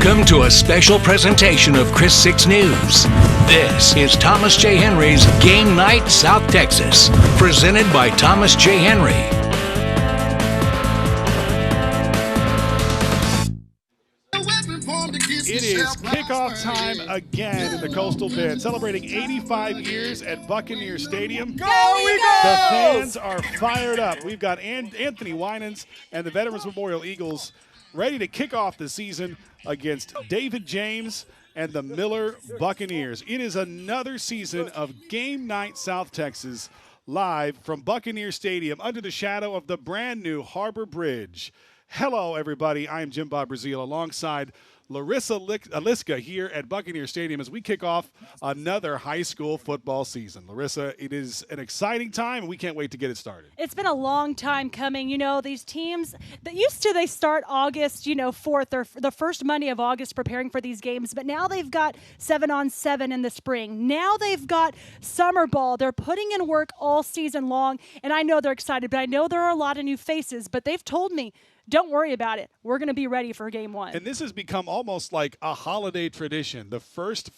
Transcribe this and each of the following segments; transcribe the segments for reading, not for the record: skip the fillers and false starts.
Welcome to a special presentation of Chris 6 News. This is Thomas J. Henry's Game Night South Texas, presented by Thomas J. Henry. It is kickoff time again in the Coastal Bend, celebrating 85 years at Buccaneer Stadium. Go Eagles! The fans are fired up. We've got Anthony Winans and the Veterans Memorial Eagles ready to kick off the season against David James and the Miller Buccaneers. It is another season of Game Night South Texas, live from Buccaneer Stadium under the shadow of the brand new Harbor Bridge. Hello, everybody. I am Jim Bob Brazil alongside Larissa Aliska here at Buccaneer Stadium as we kick off another high school football season. Larissa, it is an exciting time, and we can't wait to get it started. It's been a long time coming. You know, these teams that they start August, 4th or the first Monday of August preparing for these games, but now they've got 7-on-7 in the spring. Now they've got summer ball. They're putting in work all season long, and I know they're excited, but I know there are a lot of new faces, but they've told me, don't worry about it. We're going to be ready for game one. And this has become almost like a holiday tradition. The first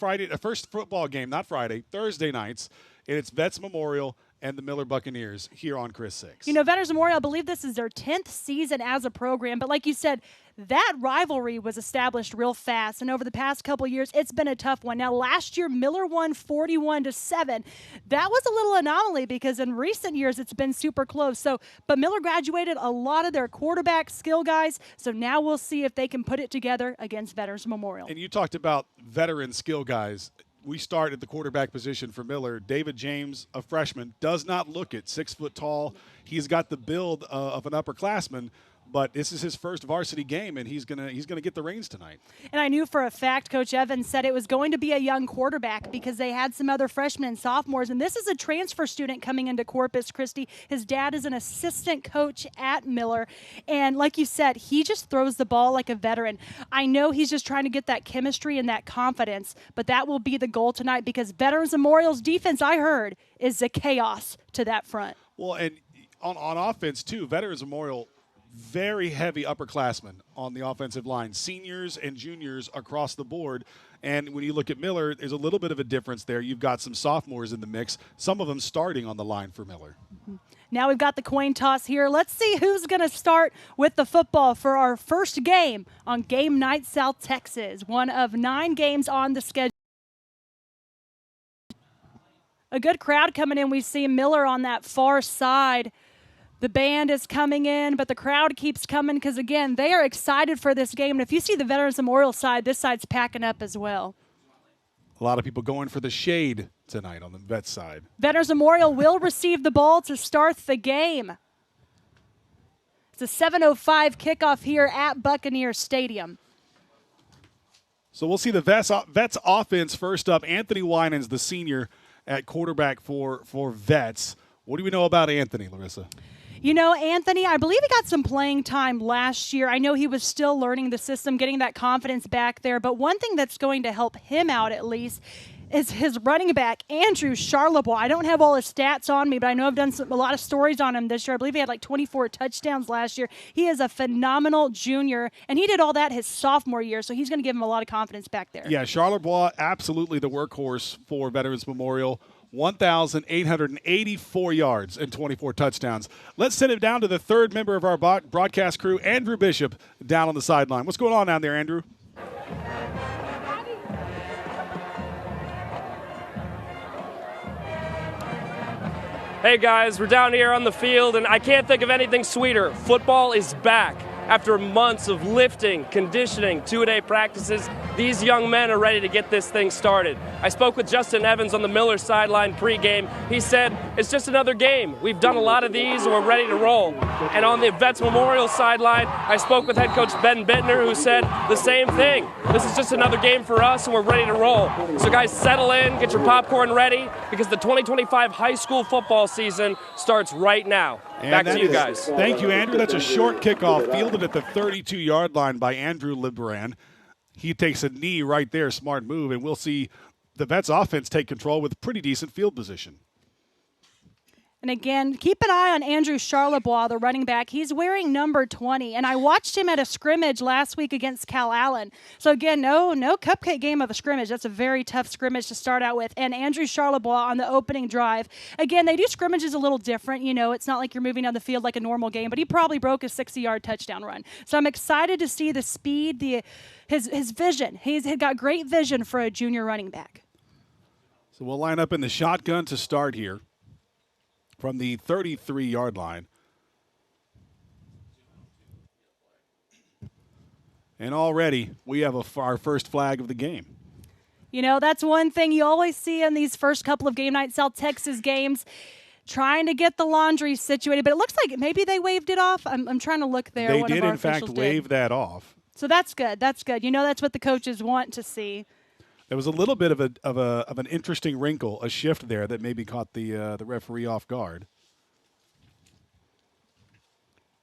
football game, not Friday, Thursday nights, and it's Vets Memorial and the Miller Buccaneers here on Chris 6. You know, Veterans Memorial, I believe this is their 10th season as a program, but like you said, that rivalry was established real fast, and over the past couple years, it's been a tough one. Now, last year, Miller won 41-7. That was a little anomaly because in recent years, it's been super close. But Miller graduated a lot of their quarterback skill guys, so now we'll see if they can put it together against Veterans Memorial. And you talked about veteran skill guys. We start at the quarterback position for Miller. David James, a freshman, does not look it. 6 foot tall. He's got the build of an upperclassman, but this is his first varsity game, and he's gonna get the reins tonight. And I knew for a fact Coach Evans said it was going to be a young quarterback because they had some other freshmen and sophomores, and this is a transfer student coming into Corpus Christi. His dad is an assistant coach at Miller, and like you said, he just throws the ball like a veteran. I know he's just trying to get that chemistry and that confidence, but that will be the goal tonight because Veterans Memorial's defense, I heard, is a chaos to that front. Well, and on offense, too, Veterans Memorial, very heavy upperclassmen on the offensive line, seniors and juniors across the board. And when you look at Miller, there's a little bit of a difference there. You've got some sophomores in the mix, some of them starting on the line for Miller. Mm-hmm. Now we've got the coin toss here. Let's see who's going to start with the football for our first game on Game Night South Texas, one of 9 games on the schedule. A good crowd coming in. We see Miller on that far side. The band is coming in, but the crowd keeps coming because, again, they are excited for this game. And if you see the Veterans Memorial side, this side's packing up as well. A lot of people going for the shade tonight on the Vets side. Veterans Memorial will receive the ball to start the game. It's a 7:05 kickoff here at Buccaneer Stadium. So we'll see the Vets offense first up. Anthony Winans, the senior at quarterback for Vets. What do we know about Anthony, Larissa? You know, Anthony, I believe he got some playing time last year. I know he was still learning the system, getting that confidence back there. But one thing that's going to help him out at least is his running back, Andrew Charlebois. I don't have all his stats on me, but I know I've done a lot of stories on him this year. I believe he had like 24 touchdowns last year. He is a phenomenal junior, and he did all that his sophomore year, so he's going to give him a lot of confidence back there. Yeah, Charlebois, absolutely the workhorse for Veterans Memorial. 1,884 yards and 24 touchdowns. Let's send it down to the third member of our broadcast crew, Andrew Bishop, down on the sideline. What's going on down there, Andrew? Hey guys, we're down here on the field, and I can't think of anything sweeter. Football is back. After months of lifting, conditioning, 2-a-day practices, these young men are ready to get this thing started. I spoke with Justin Evans on the Miller sideline pregame. He said, it's just another game. We've done a lot of these, and we're ready to roll. And on the Vets Memorial sideline, I spoke with head coach Ben Bittner, who said the same thing. This is just another game for us, and we're ready to roll. So guys, settle in, get your popcorn ready, because the 2025 high school football season starts right now. Back to you guys. Thank you, Andrew. That's a short kickoff, fielded at the 32-yard line by Andrew Libran. He takes a knee right there, smart move, and we'll see the Vets offense take control with pretty decent field position. And again, keep an eye on Andrew Charlebois, the running back. He's wearing number 20, and I watched him at a scrimmage last week against Cal Allen. So again, no cupcake game of a scrimmage. That's a very tough scrimmage to start out with. And Andrew Charlebois on the opening drive. Again, they do scrimmages a little different. You know, it's not like you're moving down the field like a normal game, but he probably broke a 60-yard touchdown run. So I'm excited to see the speed, his vision. He's got great vision for a junior running back. So we'll line up in the shotgun to start here from the 33-yard line. And already we have our first flag of the game. You know, that's one thing you always see in these first couple of Game Night South Texas games, trying to get the laundry situated. But it looks like maybe they waved it off. I'm trying to look there. They did, in fact, wave that off. So that's good. That's good. You know, that's what the coaches want to see. There was a little bit of an interesting wrinkle, a shift there that maybe caught the referee off guard.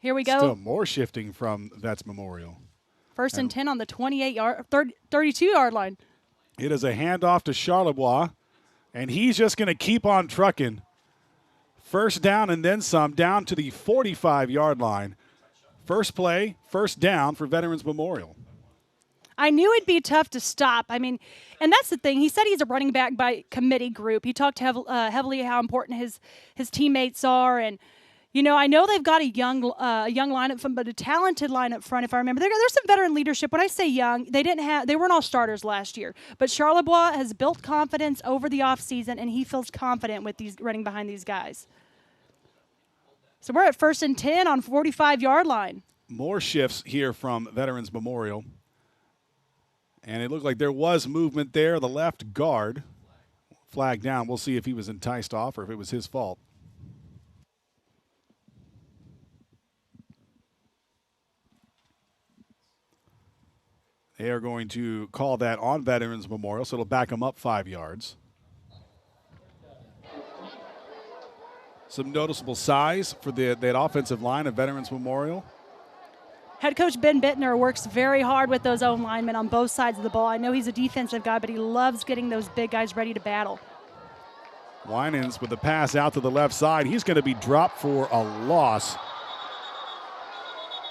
Here we go. Still more shifting from Vets Memorial. First and 10 on the 32-yard line. It is a handoff to Charlebois, and he's just going to keep on trucking. First down and then some, down to the 45-yard line. First play, first down for Veterans Memorial. I knew it'd be tough to stop. I mean, and that's the thing. He said he's a running back by committee group. He talked heavily how important his teammates are, and you know, I know they've got a young lineup front, but a talented lineup front. If I remember, there's some veteran leadership. When I say young, they weren't all starters last year. But Charlebois has built confidence over the offseason, and he feels confident with these running behind these guys. So we're at first and 10 on 45-yard line. More shifts here from Veterans Memorial. And it looked like there was movement there. The left guard flagged down. We'll see if he was enticed off or if it was his fault. They are going to call that on Veterans Memorial, so it'll back them up 5 yards. Some noticeable size for that offensive line of Veterans Memorial. Head coach Ben Bittner works very hard with those own linemen on both sides of the ball. I know he's a defensive guy, but he loves getting those big guys ready to battle. Winans with the pass out to the left side. He's going to be dropped for a loss.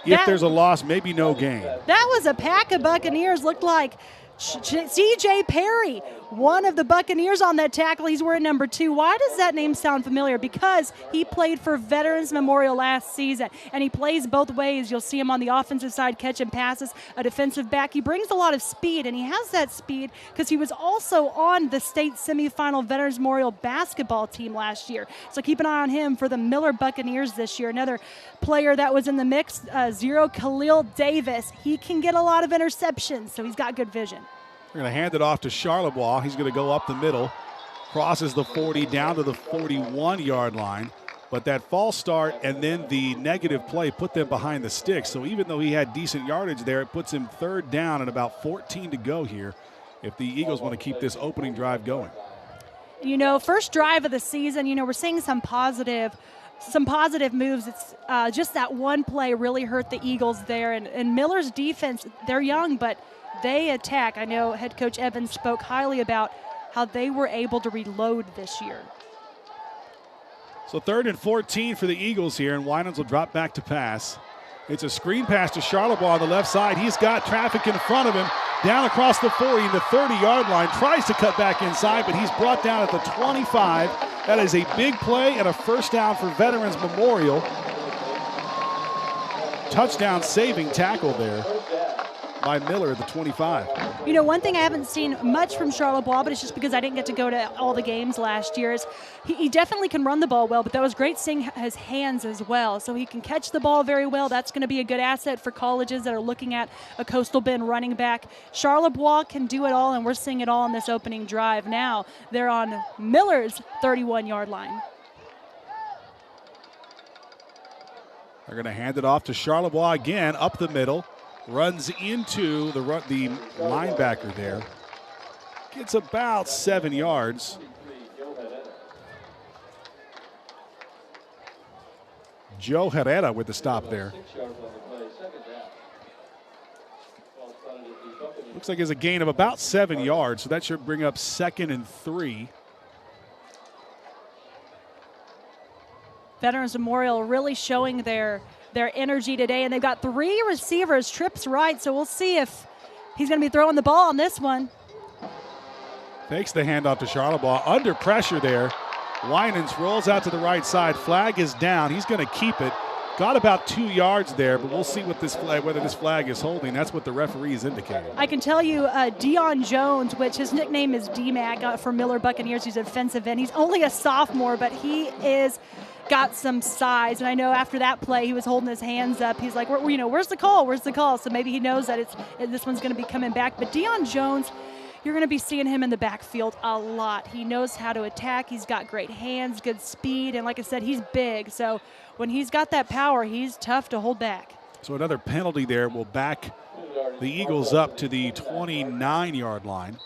If there's a loss, maybe no gain. That was a pack of Buccaneers. Looked like C.J. Perry, one of the Buccaneers on that tackle. He's wearing number 2. Why does that name sound familiar? Because he played for Veterans Memorial last season, and he plays both ways. You'll see him on the offensive side catching passes, a defensive back. He brings a lot of speed, and he has that speed because he was also on the state semifinal Veterans Memorial basketball team last year. So keep an eye on him for the Miller Buccaneers this year. Another player that was in the mix, Zero Khalil Davis. He can get a lot of interceptions, so he's got good vision. We're going to hand it off to Charlebois. He's going to go up the middle, crosses the 40 down to the 41-yard line. But that false start and then the negative play put them behind the sticks. So even though he had decent yardage there, it puts him third down and about 14 to go here if the Eagles want to keep this opening drive going. You know, first drive of the season, you know, we're seeing some positive moves. It's just that one play really hurt the Eagles there. And Miller's defense, they're young, but they attack. I know head coach Evans spoke highly about how they were able to reload this year. So 3rd and 14 for the Eagles here, and Winans will drop back to pass. It's a screen pass to Charlebois on the left side. He's got traffic in front of him, down across the 40 and the 30-yard line. Tries to cut back inside, but he's brought down at the 25. That is a big play and a first down for Veterans Memorial. Touchdown saving tackle there by Miller at the 25. You know, one thing I haven't seen much from Charlebois, but it's just because I didn't get to go to all the games last year, is he definitely can run the ball well, but that was great seeing his hands as well. So he can catch the ball very well. That's going to be a good asset for colleges that are looking at a Coastal Bend running back. Charlebois can do it all, and we're seeing it all in this opening drive. Now they're on Miller's 31-yard line. They're going to hand it off to Charlebois again, up the middle. Runs into the linebacker there. Gets about 7 yards. Joe Herrera with the stop there. Looks like it's a gain of about 7 yards, so that should bring up 2nd and 3. Veterans Memorial really showing their energy today, and they've got 3 receivers, trips right, so we'll see if he's going to be throwing the ball on this one. Fakes the handoff to Charlebois. Under pressure there. Winans rolls out to the right side. Flag is down. He's going to keep it. Got about 2 yards there, but we'll see what this flag, whether this flag is holding. That's what the referee is indicating. I can tell you Deion Jones, which his nickname is D-Mac for Miller Buccaneers. He's a defensive end. He's only a sophomore, but he is got some size. And I know after that play, he was holding his hands up. He's like, where's the call? Where's the call? So maybe he knows that this one's going to be coming back. But Deion Jones, you're going to be seeing him in the backfield a lot. He knows how to attack. He's got great hands, good speed, and like I said, he's big. So when he's got that power, he's tough to hold back. So another penalty there will back the Eagles up to the 29-yard line.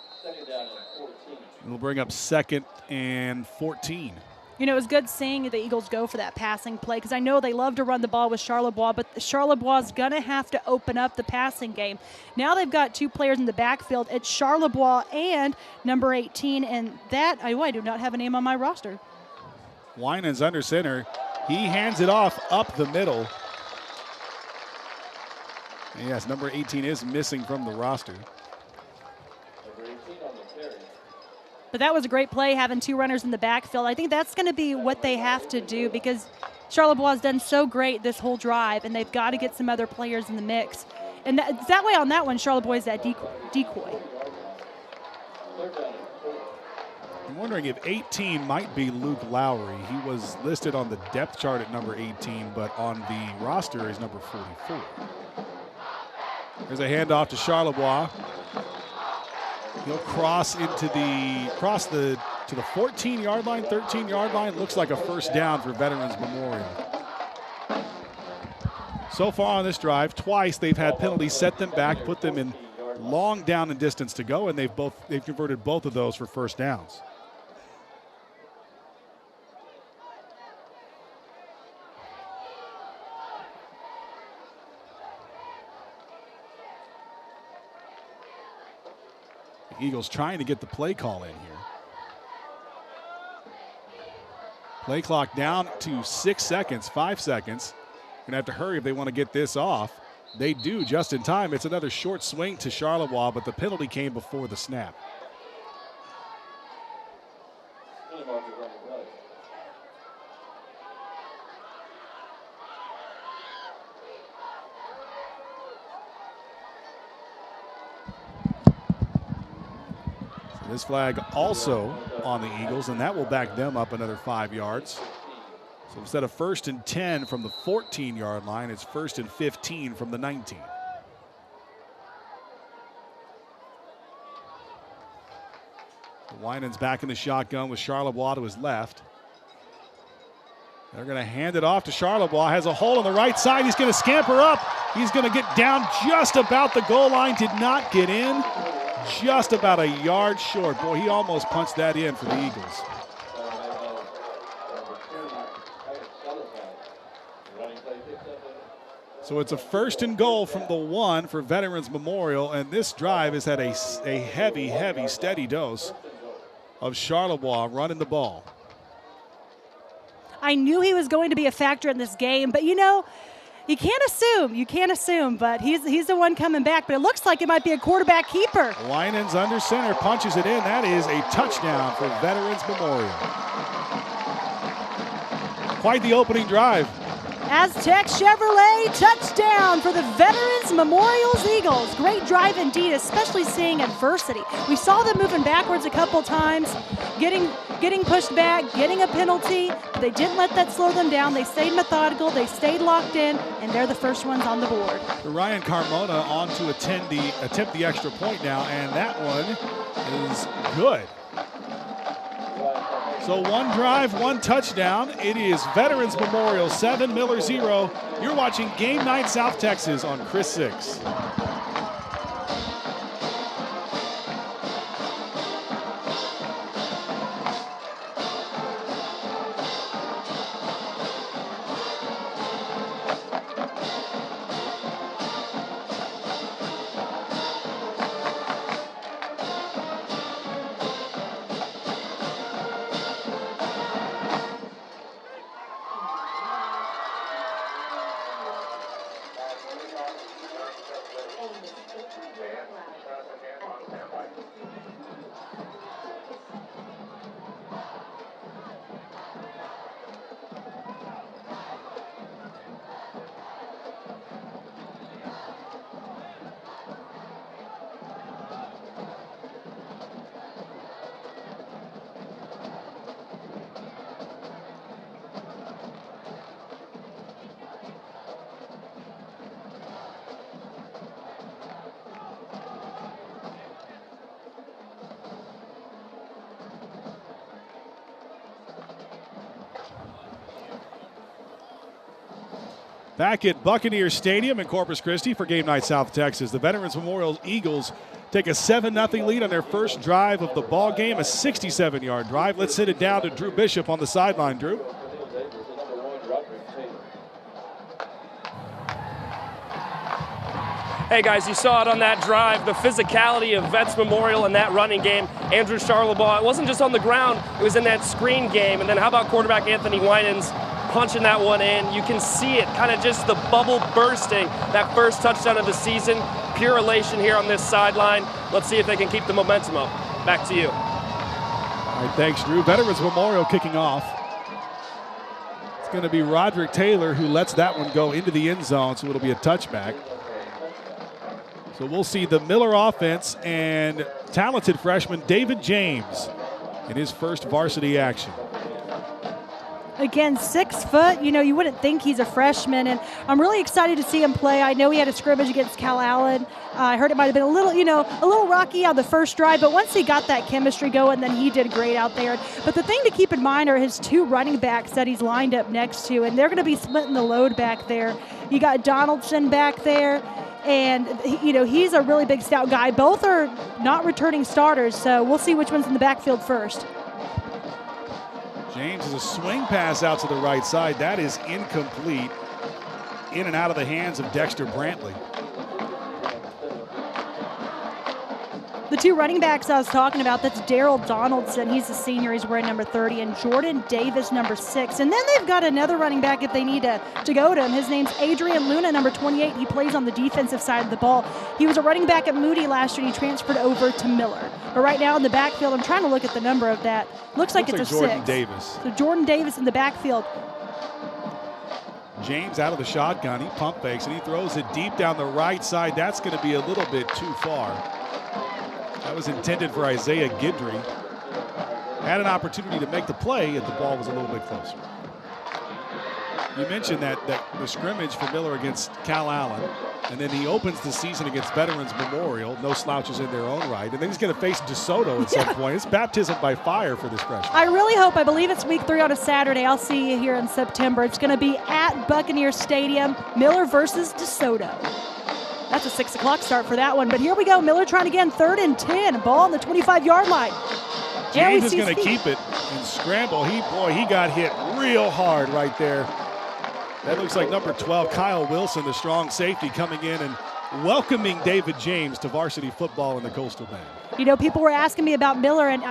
It'll bring up 2nd and 14. You know, it was good seeing the Eagles go for that passing play because I know they love to run the ball with Charlebois, but Charlebois is going to have to open up the passing game. Now they've got 2 players in the backfield. It's Charlebois and number 18, and that, I do not have a name on my roster. Winans under center. He hands it off up the middle. Yes, number 18 is missing from the roster. But that was a great play, having 2 runners in the backfield. I think that's going to be what they have to do because Charlebois has done so great this whole drive, and they've got to get some other players in the mix. And that way on that one, Charlebois is that decoy. I'm wondering if 18 might be Luke Lowry. He was listed on the depth chart at number 18, but on the roster is number 44. There's a handoff to Charlebois. He'll cross into the 14-yard line, 13-yard line. Looks like a first down for Veterans Memorial. So far on this drive, twice they've had penalties set them back, put them in long down and distance to go, and they've converted both of those for first downs. Eagles trying to get the play call in here. Play clock down to 6 seconds, 5 seconds. Gonna have to hurry if they want to get this off. They do just in time. It's another short swing to Charlebois, but the penalty came before the snap. This flag also on the Eagles, and that will back them up another 5 yards. So instead of 1st and 10 from the 14-yard line, it's 1st and 15 from the 19. Winans back in the shotgun with Charlebois to his left. They're going to hand it off to Charlebois. Has a hole on the right side. He's going to scamper up. He's going to get down just about the goal line. Did not get in. Just about a yard short. Boy, he almost punched that in for the Eagles. So it's a 1st and goal from the 1 for Veterans Memorial, and this drive has had a heavy, heavy, steady dose of Charlebois running the ball. I knew he was going to be a factor in this game, but you know, you can't assume, but he's the one coming back. But it looks like it might be a quarterback keeper. Winans under center, punches it in. That is a touchdown for Veterans Memorial. Quite the opening drive. Aztec Chevrolet touchdown for the Veterans Memorial's Eagles. Great drive indeed, especially seeing adversity. We saw them moving backwards a couple times, getting pushed back, getting a penalty. They didn't let that slow them down. They stayed methodical, they stayed locked in, and they're the first ones on the board. Ryan Carmona on to attempt the extra point now, and that one is good. So 1 drive, 1 touchdown. It is Veterans Memorial 7, Miller 0. You're watching Game Night South Texas on Chris 6. Back at Buccaneer Stadium in Corpus Christi for game night South Texas, the Veterans Memorial Eagles take a 7-0 lead on their first drive of the ball game, a 67-yard drive. Let's send it down to Drew Bishop on the sideline. Drew. Hey guys, you saw it on that drive, the physicality of Vets Memorial in that running game. Andrew Charlebois, it wasn't just on the ground, it was in that screen game. And then how about quarterback Anthony Winans punching that one in? You can see it, kind of just the bubble bursting, that first touchdown of the season. Pure elation here on this sideline. Let's see if they can keep the momentum up. Back to you. All right, thanks, Drew. Veterans Memorial kicking off. It's going to be Roderick Taylor who lets that one go into the end zone, so it'll be a touchback. So we'll see the Miller offense and talented freshman David James in his first varsity action. Again, 6 foot, you wouldn't think he's a freshman, and I'm really excited to see him play. I know he had a scrimmage against Cal Allen. I heard it might have been a little rocky on the first drive, but once he got that chemistry going, then he did great out there. But the thing to keep in mind are his 2 running backs that he's lined up next to, and they're going to be splitting the load back there. You got Donaldson back there, and he's a really big, stout guy. Both are not returning starters, so we'll see which one's in the backfield first. James is a swing pass out to the right side. That is incomplete. In and out of the hands of Dexter Brantley. The 2 running backs I was talking about, that's Daryl Donaldson. He's a senior. He's wearing number 30. And Jordan Davis, number 6. And then they've got another running back if they need to go to him. His name's Adrian Luna, number 28. He plays on the defensive side of the ball. He was a running back at Moody last year, and he transferred over to Miller. But right now in the backfield, I'm trying to look at the number of that. Looks like it's a 6. Jordan Davis. So Jordan Davis in the backfield. James out of the shotgun. He pump fakes, and he throws it deep down the right side. That's going to be a little bit too far. That was intended for Isaiah Guidry. Had an opportunity to make the play, and the ball was a little bit closer. You mentioned that the scrimmage for Miller against Cal Allen, and then he opens the season against Veterans Memorial. No slouches in their own right. And then he's going to face DeSoto at some point. It's baptism by fire for this freshman. I really hope, I believe it's week 3 on a Saturday. I'll see you here in September. It's going to be at Buccaneer Stadium, Miller versus DeSoto. That's a 6 o'clock start for that one. But here we go. Miller trying again, 3rd and 10. Ball on the 25-yard line. James is going to keep it and scramble. He got hit real hard right there. That looks like number 12, Kyle Wilson, the strong safety, coming in and welcoming David James to varsity football in the Coastal Bend. People were asking me about Miller, and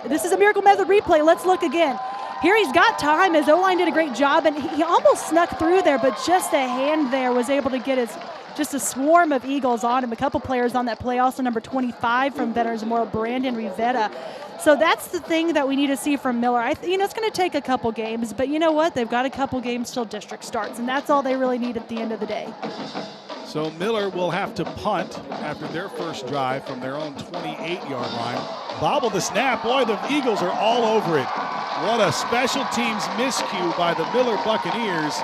this is a Miracle Method replay. Let's look again. Here he's got time. His O-line did a great job, and he almost snuck through there, but just a hand there was able to get just a swarm of Eagles on him. A couple players on that play, also number 25 from Veterans Memorial, Brandon Rivetta. So that's the thing that we need to see from Miller. It's going to take a couple games, but you know what? They've got a couple games till district starts, and that's all they really need at the end of the day. So Miller will have to punt after their first drive from their own 28-yard line. Bobble the snap. Boy, the Eagles are all over it. What a special teams miscue by the Miller Buccaneers.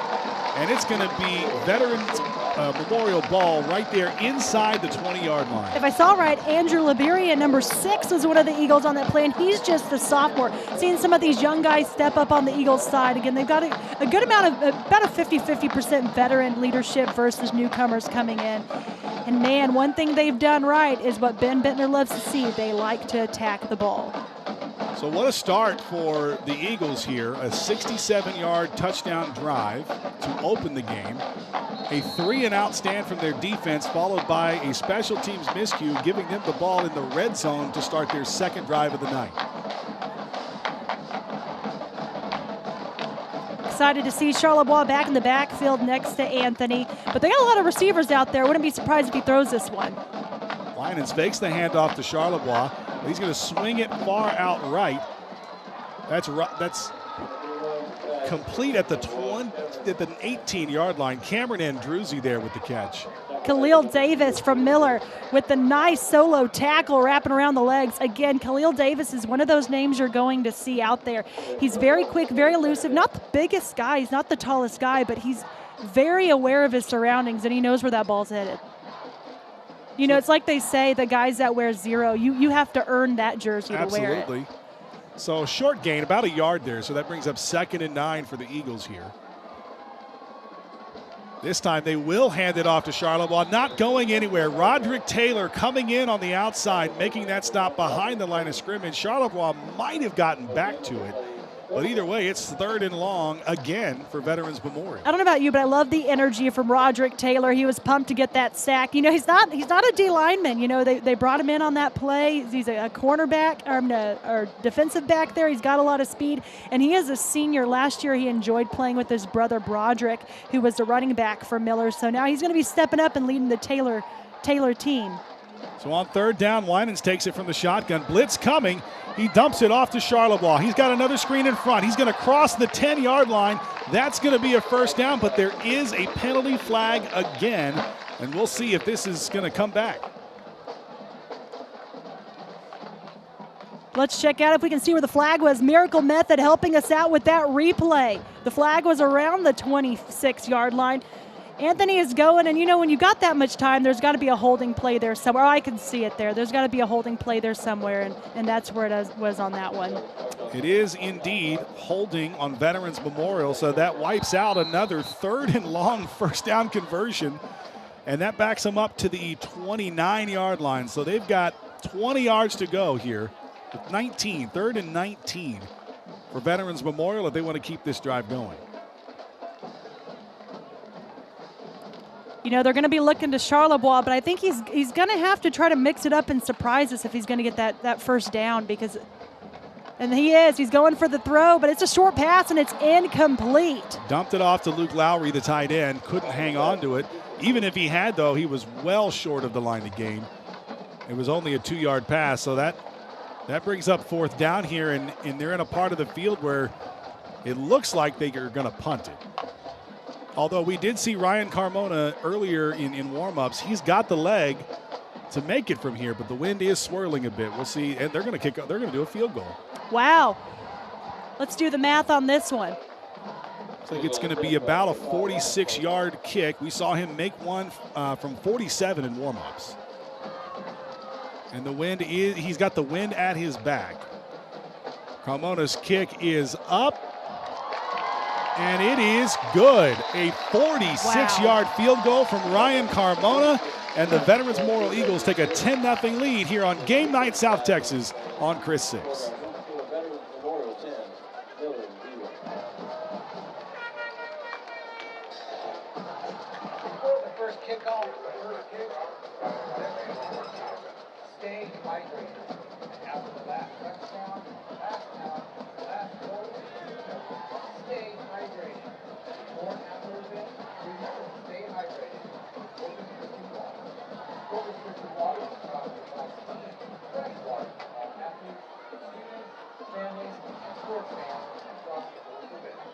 And it's going to be Veterans Memorial ball right there inside the 20-yard line. If I saw right, Andrew Liberia, number 6, was one of the Eagles on that play, and he's just a sophomore. Seeing some of these young guys step up on the Eagles side. Again, they've got a good amount of, about a 50% veteran leadership versus newcomers coming in. And man, one thing they've done right is what Ben Bittner loves to see. They like to attack the ball. So what a start for the Eagles here. A 67-yard touchdown drive to open the game. A 3-and-out stand from their defense, followed by a special teams miscue, giving them the ball in the red zone to start their second drive of the night. excited to see Charlebois back in the backfield next to Anthony. But they got a lot of receivers out there. Wouldn't be surprised if he throws this one. Winans fakes the handoff to Charlebois. He's going to swing it far out right. That's complete at the 18-yard line. Cameron Andruzzi there with the catch. Khalil Davis from Miller with the nice solo tackle wrapping around the legs. Again, Khalil Davis is one of those names you're going to see out there. He's very quick, very elusive. Not the biggest guy. He's not the tallest guy, but he's very aware of his surroundings, and he knows where that ball's headed. You know, it's like they say, the guys that wear 0, you have to earn that jersey to wear it. Absolutely. So short gain, about a yard there. So that brings up 2nd and 9 for the Eagles here. This time they will hand it off to Charlebois, not going anywhere. Roderick Taylor coming in on the outside, making that stop behind the line of scrimmage. Charlebois might have gotten back to it, but either way, it's 3rd and long again for Veterans Memorial. I don't know about you, but I love the energy from Roderick Taylor. He was pumped to get that sack. You know, he's not a D lineman. You know, they brought him in on that play. He's a cornerback or defensive back there. He's got a lot of speed, and he is a senior. Last year, he enjoyed playing with his brother Broderick, who was the running back for Miller. So now he's going to be stepping up and leading the Taylor team. So on 3rd down, Winans takes it from the shotgun. Blitz coming. He dumps it off to Charlebois. He's got another screen in front. He's going to cross the 10-yard line. That's going to be a 1st down, but there is a penalty flag again, and we'll see if this is going to come back. Let's check out if we can see where the flag was. Miracle Method helping us out with that replay. The flag was around the 26-yard line. Anthony is going, and you know, when you got that much time, there's got to be a holding play there somewhere. Oh, I can see it there. There's got to be a holding play there somewhere, and that's where it was on that one. It is indeed holding on Veterans Memorial, so that wipes out another 3rd and long 1st down conversion, and that backs them up to the 29-yard line. So they've got 20 yards to go here. 19, 3rd and 19 for Veterans Memorial if they want to keep this drive going. You know, they're going to be looking to Charlebois, but I think he's going to have to try to mix it up and surprise us if he's going to get that 1st down, because, and he is. He's going for the throw, but it's a short pass, and it's incomplete. Dumped it off to Luke Lowry, the tight end. Couldn't hang on to it. Even if he had, though, he was well short of the line of game. It was only a 2-yard pass, so that brings up 4th down here, and they're in a part of the field where it looks like they are going to punt it. Although we did see Ryan Carmona earlier in warm-ups. He's got the leg to make it from here, but the wind is swirling a bit. We'll see, and they're going to do a field goal. Wow. Let's do the math on this one. Looks like it's going to be about a 46-yard kick. We saw him make one from 47 in warm-ups. And he's got the wind at his back. Carmona's kick is up. And it is good. A 46-yard field goal from Ryan Carmona. And the Veterans Memorial Eagles take a 10-0 lead here on Game Night South Texas on Chris 6. Stay hydrated. After the last touchdown, last goal, stay hydrated. More athletes in, stay hydrated. What restricted water? Fresh water. Athletes, students, families, and sports fans across the whole division.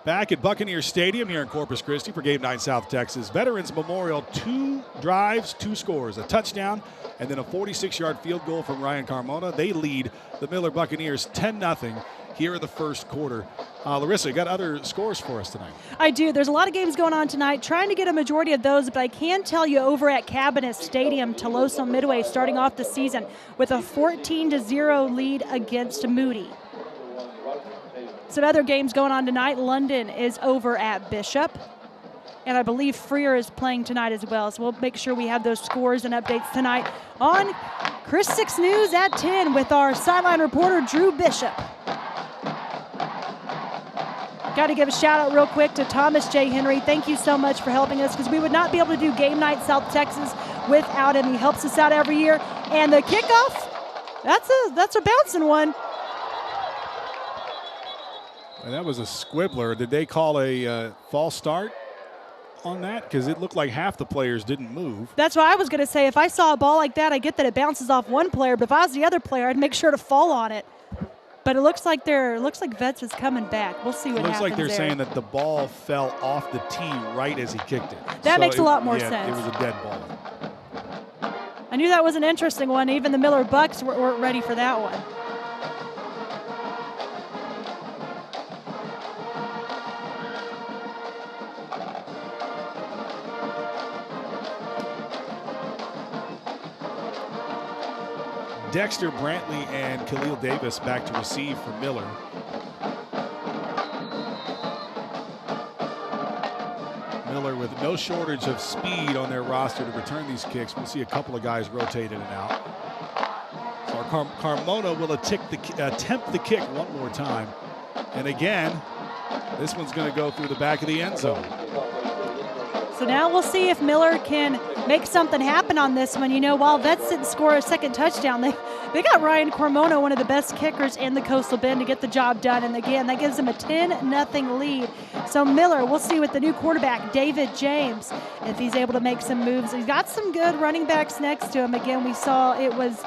Back at Buccaneer Stadium here in Corpus Christi for Game Night South Texas. Veterans Memorial, 2 drives, 2 scores, a touchdown, and then a 46-yard field goal from Ryan Carmona. They lead the Miller Buccaneers 10-0 here in the first quarter. Larissa, you got other scores for us tonight? I do. There's a lot of games going on tonight. Trying to get a majority of those, but I can tell you over at Cabinet Stadium, Toloso Midway starting off the season with a 14-0 lead against Moody. Some other games going on tonight. London is over at Bishop. And I believe Freer is playing tonight as well. So we'll make sure we have those scores and updates tonight on Chris 6 News at 10 with our sideline reporter, Drew Bishop. Got to give a shout out real quick to Thomas J. Henry. Thank you so much for helping us, because we would not be able to do Game Night South Texas without him. He helps us out every year. And the kickoff, that's a bouncing one. And that was a squibbler. Did they call a false start on that? Because it looked like half the players didn't move. That's what I was going to say. If I saw a ball like that, I get that it bounces off one player, but if I was the other player, I'd make sure to fall on it. But it looks like Vets is coming back. We'll see what happens. It looks like they're there. saying that the ball fell off the tee right as he kicked it. That makes a lot more sense. It was a dead ball. I knew that was an interesting one. Even the Miller Bucks weren't ready for that one. Dexter Brantley and Khalil Davis back to receive for Miller. Miller with no shortage of speed on their roster to return these kicks. We'll see a couple of guys rotate in and out. So our Carmona will attempt the kick one more time. And again, this one's going to go through the back of the end zone. So now we'll see if Miller can make something happen on this one. You know, while Vets didn't score a second touchdown, they got Ryan Carmona, one of the best kickers in the Coastal Bend, to get the job done. And again, that gives them a 10-0 lead. So Miller, we'll see with the new quarterback, David James, if he's able to make some moves. He's got some good running backs next to him. Again, we saw it was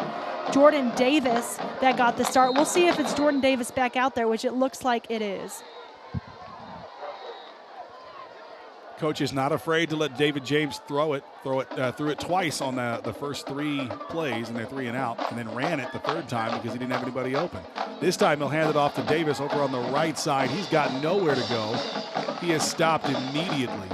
Jordan Davis that got the start. We'll see if it's Jordan Davis back out there, which it looks like it is. Coach is not afraid to let David James throw it twice on the first 3 plays, and they're 3 and out, and then ran it the third time because he didn't have anybody open. This time he'll hand it off to Davis over on the right side. He's got nowhere to go. He is stopped immediately.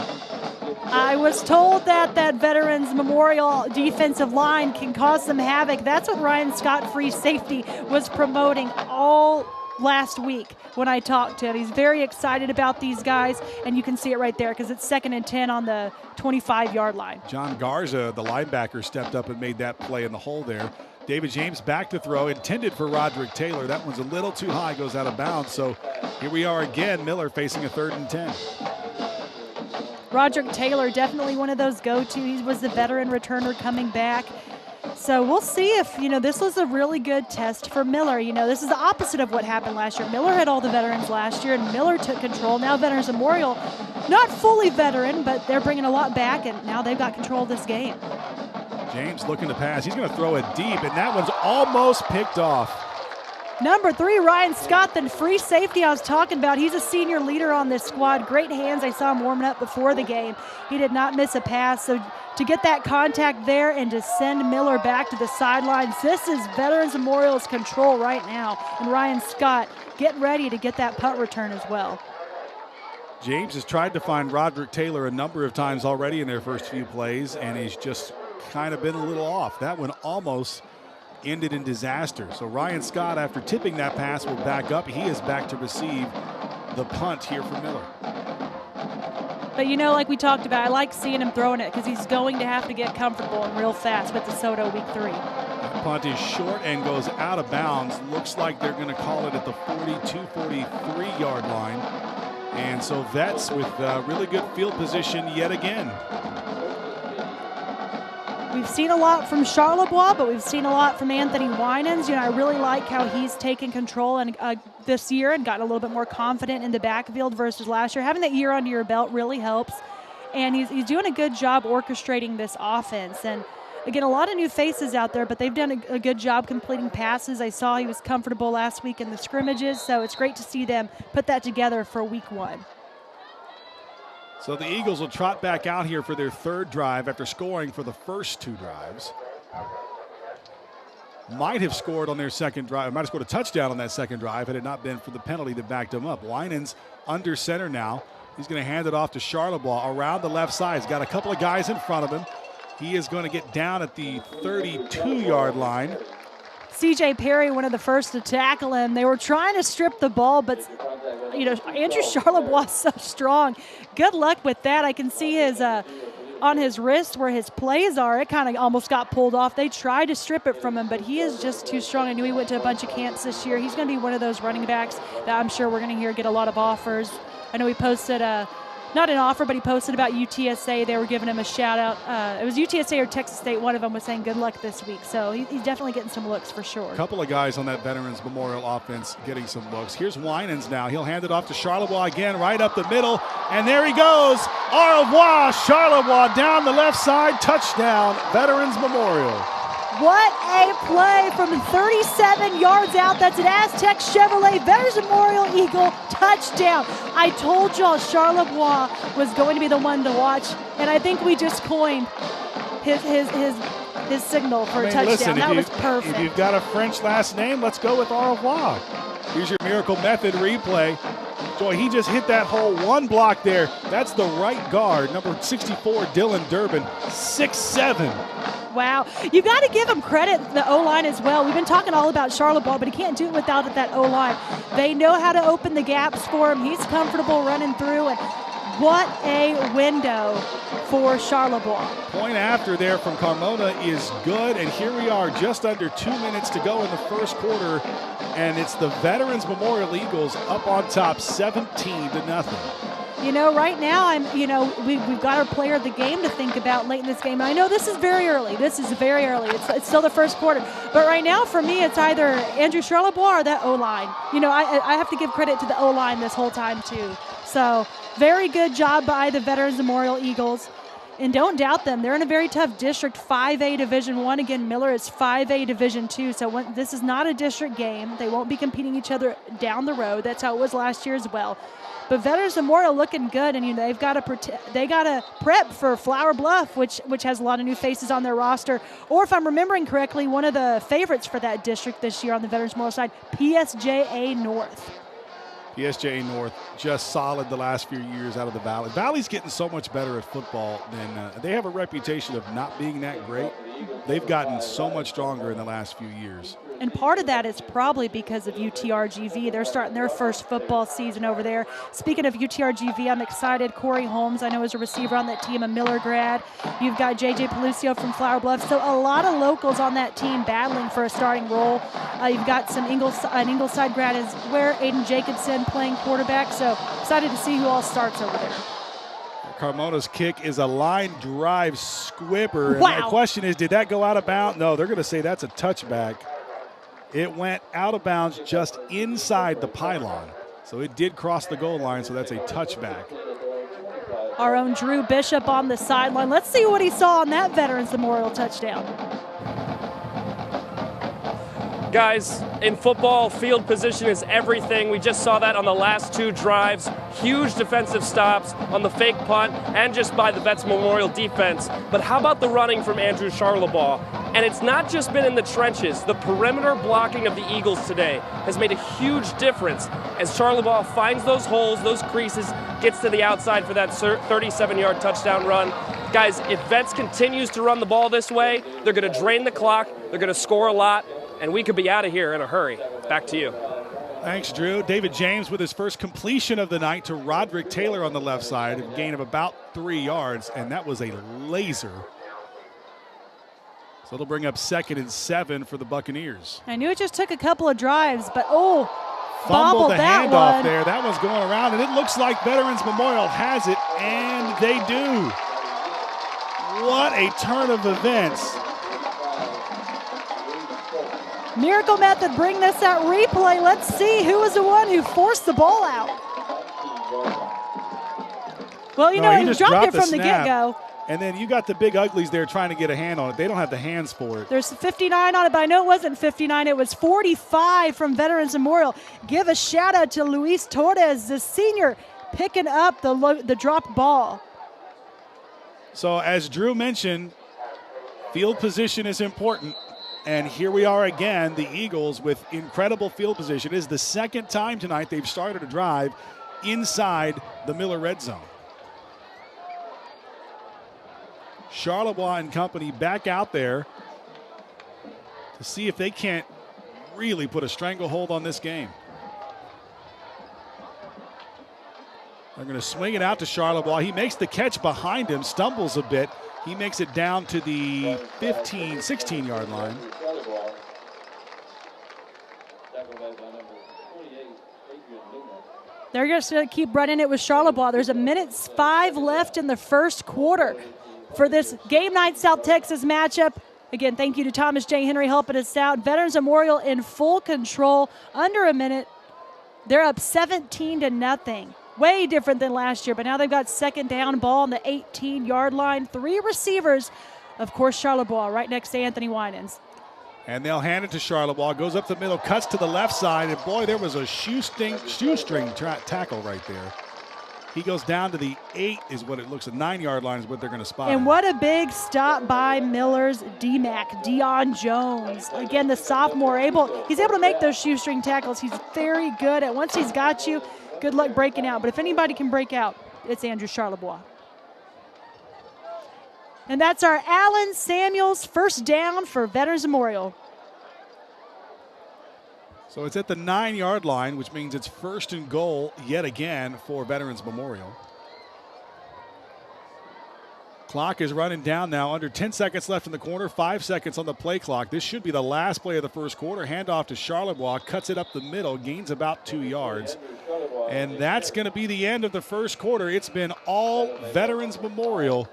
I was told that Veterans Memorial defensive line can cause some havoc. That's what Ryan Scott, free safety, was promoting all last week when I talked to him. He's very excited about these guys, and you can see it right there because it's 2nd and 10 on the 25-yard line. John Garza, the linebacker, stepped up and made that play in the hole there. David James back to throw, intended for Roderick Taylor. That one's a little too high, goes out of bounds. So here we are again, Miller facing a 3rd and 10. Roderick Taylor, definitely one of those go-to. He was the veteran returner coming back. So we'll see if, this was a really good test for Miller. This is the opposite of what happened last year. Miller had all the veterans last year, and Miller took control. Now Veterans Memorial, not fully veteran, but they're bringing a lot back, and now they've got control of this game. James looking to pass. He's going to throw it deep, and that one's almost picked off. Number 3, Ryan Scott, the free safety I was talking about. He's a senior leader on this squad. Great hands. I saw him warming up before the game. He did not miss a pass. So to get that contact there and to send Miller back to the sidelines, this is Veterans Memorial's control right now. And Ryan Scott getting ready to get that punt return as well. James has tried to find Roderick Taylor a number of times already in their first few plays, and he's just kind of been a little off. That one almost ended in disaster. So Ryan Scott, after tipping that pass, will back up. He is back to receive the punt here for Miller. But like we talked about, I like seeing him throwing it because he's going to have to get comfortable and real fast with DeSoto week 3. The punt is short and goes out of bounds. Looks like they're going to call it at the 42, 43-yard line. And so Vets with really good field position yet again. We've seen a lot from Charlebois, but we've seen a lot from Anthony Winans. I really like how he's taken control and this year and gotten a little bit more confident in the backfield versus last year. Having that year under your belt really helps. And he's doing a good job orchestrating this offense. And again, a lot of new faces out there, but they've done a good job completing passes. I saw he was comfortable last week in the scrimmages, so it's great to see them put that together for week 1. So the Eagles will trot back out here for their 3rd drive after scoring for the first 2 drives. Might have scored on their 2nd drive. Might have scored a touchdown on that 2nd drive had it not been for the penalty that backed him up. Winans under center now. He's going to hand it off to Charlebois around the left side. He's got a couple of guys in front of him. He is going to get down at the 32-yard line. C.J. Perry, one of the first to tackle him. They were trying to strip the ball, but Andrew Charlebois is so strong. Good luck with that. I can see his on his wrist where his plays are. It kind of almost got pulled off. They tried to strip it from him, but he is just too strong. I knew he went to a bunch of camps this year. He's going to be one of those running backs that I'm sure we're going to hear get a lot of offers. I know he posted not an offer, but he posted about UTSA. They were giving him a shout out. It was UTSA or Texas State. One of them was saying good luck this week. So he's definitely getting some looks for sure. A couple of guys on that Veterans Memorial offense getting some looks. Here's Winans now. He'll hand it off to Charlebois again, right up the middle. And there he goes. Au revoir, Charlebois down the left side. Touchdown, Veterans Memorial. What a play from 37 yards out. That's an Aztec Chevrolet Veterans Memorial Eagle touchdown. I told y'all Charlebois was going to be the one to watch, and I think we just coined his signal for a touchdown. Listen, that was perfect. If you've got a French last name, let's go with au revoir. Here's your Miracle Method replay. Joy, he just hit that hole one block there. That's the right guard, number 64, Dylan Durbin, 6'7". Wow. You got to give him credit, the O-line as well. We've been talking all about Charlebois, but he can't do it without that O-line. They know how to open the gaps for him. He's comfortable running through, and what a window for Charlebois. Point after there from Carmona is good, and here we are just under 2 minutes to go in the first quarter, and it's the Veterans Memorial Eagles up on top 17-0. Right now, we've got our player of the game to think about late in this game. And I know this is very early. It's still the first quarter. But right now, for me, it's either Andrew Charlebois or that O-line. I have to give credit to the O-line this whole time, too. So, very good job by the Veterans Memorial Eagles. And don't doubt them. They're in a very tough district, 5A Division I. Again, Miller is 5A Division II. So this is not a district game. They won't be competing each other down the road. That's how it was last year as well. But Veterans Memorial looking good, and they've got to prep for Flower Bluff, which has a lot of new faces on their roster. Or if I'm remembering correctly, one of the favorites for that district this year on the Veterans Memorial side, PSJA North. PSJA North, just solid the last few years out of the Valley. Valley's getting so much better at football than they have a reputation of not being that great. They've gotten so much stronger in the last few years. And part of that is probably because of UTRGV. They're starting their first football season over there. Speaking of UTRGV, I'm excited. Corey Holmes, I know, is a receiver on that team, a Miller grad. You've got JJ Pelucio from Flower Bluff. So a lot of locals on that team battling for a starting role. You've got an Ingleside grad as where Aiden Jacobson playing quarterback. So excited to see who all starts over there. Carmona's kick is a line drive squibber. Wow. And the question is, did that go out of bounds? No, they're going to say that's a touchback. It went out of bounds just inside the pylon. So it did cross the goal line, so that's a touchback. Our own Drew Bishop on the sideline. Let's see what he saw on that Veterans Memorial touchdown. Guys, in football, field position is everything. We just saw that on the last two drives. Huge defensive stops on the fake punt and just by the Vets Memorial defense. But how about the running from Andrew Charlebois? And it's not just been in the trenches. The perimeter blocking of the Eagles today has made a huge difference as Charlebois finds those holes, those creases, gets to the outside for that 37-yard touchdown run. Guys, if Vets continues to run the ball this way, they're going to drain the clock, they're going to score a lot, and we could be out of here in a hurry. Back to you. Thanks, Drew. David James with his first completion of the night to Roderick Taylor on the left side, a gain of about 3 yards, and that was a laser. So it'll bring up 2nd and 7 for the Buccaneers. I knew it just took a couple of drives, but fumbled the that handoff one. there. That one's going around, and it looks like Veterans Memorial has it, and they do. What a turn of events. Miracle Method bring this out replay. Let's see who was the one who forced the ball out. Well, he dropped it from the get-go. And then you got the big uglies there trying to get a hand on it. They don't have the hands for it. There's 59 on it, but I know it wasn't 59. It was 45 from Veterans Memorial. Give a shout-out to Luis Torres, the senior, picking up the dropped ball. So as Drew mentioned, field position is important. And here we are again, the Eagles with incredible field position. It is the second time tonight they've started a drive inside the Miller red zone. Charlebois and company back out there to see if they can't really put a stranglehold on this game. They're going to swing it out to Charlebois. He makes the catch behind him, stumbles a bit. He makes it down to the 15, 16-yard line. They're just going to keep running it with Charlebois. There's 1:05 left in the first quarter for this Game Night South Texas matchup. Again, thank you to Thomas J. Henry helping us out. Veterans Memorial in full control. Under a minute. They're up 17-0. Way different than last year, but now they've got second down ball on the 18-yard line. 3 receivers. Of course, Charlebois right next to Anthony Winans. And they'll hand it to Charlebois. Goes up the middle, cuts to the left side, and boy, there was a shoestring tackle right there. He goes down to the 8 is what it looks like. 9-yard line is what they're going to spot. And what a big stop by Miller's D-Mac, Dion Jones. Again, the sophomore, he's able to make those shoestring tackles. He's very good at once he's got you, good luck breaking out. But if anybody can break out, it's Andrew Charlebois. And that's our Allen Samuels first down for Veterans Memorial. So it's at the 9-yard line, which means it's first and goal yet again for Veterans Memorial. Clock is running down now. Under 10 seconds left in the quarter, 5 seconds on the play clock. This should be the last play of the first quarter. Handoff to Charlebois, cuts it up the middle, gains about 2 yards. And that's going to be the end of the first quarter. It's been all Veterans Memorial.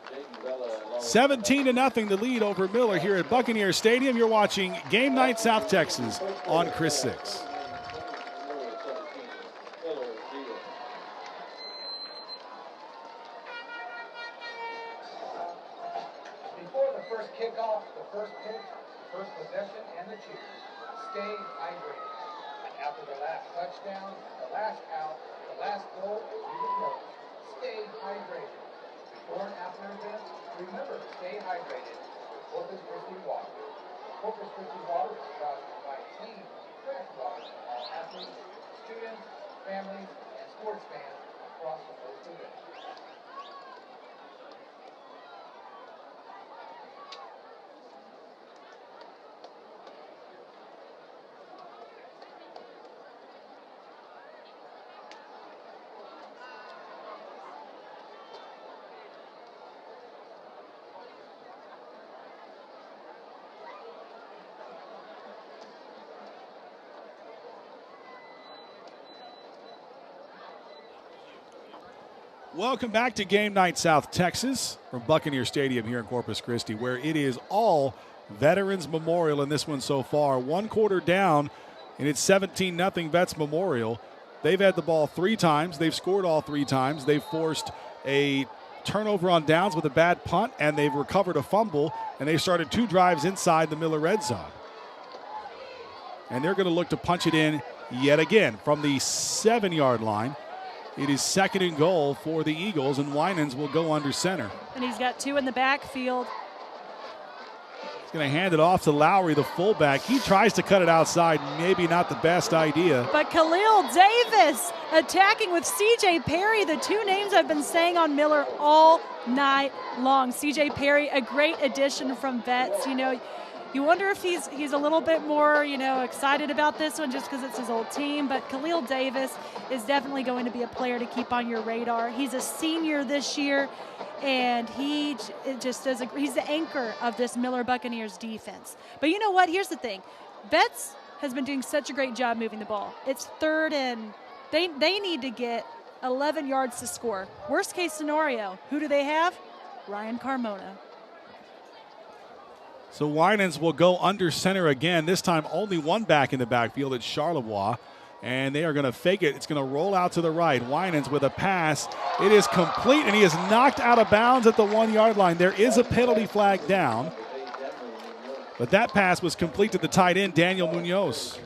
17-0 the lead over Miller here at Buccaneer Stadium. You're watching Game Night South Texas on Chris 6. Before the first kickoff, the first pitch, the first possession, and the cheers, stay hydrated. After the last touchdown, the last out, the last goal, or even more, stay hydrated. Before and after events, remember to stay hydrated with Corpus Christi water. Corpus Christi water is proud to provide clean, fresh water to all athletes, students, families, and sports fans across the coastal region. Welcome back to Game Night South Texas from Buccaneer Stadium here in Corpus Christi, where it is all Veterans Memorial in this one so far. 1 quarter down, and it's 17-0 Vets Memorial. They've had the ball 3 times. They've scored all 3 times. They've forced a turnover on downs with a bad punt, and they've recovered a fumble, and they've started 2 drives inside the Miller red zone. And they're going to look to punch it in yet again from the 7-yard line. It is second and goal for the Eagles, and Winans will go under center. And he's got 2 in the backfield. He's going to hand it off to Lowry, the fullback. He tries to cut it outside, maybe not the best idea. But Khalil Davis attacking with C.J. Perry, the 2 names I've been saying on Miller all night long. C.J. Perry, a great addition from Vets. You wonder if he's a little bit more, excited about this one just because it's his old team. But Khalil Davis is definitely going to be a player to keep on your radar. He's a senior this year, and he's the anchor of this Miller Buccaneers defense. But you know what? Here's the thing. Vets has been doing such a great job moving the ball. It's third and they need to get 11 yards to score. Worst case scenario, who do they have? Ryan Carmona. So Winans will go under center again. This time only one back in the backfield. It's Charlebois. And they are going to fake it. It's going to roll out to the right. Winans with a pass. It is complete, and he is knocked out of bounds at the 1-yard line. There is a penalty flag down. But that pass was complete to the tight end, Daniel Munoz.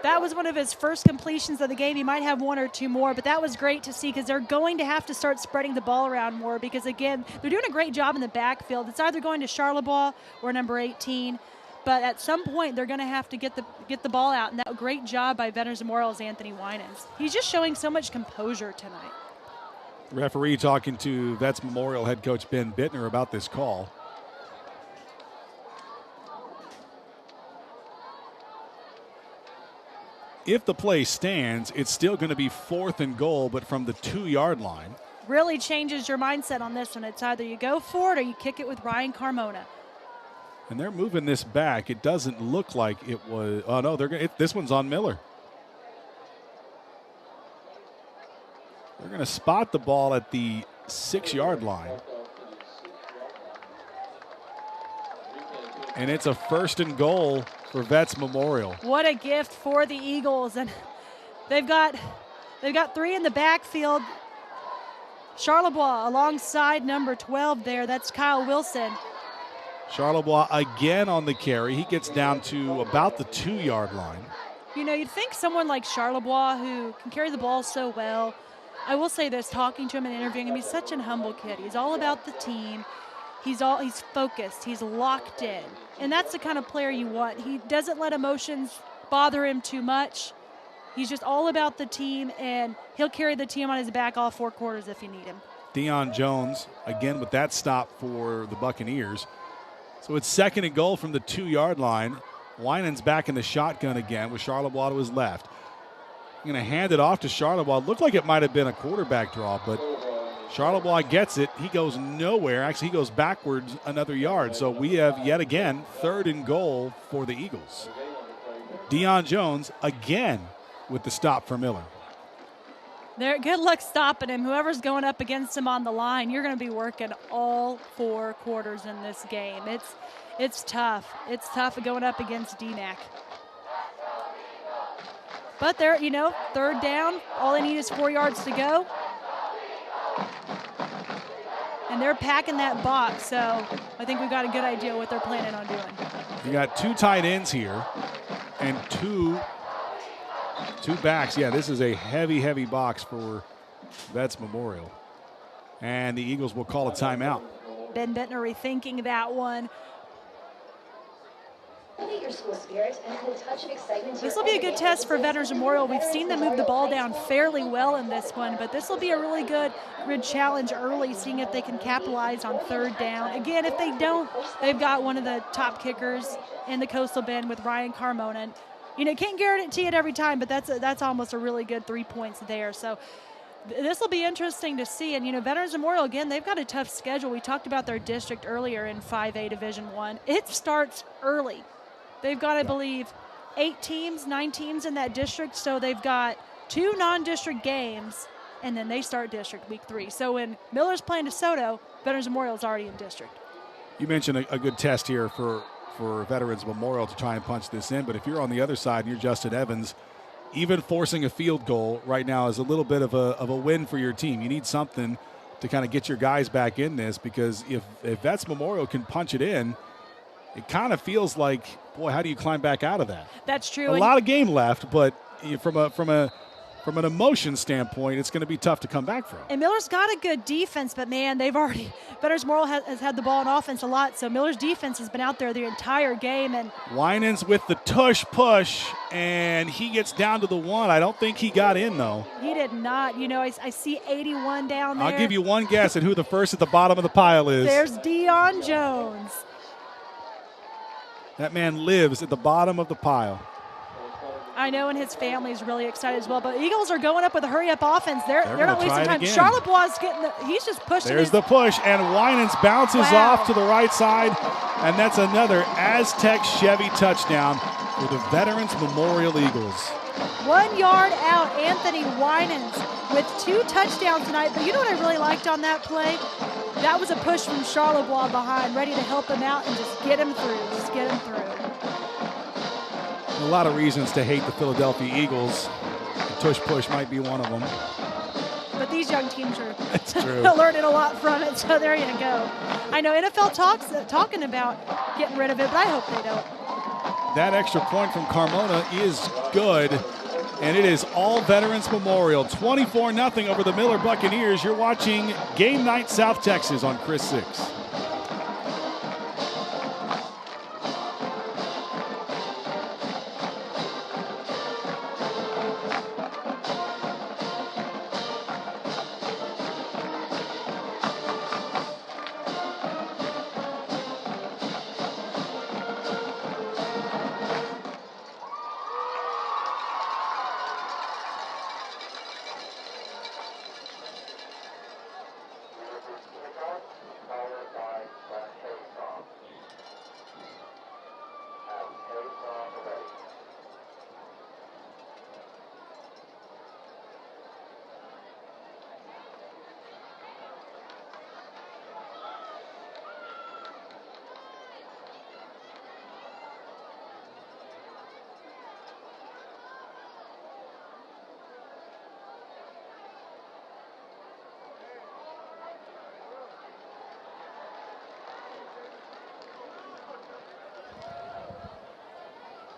That was one of his first completions of the game. He might have 1 or 2 more, but that was great to see because they're going to have to start spreading the ball around more because, again, they're doing a great job in the backfield. It's either going to Charlebois or number 18, but at some point they're going to have to get the ball out, and that great job by Veterans Memorial's Anthony Winans. He's just showing so much composure tonight. Referee talking to Vets Memorial head coach Ben Bittner about this call. if the play stands, it's still going to be 4th and goal, but from the 2-yard line. Really changes your mindset on this one. It's either you go for it or you kick it with Ryan Carmona. And they're moving this back. It doesn't look like it was. Oh, no, this one's on Miller. They're going to spot the ball at the 6-yard line. And it's a 1st and goal for Vets Memorial. What a gift for the Eagles. And they've got 3 in the backfield. Charlebois alongside number 12 there. That's Kyle Wilson. Charlebois again on the carry. He gets down to about the 2-yard line. You know, you'd think someone like Charlebois, who can carry the ball so well, I will say this, talking to him and interviewing him, he's such an humble kid. He's all about the team. He's focused. He's locked in. And that's the kind of player you want. He doesn't let emotions bother him too much. He's just all about the team, and he'll carry the team on his back all 4 quarters if you need him. Deion Jones, again with that stop for the Buccaneers. So it's 2nd and goal from the 2-yard line. Winans back in the shotgun again with Charlebois to his left. Going to hand it off to Charlebois. Looked like it might have been a quarterback draw, but Charlebois gets it. He goes nowhere. Actually, he goes backwards another yard. So we have yet again 3rd and goal for the Eagles. Deion Jones again with the stop for Miller. Good luck stopping him. Whoever's going up against him on the line, you're going to be working all 4 quarters in this game. It's tough. It's tough going up against DMAC. But they're, 3rd down. All they need is 4 yards to go. And they're packing that box, so I think we've got a good idea what they're planning on doing. You got 2 tight ends here and two backs. Yeah, this is a heavy box for Vets Memorial. And the Eagles will call a timeout. Ben Bentner rethinking that one. This will be a good test for Veterans Memorial. We've seen them move the ball down fairly well in this one, but this will be a really good challenge early, seeing if they can capitalize on 3rd down. Again, if they don't, they've got one of the top kickers in the Coastal Bend with Ryan Carmona. Can't guarantee it every time, but that's almost a really good 3 points there. So this will be interesting to see. And, Veterans Memorial, again, they've got a tough schedule. We talked about their district earlier in 5A Division I. It starts early. They've got, I believe, 9 teams in that district, so they've got 2 non-district games, and then they start district week 3. So when Miller's playing DeSoto, Veterans Memorial is already in district. You mentioned a good test here for Veterans Memorial to try and punch this in, but if you're on the other side and you're Justin Evans, even forcing a field goal right now is a little bit of a win for your team. You need something to kind of get your guys back in this, because if Vets Memorial can punch it in, it kind of feels like, boy, how do you climb back out of that? That's true. A lot of game left, but from an emotion standpoint, it's going to be tough to come back from. And Miller's got a good defense, but, man, Veterans Memorial has had the ball in offense a lot, so Miller's defense has been out there the entire game. And Winans with the tush push, and he gets down to the 1. I don't think he got in, though. He did not. I see 81 down there. I'll give you one guess at who the first at the bottom of the pile is. There's Deion Jones. That man lives at the bottom of the pile. I know, and his family's really excited as well. But Eagles are going up with a hurry-up offense. They're not wasting time. Charlebois is he's just pushing. There's the push, and Winans bounces off to the right side, and that's another Aztec Chevy touchdown for the Veterans Memorial Eagles. 1 yard out, Anthony Winans with 2 touchdowns tonight. But you know what I really liked on that play? That was a push from Charlebois behind, ready to help him out and just get him through. A lot of reasons to hate the Philadelphia Eagles. The tush push might be one of them. But these young teams are That's true. learning a lot from it, so there you go. I know NFL talking about getting rid of it, but I hope they don't. That extra point from Carmona is good, and it is all Veterans Memorial. 24-0 over the Miller Buccaneers. You're watching Game Night South Texas on Chris 6.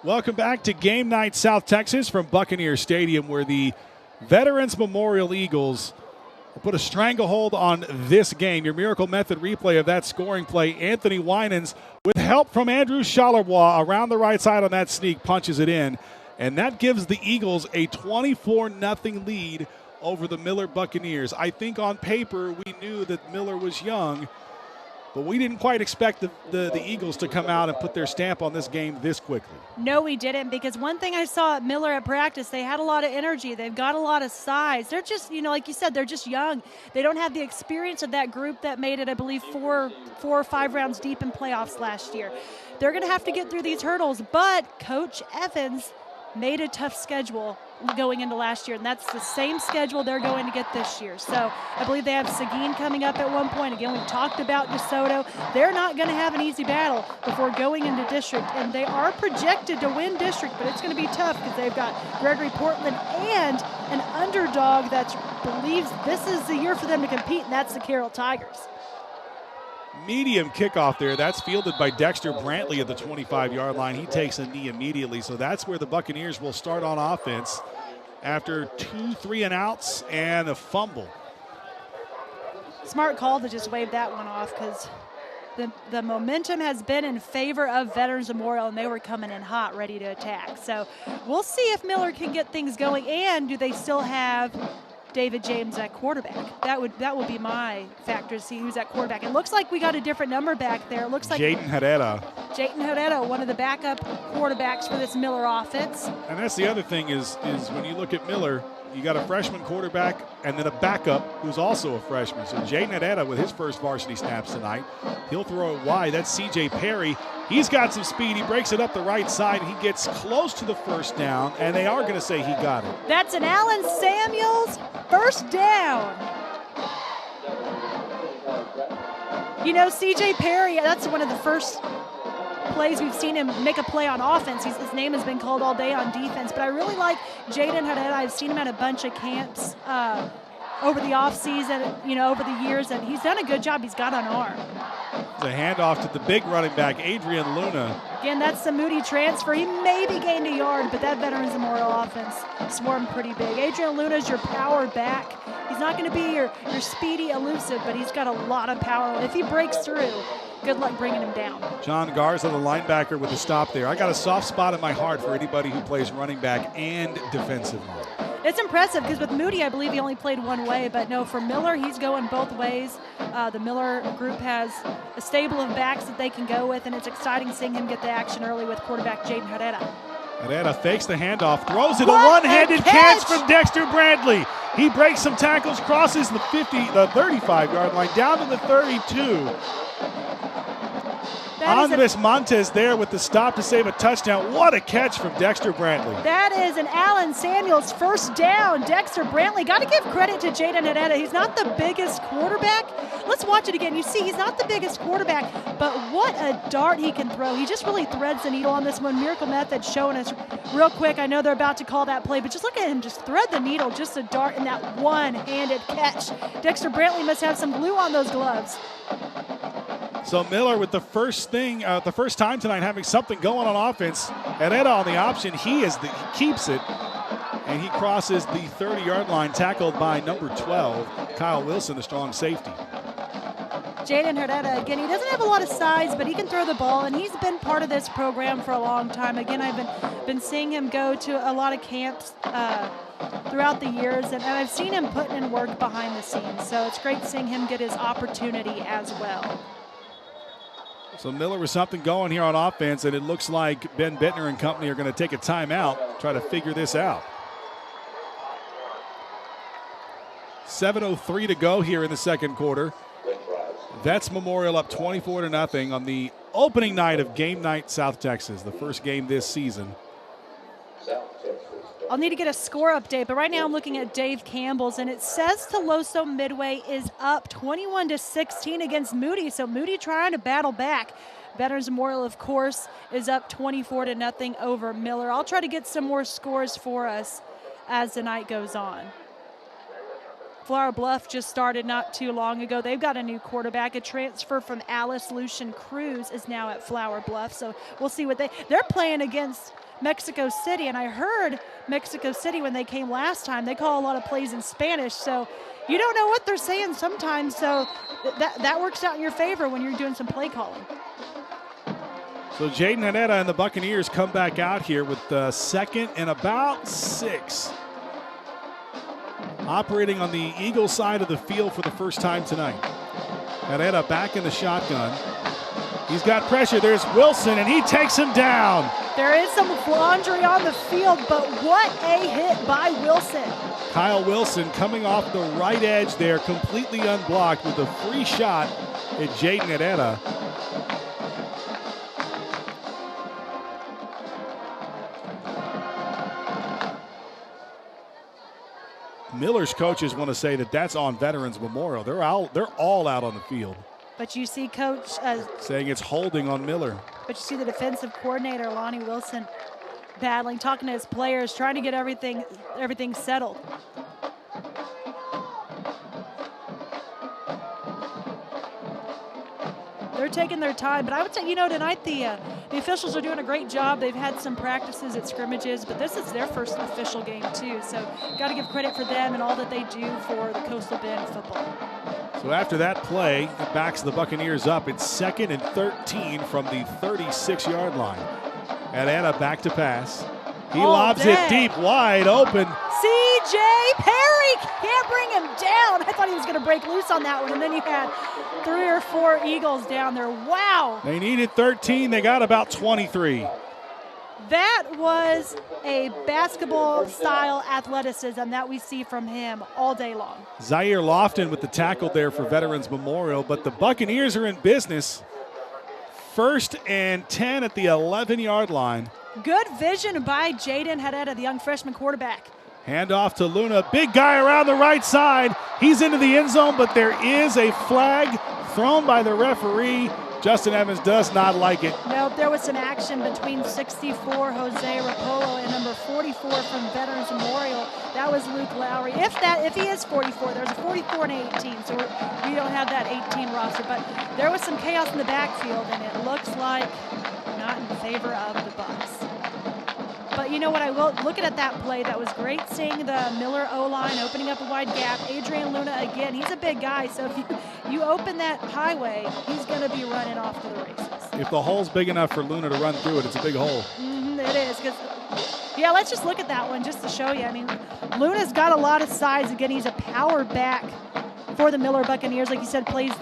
Welcome back to Game Night South Texas from Buccaneer Stadium, where the Veterans Memorial Eagles put a stranglehold on this game. Your Miracle Method replay of that scoring play. Anthony Winans, with help from Andrew Charlevoix around the right side on that sneak, punches it in. And that gives the Eagles a 24-0 lead over the Miller Buccaneers. I think on paper we knew that Miller was young, but we didn't quite expect the Eagles to come out and put their stamp on this game this quickly. No, we didn't, because one thing I saw at Miller at practice, they had a lot of energy. They've got a lot of size. They're just, like you said, they're just young. They don't have the experience of that group that made it, I believe, four or five rounds deep in playoffs last year. They're going to have to get through these hurdles, but Coach Evans made a tough schedule going into last year, and that's the same schedule they're going to get this year. So I believe they have Seguin coming up at one point. Again, we've talked about DeSoto. They're not going to have an easy battle before going into district, and they are projected to win district, but it's going to be tough because they've got Gregory Portland and an underdog that believes this is the year for them to compete, and that's the Carroll Tigers. Medium kickoff there. That's fielded by Dexter Brantley at the 25-yard line. He takes a knee immediately, so that's where the Buccaneers will start on offense after 2 3-and-outs and a fumble. Smart call to just wave that one off, because the momentum has been in favor of Veterans Memorial, and they were coming in hot, ready to attack. So we'll see if Miller can get things going, and do they still have David James at quarterback? That would be my factor to see who's at quarterback. It looks like we got a different number back there. It looks like Jayden Herrera, one of the backup quarterbacks for this Miller offense. And that's the other thing is when you look at Miller, you got a freshman quarterback and then a backup who's also a freshman. So Jayden Herrera with his first varsity snaps tonight. He'll throw it wide. That's C.J. Perry. He's got some speed. He breaks it up the right side. He gets close to the first down, and they are going to say he got it. That's an Allen Samuels first down. C.J. Perry, that's one of the first plays we've seen him make a play on offense. His name has been called all day on defense, but I really like Jayden Herrera. I've seen him at a bunch of camps over the offseason, over the years, and he's done a good job. He's got an arm. It's a handoff to the big running back, Adrian Luna. Again, that's the Moody transfer. He maybe gained a yard, but that Veterans Memorial offense swarmed pretty big. Adrian Luna's your power back. He's not going to be your speedy, elusive, but he's got a lot of power. If he breaks through, good luck bringing him down. John Garza, the linebacker, with the stop there. I got a soft spot in my heart for anybody who plays running back and defensive line. It's impressive because with Moody, I believe he only played one way, but no, for Miller, he's going both ways. The Miller group has a stable of backs that they can go with, and it's exciting seeing him get the action early with quarterback Jayden Herrera. Herrera fakes the handoff, throws it, a one-handed catch from Dexter Brantley. He breaks some tackles, crosses the 35-yard line, down to the 32. Andres Montes there with the stop to save a touchdown. What a catch from Dexter Brantley. That is an Allen Samuels first down. Dexter Brantley, got to give credit to Jayden Herrera. He's not the biggest quarterback. Let's watch it again. You see, he's not the biggest quarterback, but what a dart he can throw. He just really threads the needle on this one. Miracle Method showing us real quick. I know they're about to call that play, but just look at him just thread the needle, just a dart in that one-handed catch. Dexter Brantley must have some glue on those gloves. So Miller with the first time tonight having something going on offense. Herrera on the option. He keeps it, and he crosses the 30-yard line, tackled by number 12, Kyle Wilson, the strong safety. Jayden Herrera, again, he doesn't have a lot of size, but he can throw the ball, and he's been part of this program for a long time. Again, I've been seeing him go to a lot of camps throughout the years, and I've seen him putting in work behind the scenes. So it's great seeing him get his opportunity as well. So Miller with something going here on offense, and it looks like Ben Bittner and company are going to take a timeout, try to figure this out. 7:03 to go here in the second quarter. That's Memorial up 24-0 on the opening night of Game Night South Texas, the first game this season. I'll need to get a score update, but right now I'm looking at Dave Campbell's, and it says Toloso Midway is up 21-16 against Moody, so Moody trying to battle back. Veterans Memorial, of course, is up 24-0 over Miller. I'll try to get some more scores for us as the night goes on. Flower Bluff just started not too long ago. They've got a new quarterback. A transfer from Alice, Lucian Cruz, is now at Flower Bluff. So we'll see what they're playing against Mexico City. And I heard Mexico City, when they came last time, they call a lot of plays in Spanish. So you don't know what they're saying sometimes. So that works out in your favor when you're doing some play calling. So Jaden Herrera and the Buccaneers come back out here with second and about 6. Operating on the Eagle side of the field for the first time tonight. Herrera back in the shotgun. He's got pressure. There's Wilson, and he takes him down. There is some laundry on the field, but what a hit by Wilson. Kyle Wilson coming off the right edge there, completely unblocked with a free shot at Jaden Herrera. Miller's coaches want to say that that's on Veterans Memorial. They're all out on the field. But you see Coach saying it's holding on Miller. But you see the defensive coordinator, Lonnie Wilson, battling, talking to his players, trying to get everything settled. They're taking their time, but I would say, tonight the officials are doing a great job. They've had some practices at scrimmages, but this is their first official game too. So got to give credit for them and all that they do for the Coastal Bend football. So after that play, it backs the Buccaneers up. It's 2nd and 13 from the 36-yard line. Herrera back to pass. He lobs it deep, wide open. C.J. Perry can't bring him down. I thought he was going to break loose on that one, and then you had 3 or 4 Eagles down there. Wow. They needed 13. They got about 23. That was a basketball-style athleticism that we see from him all day long. Zaire Lofton with the tackle there for Veterans Memorial, but the Buccaneers are in business. 1st and 10 at the 11-yard line. Good vision by Jaden Herrera, the young freshman quarterback. Handoff to Luna. Big guy around the right side. He's into the end zone, but there is a flag thrown by the referee. Justin Evans does not like it. Nope, there was some action between 64, Jose Rapolo, and number 44 from Veterans Memorial. That was Luke Lowry. If he is 44, there's a 44 and 18, so we don't have that 18 roster. But there was some chaos in the backfield, and it looks like not in favor of the Bucs. But you know what, I will, looking at that play, that was great seeing the Miller O-line opening up a wide gap. Adrian Luna, again, he's a big guy, so if you open that highway, he's going to be running off to the races. If the hole's big enough for Luna to run through it, it's a big hole. It is, because, yeah, let's just look at that one just to show you. I mean, Luna's got a lot of size. Again, he's a power back for the Miller Buccaneers. Like you said, plays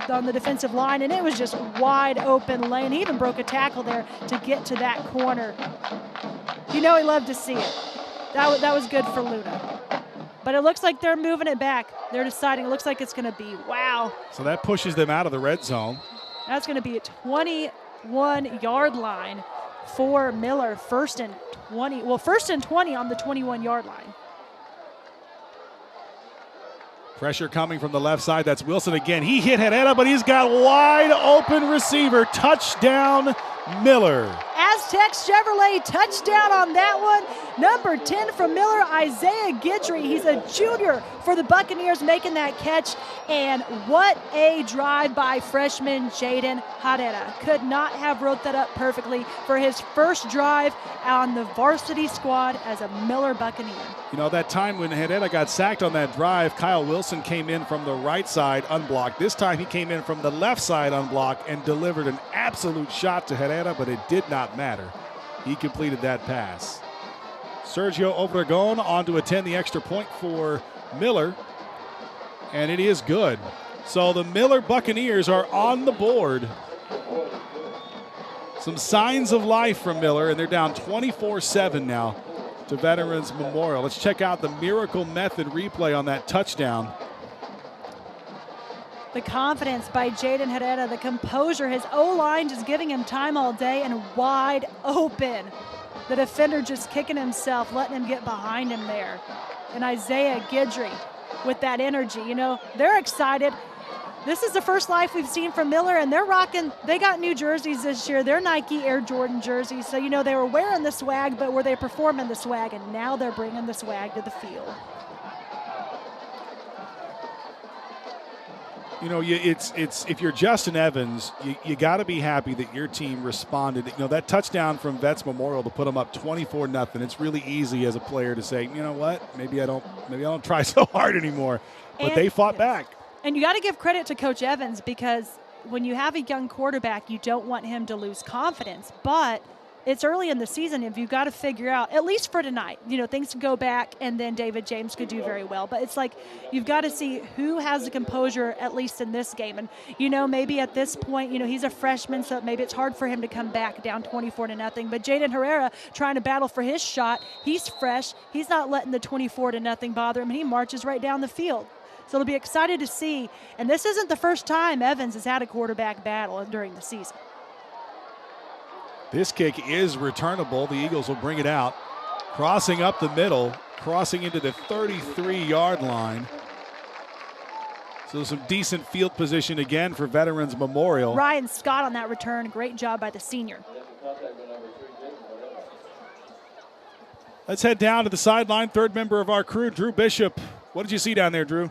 on the defensive line, and it was just wide open lane. He even broke a tackle there to get to that corner. He loved to see it. That was good for Luna. But it looks like they're moving it back. They're deciding. It looks like it's going to be, wow. So that pushes them out of the red zone. That's going to be a 21-yard line for Miller. First and 20 on the 21-yard line. Pressure coming from the left side. That's Wilson again. He hit Herrera, but he's got wide open receiver. Touchdown, Miller. Aztec Chevrolet touchdown on that one. Number 10 from Miller, Isaiah Guidry. He's a junior for the Buccaneers making that catch. And what a drive by freshman Jaden Herrera. Could not have wrote that up perfectly for his first drive on the varsity squad as a Miller Buccaneer. That time when Herrera got sacked on that drive, Kyle Wilson came in from the right side unblocked. This time he came in from the left side unblocked and delivered an absolute shot to Herrera, but it did not matter. He completed that pass. Sergio Obregon on to attend the extra point for Miller, and it is good. So the Miller Buccaneers are on the board. Some signs of life from Miller, and they're down 24-7 now to Veterans Memorial. Let's check out the Miracle Method replay on that touchdown. The confidence by Jaden Herrera, the composure, his O-line just giving him time all day and wide open. The defender just kicking himself, letting him get behind him there. And Isaiah Guidry with that energy. They're excited. This is the first life we've seen from Miller, and they got new jerseys this year. They're Nike Air Jordan jerseys. So, they were wearing the swag, but were they performing the swag? And now they're bringing the swag to the field. You know, it's if you're Justin Evans, you got to be happy that your team responded. You know, that touchdown from Vets Memorial to put them up 24-0. It's really easy as a player to say, you know what, maybe I don't try so hard anymore. But they fought back. And you got to give credit to Coach Evans, because when you have a young quarterback, you don't want him to lose confidence. But it's early in the season, if you've got to figure out, at least for tonight, you know, things could go back and then David James could do very well. But it's like you've got to see who has the composure, at least in this game. And, you know, maybe at this point, you know, he's a freshman, so maybe it's hard for him to come back down 24-0. But Jaden Herrera trying to battle for his shot, he's fresh. He's not letting the 24-0 bother him, and he marches right down the field. So it'll be excited to see. And this isn't the first time Evans has had a quarterback battle during the season. This kick is returnable. The Eagles will bring it out. Crossing up the middle, crossing into the 33-yard line. So some decent field position again for Veterans Memorial. Ryan Scott on that return. Great job by the senior. Let's head down to the sideline. Third member of our crew, Drew Bishop. What did you see down there, Drew?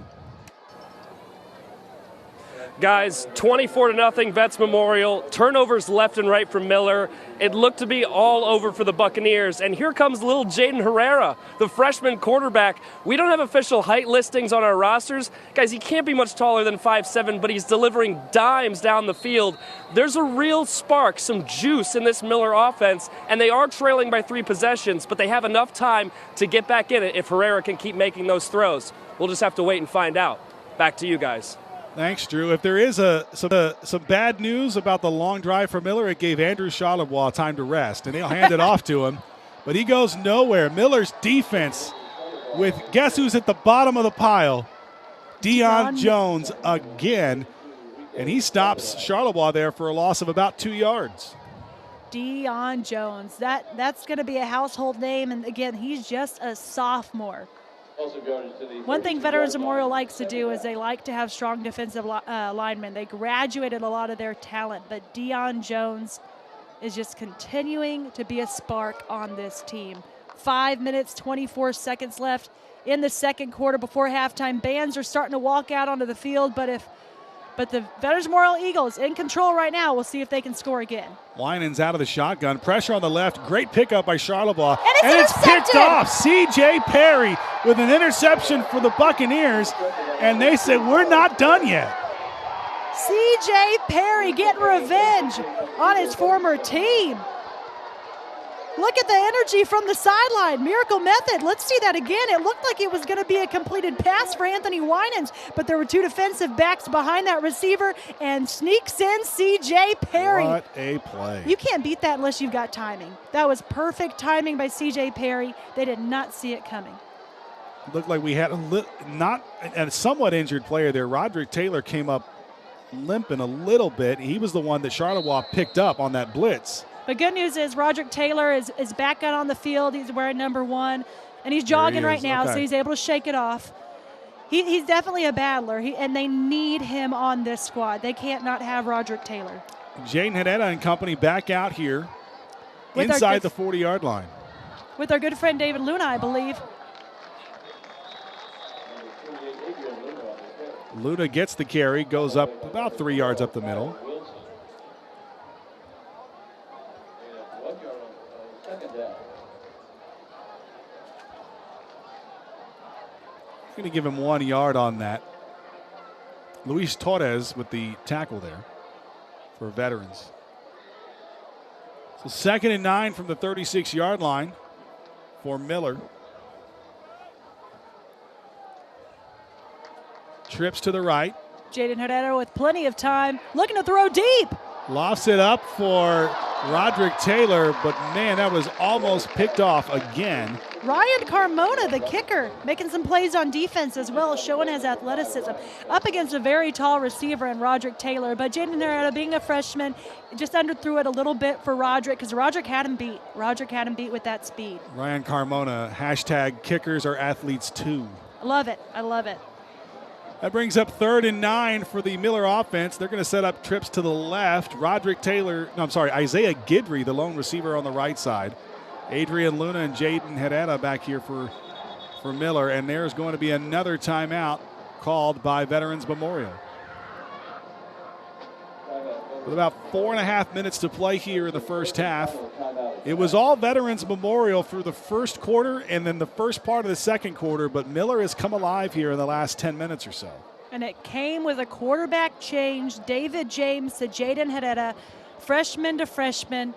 Guys, 24-0 Vets Memorial. Turnovers left and right from Miller. It looked to be all over for the Buccaneers. And here comes little Jaden Herrera, the freshman quarterback. We don't have official height listings on our rosters. Guys, he can't be much taller than 5'7", but he's delivering dimes down the field. There's a real spark, some juice in this Miller offense, and they are trailing by 3 possessions, but they have enough time to get back in it if Herrera can keep making those throws. We'll just have to wait and find out. Back to you guys. Thanks, Drew. If there is some bad news about the long drive for Miller, it gave Andrew Charlebois time to rest, and they'll hand it off to him. But he goes nowhere. Miller's defense with guess who's at the bottom of the pile? Deion Jones again. And he stops Charlebois there for a loss of about 2 yards. Deion Jones. That's going to be a household name, and again, he's just a sophomore. One thing Veterans Memorial likes to do is they like to have strong defensive linemen. They graduated a lot of their talent, but Deion Jones is just continuing to be a spark on this team. 5 minutes, 24 seconds left in the second quarter before halftime. Bands are starting to walk out onto the field, but the Veterans Memorial Eagles in control right now. We'll see if they can score again. Winans out of the shotgun. Pressure on the left. Great pickup by Charlebois. And it's picked off. C.J. Perry with an interception for the Buccaneers. And they said, we're not done yet. C.J. Perry getting revenge on his former team. Look at the energy from the sideline. Miracle method. Let's see that again. It looked like it was going to be a completed pass for Anthony Winans, but there were 2 defensive backs behind that receiver, and sneaks in C.J. Perry. What a play. You can't beat that unless you've got timing. That was perfect timing by C.J. Perry. They did not see it coming. Looked like we had a somewhat injured player there. Roderick Taylor came up limping a little bit. He was the one that Charlebois picked up on that blitz. But good news is Roderick Taylor is back out on the field. He's wearing number 1, and he's jogging right now, so he's able to shake it off. He's definitely a battler, and they need him on this squad. They can't not have Roderick Taylor. Jaden Herrera and company back out here inside the 40-yard line. With our good friend David Luna, I believe. Luna gets the carry, goes up about 3 yards up the middle. Going to give him 1 yard on that. Luis Torres with the tackle there for Veterans. So 2nd and 9 from the 36-yard line for Miller. Trips to the right. Jaden Herrera with plenty of time, looking to throw deep. Lofts it up for Roderick Taylor, but man, that was almost picked off again. Ryan Carmona, the kicker, making some plays on defense as well, showing his athleticism. Up against a very tall receiver in Roderick Taylor, but Jaden Herrera, being a freshman, just underthrew it a little bit for Roderick because Roderick had him beat. Roderick had him beat with that speed. Ryan Carmona, hashtag kickers are athletes too. I love it. I love it. That brings up 3rd and 9 for the Miller offense. They're going to set up trips to the left. Isaiah Gidry, the lone receiver on the right side. Adrian Luna and Jaden Herrera back here for Miller. And there's going to be another timeout called by Veterans Memorial. with about 4.5 minutes to play here in the first half. It was all Veterans Memorial through the first quarter and then the first part of the second quarter, but Miller has come alive here in the last 10 minutes or so. And it came with a quarterback change. David James to Jaden Herrera, freshman to freshman.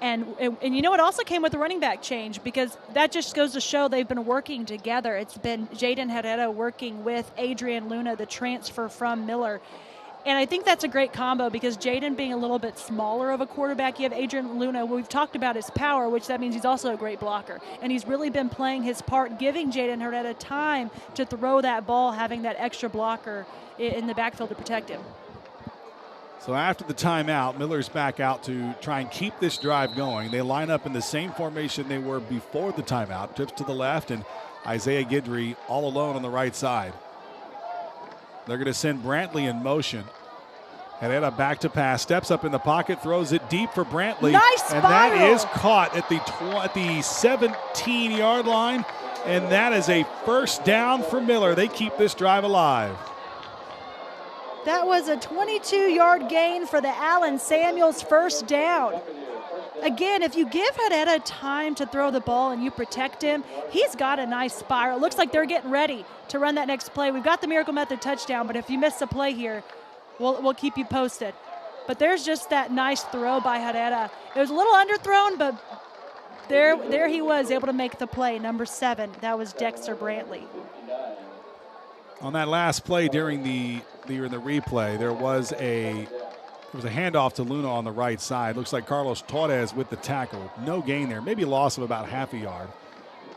And you know, it also came with a running back change, because that just goes to show they've been working together. It's been Jaden Herrera working with Adrian Luna, the transfer from Miller. And I think that's a great combo, because Jaden being a little bit smaller of a quarterback, you have Adrian Luna. We've talked about his power, which that means he's also a great blocker. And he's really been playing his part, giving Jaden Herrera time to throw that ball, having that extra blocker in the backfield to protect him. So after the timeout, Miller's back out to try and keep this drive going. They line up in the same formation they were before the timeout. Trips to the left, and Isaiah Guidry all alone on the right side. They're going to send Brantley in motion. Herrera back to pass, steps up in the pocket, throws it deep for Brantley. Nice spiral. And that is caught at the 17-yard line, and that is a first down for Miller. They keep this drive alive. That was a 22-yard gain for the Allen Samuels first down. Again, if you give Herrera time to throw the ball and you protect him, he's got a nice spiral. Looks like they're getting ready to run that next play. We've got the Miracle Method touchdown, but if you miss a play here, we'll keep you posted. But there's just that nice throw by Herrera. It was a little underthrown, but there he was, able to make the play, number 7. That was Dexter Brantley. On that last play during the replay, there was a handoff to Luna on the right side. Looks like Carlos Torres with the tackle. No gain there, maybe a loss of about half a yard.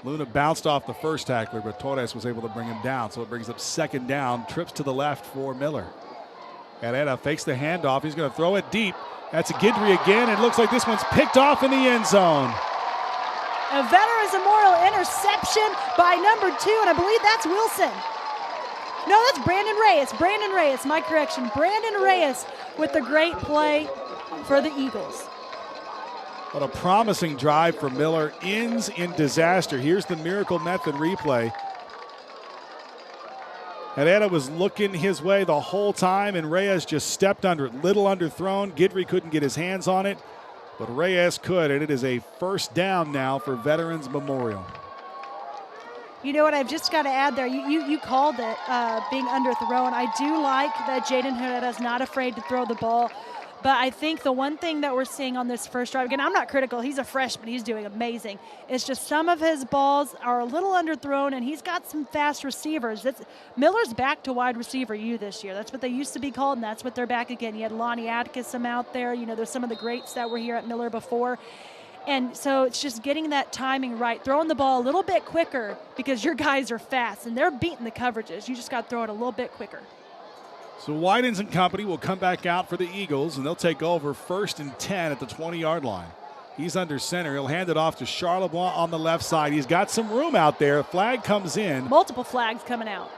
Luna bounced off the first tackler, but Torres was able to bring him down, so it brings up second down. Trips to the left for Miller. Herrera fakes the handoff. He's going to throw it deep. That's a Guidry again. It looks like this one's picked off in the end zone. A Veterans Memorial interception by number 2, and I believe that's Wilson. No, that's Brandon Reyes. Brandon Reyes, my correction. Brandon Reyes with the great play for the Eagles. What a promising drive for Miller. Ends in disaster. Here's the Miracle Method replay. Herrera was looking his way the whole time, and Reyes just stepped under it. Little underthrown. Guidry couldn't get his hands on it, but Reyes could, and it is a first down now for Veterans Memorial. You know what, I've just got to add there, you called it being underthrown. I do like that Jaden Herrera is not afraid to throw the ball, but I think the one thing that we're seeing on this first drive, again, I'm not critical, he's a freshman, he's doing amazing. It's just some of his balls are a little underthrown, and he's got some fast receivers. Miller's back to wide receiver U this year. That's what they used to be called, and that's what they're back again. You had Lonnie Atkinson out there. You know, there's some of the greats that were here at Miller before. And so it's just getting that timing right, throwing the ball a little bit quicker, because your guys are fast and they're beating the coverages. You just got to throw it a little bit quicker. So Widens and company will come back out for the Eagles, and they'll take over 1st and 10 at the 20-yard line. He's under center. He'll hand it off to Charlebois on the left side. He's got some room out there. Flag comes in. Multiple flags coming out.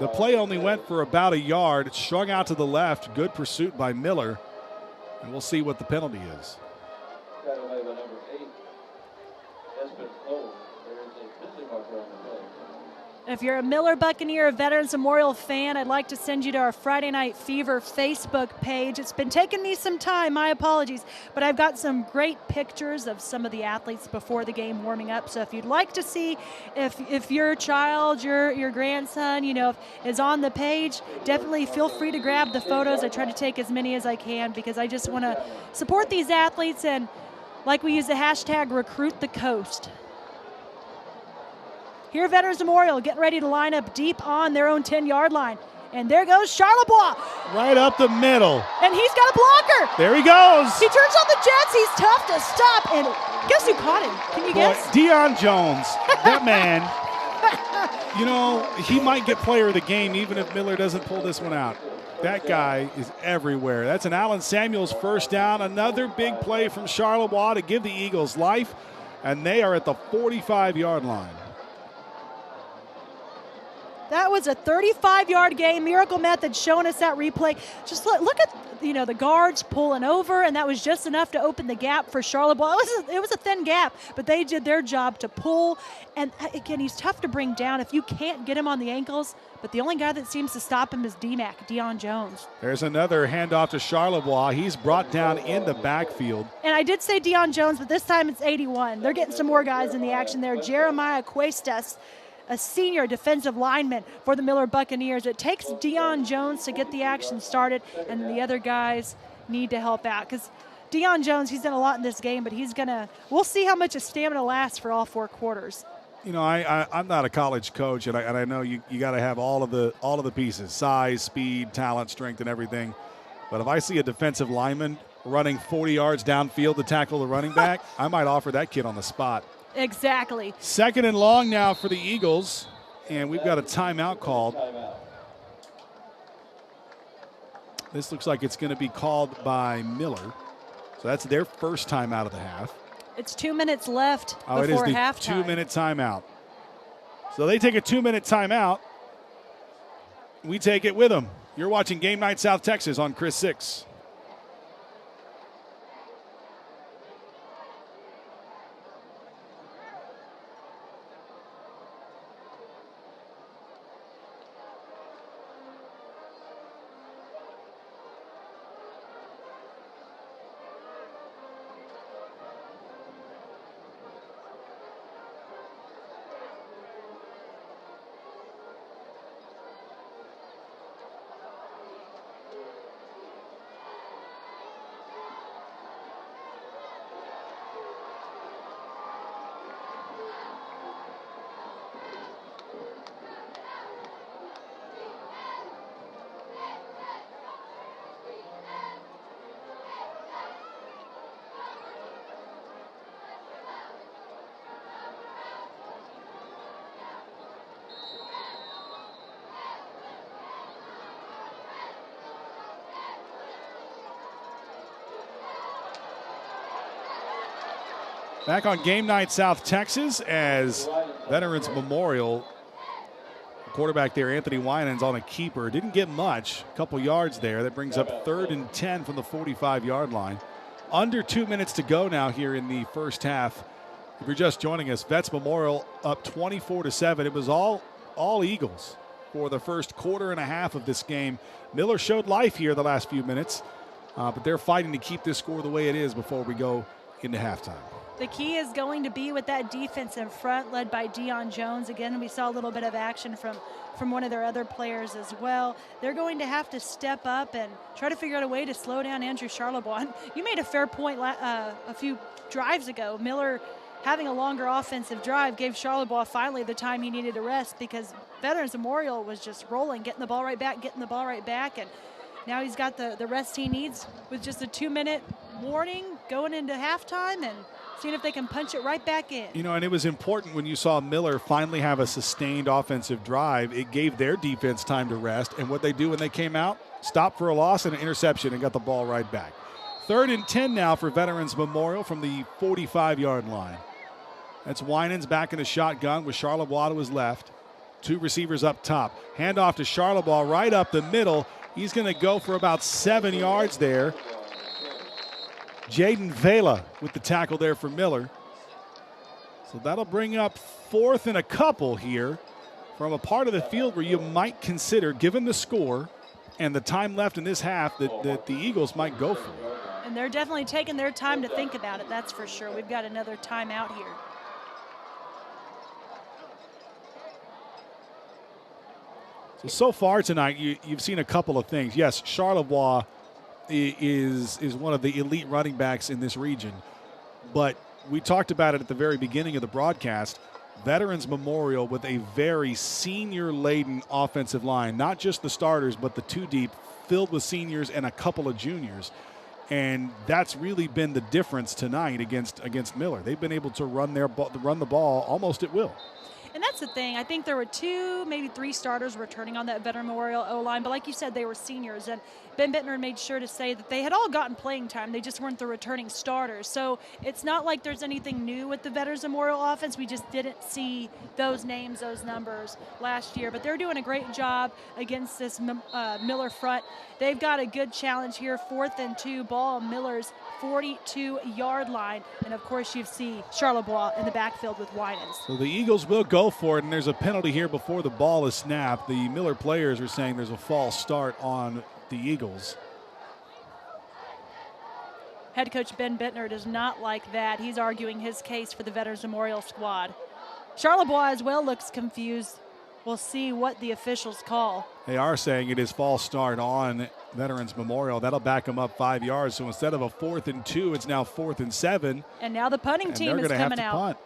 The play only went for about a yard. It's strung out to the left. Good pursuit by Miller. And we'll see what the penalty is. If you're a Miller Buccaneer or Veterans Memorial fan, I'd like to send you to our Friday Night Fever Facebook page. It's been taking me some time, my apologies, but I've got some great pictures of some of the athletes before the game warming up. So if you'd like to see if your child, your grandson, you know, is on the page, definitely feel free to grab the photos. I try to take as many as I can, because I just want to support these athletes, and like we use the hashtag recruit the coast. Here, Veterans Memorial getting ready to line up deep on their own 10-yard line. And there goes Charlebois. Right up the middle. And he's got a blocker. There he goes. He turns on the Jets. He's tough to stop. And guess who caught him? Can you guess? Deion Jones. That man, you know, he might get player of the game even if Miller doesn't pull this one out. That guy is everywhere. That's an Allen Samuels first down. Another big play from Charlebois to give the Eagles life. And they are at the 45-yard line. That was a 35-yard game. Miracle Method showing us that replay. Just look at the guards pulling over, and that was just enough to open the gap for Charlebois. It was a thin gap, but they did their job to pull. And again, he's tough to bring down if you can't get him on the ankles. But the only guy that seems to stop him is Deion Jones. There's another handoff to Charlebois. He's brought down in the backfield. And I did say Deion Jones, but this time it's 81. They're getting some more guys in the action there. Jeremiah Cuestas, a senior defensive lineman for the Miller Buccaneers. It takes Deion Jones to get the action started, and the other guys need to help out because Deion Jones, he's done a lot in this game, but we'll see how much his stamina lasts for all 4 quarters. I'm not a college coach, and I know you got to have all of the pieces: size, speed, talent, strength, and everything. But if I see a defensive lineman running 40 yards downfield to tackle the running back, I might offer that kid on the spot. Exactly. 2nd and long now for the Eagles, and we've got a timeout called. This looks like it's going to be called by Miller. So that's their first timeout of the half. It's 2 minutes left it is before the halftime. 2-minute timeout. So they take a 2-minute timeout. We take it with them. You're watching Game Night South Texas on Chris 6. Back on Game Night South Texas as Veterans Memorial. Quarterback there, Anthony Winans, on a keeper. Didn't get much, a couple yards there. That brings up 3rd and 10 from the 45-yard line. Under 2 minutes to go now here in the first half. If you're just joining us, Vets Memorial up 24-7. It was all Eagles for the first quarter and a half of this game. Miller showed life here the last few minutes, but they're fighting to keep this score the way it is before we go into halftime. The key is going to be with that defense in front, led by Deion Jones. Again, we saw a little bit of action from one of their other players as well. They're going to have to step up and try to figure out a way to slow down Andrew Charlebois. And you made a fair point a few drives ago. Miller having a longer offensive drive gave Charlebois finally the time he needed to rest because Veterans Memorial was just rolling, getting the ball right back, and now he's got the rest he needs with just a 2-minute warning going into halftime and seeing if they can punch it right back in. And it was important when you saw Miller finally have a sustained offensive drive. It gave their defense time to rest, and what they do when they came out, stopped for a loss and an interception and got the ball right back. 3rd and 10 now for Veterans Memorial from the 45-yard line. That's Winans back in the shotgun with Charlebois to his left. 2 receivers up top. Handoff to Charlebois right up the middle. He's going to go for about 7 yards there. Jaden Vela with the tackle there for Miller. So that'll bring up 4th and a couple here from a part of the field where you might consider, given the score and the time left in this half, that the Eagles might go for it. And they're definitely taking their time to think about it, that's for sure. We've got another timeout here. So far tonight, you've seen a couple of things. Yes, Charlebois is one of the elite running backs in this region. But we talked about it at the very beginning of the broadcast. Veterans Memorial with a very senior-laden offensive line. Not just the starters, but the 2 deep, filled with seniors and a couple of juniors. And that's really been the difference tonight against Miller. They've been able to run the ball almost at will. And that's the thing. I think there were 2, maybe 3 starters returning on that Veteran Memorial O-line. But like you said, they were seniors. And Ben Bittner made sure to say that they had all gotten playing time. They just weren't the returning starters. So it's not like there's anything new with the Veterans Memorial offense. We just didn't see those names, those numbers last year. But they're doing a great job against this Miller front. They've got a good challenge here, 4th and 2, ball on Miller's 42-yard line. And, of course, you see Charlebois in the backfield with Winans. So the Eagles will go for it, and there's a penalty here before the ball is snapped. The Miller players are saying there's a false start on the Eagles. Head coach Ben Bittner does not like that. He's arguing his case for the Veterans Memorial squad. Charlebois as well looks confused. We'll see what the officials call. They are saying it is false start on Veterans Memorial. That'll back them up 5 yards. So instead of a 4th and 2, it's now 4th and 7. And now the punting team is coming out. Punt.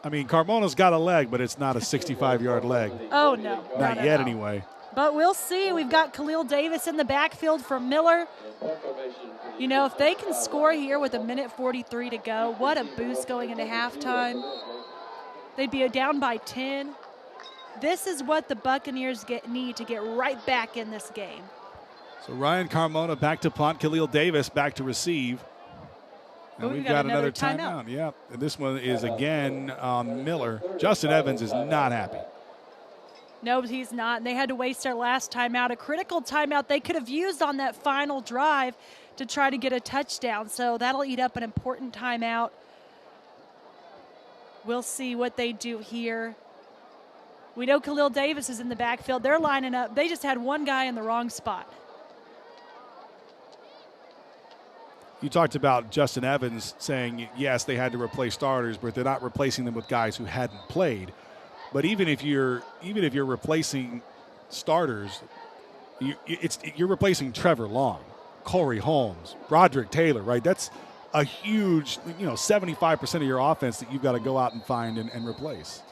I mean, Carmona's got a leg, but it's not a 65-yard leg. Oh, no. Not yet, anyway. But we'll see. We've got Khalil Davis in the backfield for Miller. You know, if they can score here with 1:43 to go, what a boost going into halftime. They'd be down by 10. This is what the Buccaneers need to get right back in this game. So Ryan Carmona back to punt, Khalil Davis back to receive. And we've got another timeout. Yeah, and this one is again Miller. Justin Evans is not happy. No, he's not. And they had to waste their last timeout, a critical timeout they could have used on that final drive to try to get a touchdown. So that'll eat up an important timeout. We'll see what they do here. We know Khalil Davis is in the backfield. They're lining up. They just had one guy in the wrong spot. You talked about Justin Evans saying, yes, they had to replace starters, but they're not replacing them with guys who hadn't played. But even if you're replacing starters, you're replacing Trevor Long, Corey Holmes, Broderick Taylor, right? That's a huge, 75% of your offense that you've got to go out and find and replace.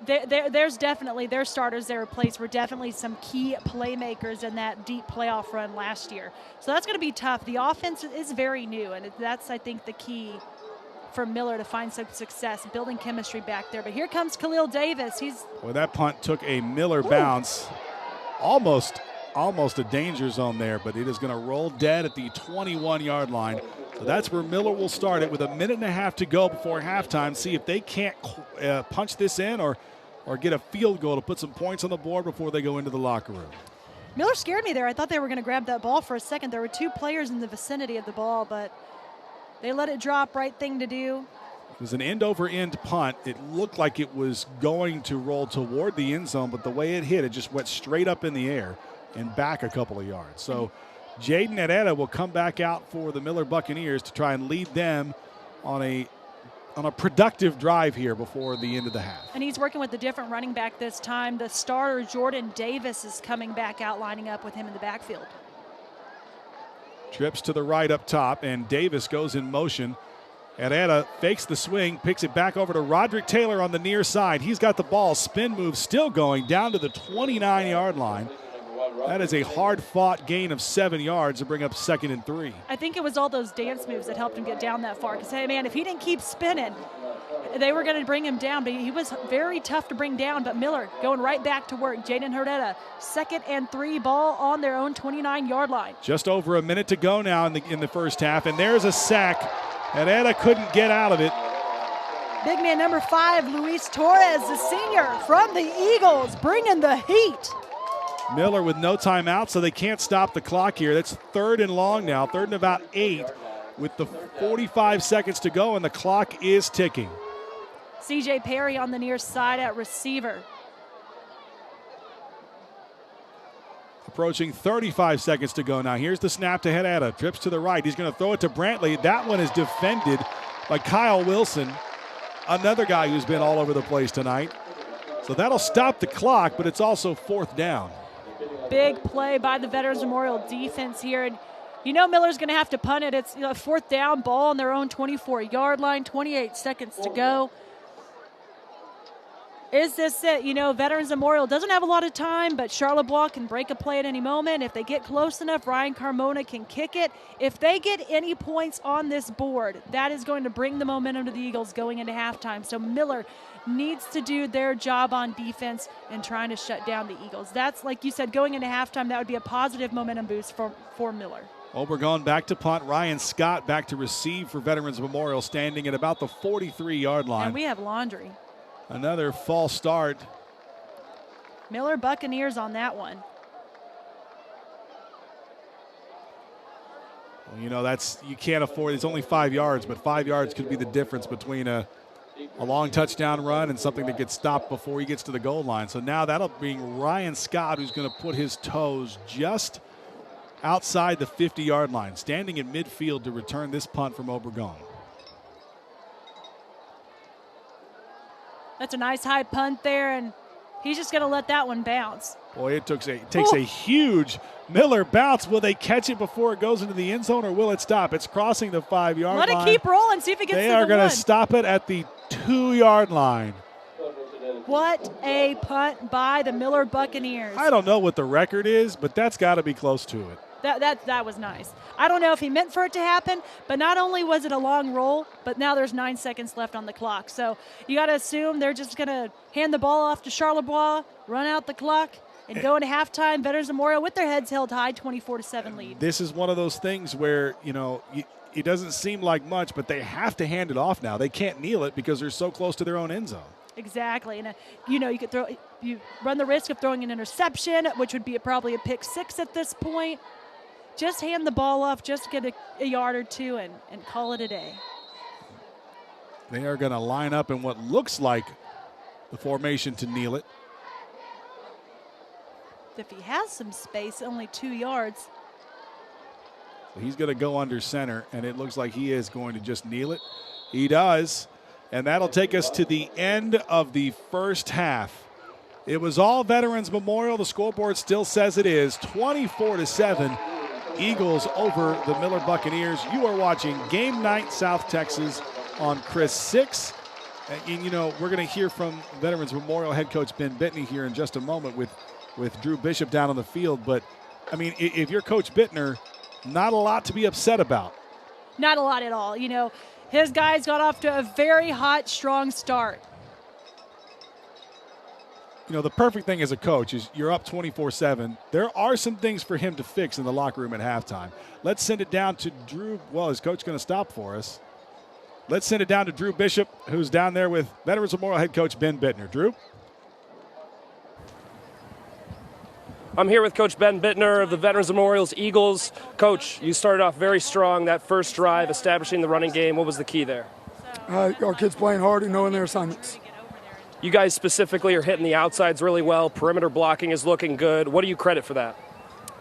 There's definitely, their starters they replaced were definitely some key playmakers in that deep playoff run last year. So that's going to be tough. The offense is very new, and that's, I think, the key for Miller to find some success, building chemistry back there. But here comes Khalil Davis. Well, that punt took a Miller bounce. Almost a danger zone there, but it is going to roll dead at the 21-yard line. So that's where Miller will start it with 1.5 minutes to go before halftime. See if they can't punch this in or get a field goal to put some points on the board before they go into the locker room. Miller scared me there. I thought they were going to grab that ball for a second. There were two players in the vicinity of the ball, but they let it drop. Right thing to do. It was an end-over-end punt. It looked like it was going to roll toward the end zone, but the way it hit, it just went straight up in the air and back a couple of yards. So Jaden Herrera will come back out for the Miller Buccaneers to try and lead them on a productive drive here before the end of the half. And he's working with a different running back this time. The starter, Jordan Davis, is coming back out, lining up with him in the backfield. Trips to the right up top, and Davis goes in motion. Herrera fakes the swing, picks it back over to Roderick Taylor on the near side. He's got the ball. Spin move still going down to the 29-yard line. That is a hard-fought gain of 7 yards to bring up 2nd and 3. I think it was all those dance moves that helped him get down that far. Because, hey, man, if he didn't keep spinning, they were going to bring him down. But he was very tough to bring down. But Miller going right back to work. Jaden Herrera, 2nd and 3, ball on their own 29-yard line. Just over a minute to go now in the first half. And there's a sack. Herrera couldn't get out of it. Big man number 5, Luis Torres, the senior from the Eagles, bringing the heat. Miller with no timeout, so they can't stop the clock here. That's 3rd and long now, 3rd and about 8 with the 45 seconds to go, and the clock is ticking. C.J. Perry on the near side at receiver. Approaching 35 seconds to go now. Here's the snap to Herrera. Trips to the right. He's going to throw it to Brantley. That one is defended by Kyle Wilson, another guy who's been all over the place tonight. So that'll stop the clock, but it's also 4th down. Big play by the Veterans Memorial defense here. And Miller's going to have to punt it. It's 4th down, ball on their own 24-yard line, 28 seconds to go. Is this it? You know, Veterans Memorial doesn't have a lot of time, but Charlebois can break a play at any moment. If they get close enough, Ryan Carmona can kick it. If they get any points on this board, that is going to bring the momentum to the Eagles going into halftime. So Miller needs to do their job on defense and trying to shut down the Eagles. That's, like you said, going into halftime, that would be a positive momentum boost for Miller. Obregon back to punt. Ryan Scott back to receive for Veterans Memorial, standing at about the 43-yard line. And we have laundry. Another false start. Miller Buccaneers on that one. Well, you know, you can't afford, it's only 5 yards, but 5 yards could be the difference between a long touchdown run and something that gets stopped before he gets to the goal line. So now that'll bring Ryan Scott, who's going to put his toes just outside the 50-yard line, standing in midfield to return this punt from Obregon. That's a nice high punt there, and he's just going to let that one bounce. Boy, it takes a huge Miller bounce. Will they catch it before it goes into the end zone, or will it stop? It's crossing the 5-yard line. Let it keep rolling, see if it gets to the 1. They are going to stop it at the 2-yard line. What a punt by the Miller Buccaneers. I don't know what the record is, but that's got to be close to it. That was nice. I don't know if he meant for it to happen, but not only was it a long roll, but now there's 9 seconds left on the clock. So you got to assume they're just going to hand the ball off to Charlebois, run out the clock, and go into halftime. Veterans Memorial with their heads held high, 24-7 lead. This is one of those things where, you know, it doesn't seem like much, but they have to hand it off now. They can't kneel it because they're so close to their own end zone. Exactly, and you run the risk of throwing an interception, which would be probably a pick 6 at this point. Just hand the ball off, just get a yard or two, and call it a day. They are going to line up in what looks like the formation to kneel it. If he has some space, only 2 yards. So he's going to go under center, and it looks like he is going to just kneel it. He does, and that'll take us to the end of the first half. It was all Veterans Memorial. The scoreboard still says it is 24-7. Eagles over the Miller Buccaneers. You are watching Game Night South Texas on Chris 6. And you know, we're going to hear from Veterans Memorial head coach Ben Bittner here in just a moment with Drew Bishop down on the field. But, I mean, if you're Coach Bittner, not a lot to be upset about. Not a lot at all. You know, his guys got off to a very hot, strong start. You know, the perfect thing as a coach is you're up 24-7. There are some things for him to fix in the locker room at halftime. Let's send it down to Drew. Well, is coach going to stop for us? Let's send it down to Drew Bishop, who's down there with Veterans Memorial head coach Ben Bittner. Drew? I'm here with Coach Ben Bittner of the Veterans Memorial's Eagles. Coach, you started off very strong that first drive, establishing the running game. What was the key there? Our kids playing hard and knowing their assignments. You guys specifically are hitting the outsides really well. Perimeter blocking is looking good. What do you credit for that?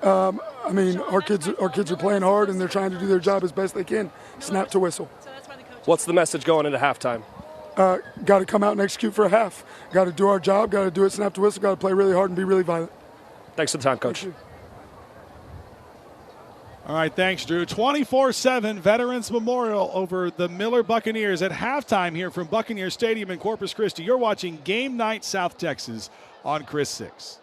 I mean, our kids are playing hard and they're trying to do their job as best they can, snap to whistle. What's the message going into halftime? Got to come out and execute for a half. Got to do our job. Got to do it snap to whistle. Got to play really hard and be really violent. Thanks for the time, Coach. All right, thanks, Drew. 24-7 Veterans Memorial over the Miller Buccaneers at halftime here from Buccaneer Stadium in Corpus Christi. You're watching Game Night South Texas on Chris 6.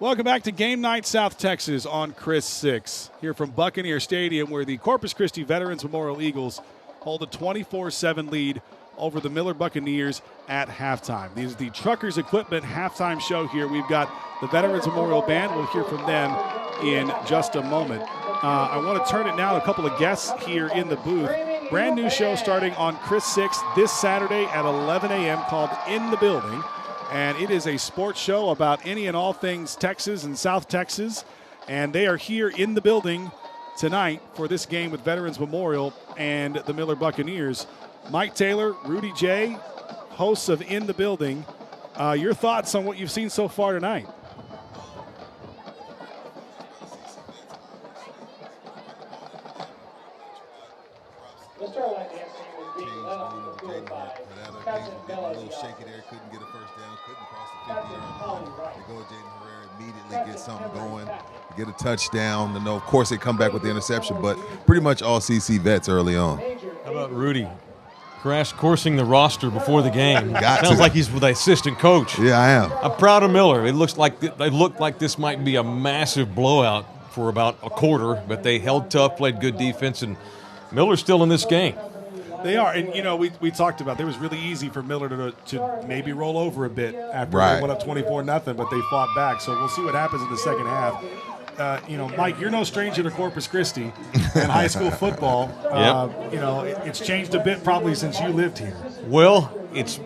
Welcome back to Game Night South Texas on Chris 6, here from Buccaneer Stadium, where the Corpus Christi Veterans Memorial Eagles hold a 24-7 lead over the Miller Buccaneers at halftime. This is the Truckers Equipment halftime show here. We've got the Veterans Memorial Band. We'll hear from them in just a moment. I want to turn it now to a couple of guests here in the booth. Brand new show starting on Chris 6 this Saturday at 11 a.m. called In the Building. And it is a sports show about any and all things Texas and South Texas. And they are here in the building tonight for this game with Veterans Memorial and the Miller Buccaneers. Mike Taylor, Rudy J., hosts of In the Building. Your thoughts on what you've seen so far tonight? A little shaky there, couldn't get a first down, couldn't cross the 50-yard line. They go with Jaden Herrera, immediately get something going, get a touchdown. And of course, they come back with the interception, but pretty much all CC vets early on. How about Rudy? Crash coursing the roster before the game. Got Sounds to. like he's with the assistant coach. Yeah, I am. I'm proud of Miller. It looked like this might be a massive blowout for about a quarter, but they held tough, played good defense, and Miller's still in this game. They are, and you know, we talked about it was really easy for Miller to maybe roll over a bit after they went up 24-0, but they fought back. So we'll see what happens in the second half. Mike, you're no stranger to Corpus Christi and high school football. Yep. It's changed a bit probably since you lived here. Well, it's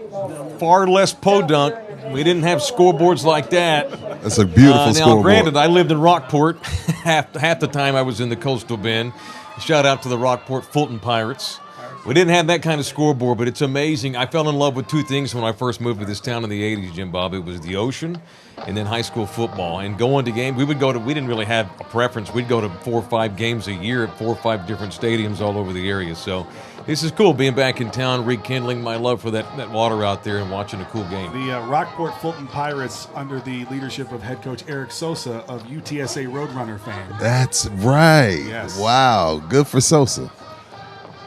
far less podunk. We didn't have scoreboards like that. That's a beautiful scoreboard. Now, granted, I lived in Rockport. half the time I was in the Coastal Bend. Shout out to the Rockport Fulton Pirates. We didn't have that kind of scoreboard, but it's amazing. I fell in love with two things when I first moved to this town in the 80s, Jim Bob. It was the ocean and then high school football. And going to games, we didn't really have a preference. We'd go to 4 or 5 games a year at 4 or 5 different stadiums all over the area. So this is cool, being back in town, rekindling my love for that water out there and watching a cool game. The Rockport Fulton Pirates, under the leadership of head coach Eric Sosa of UTSA Roadrunner fame. That's right. Yes. Wow. Good for Sosa.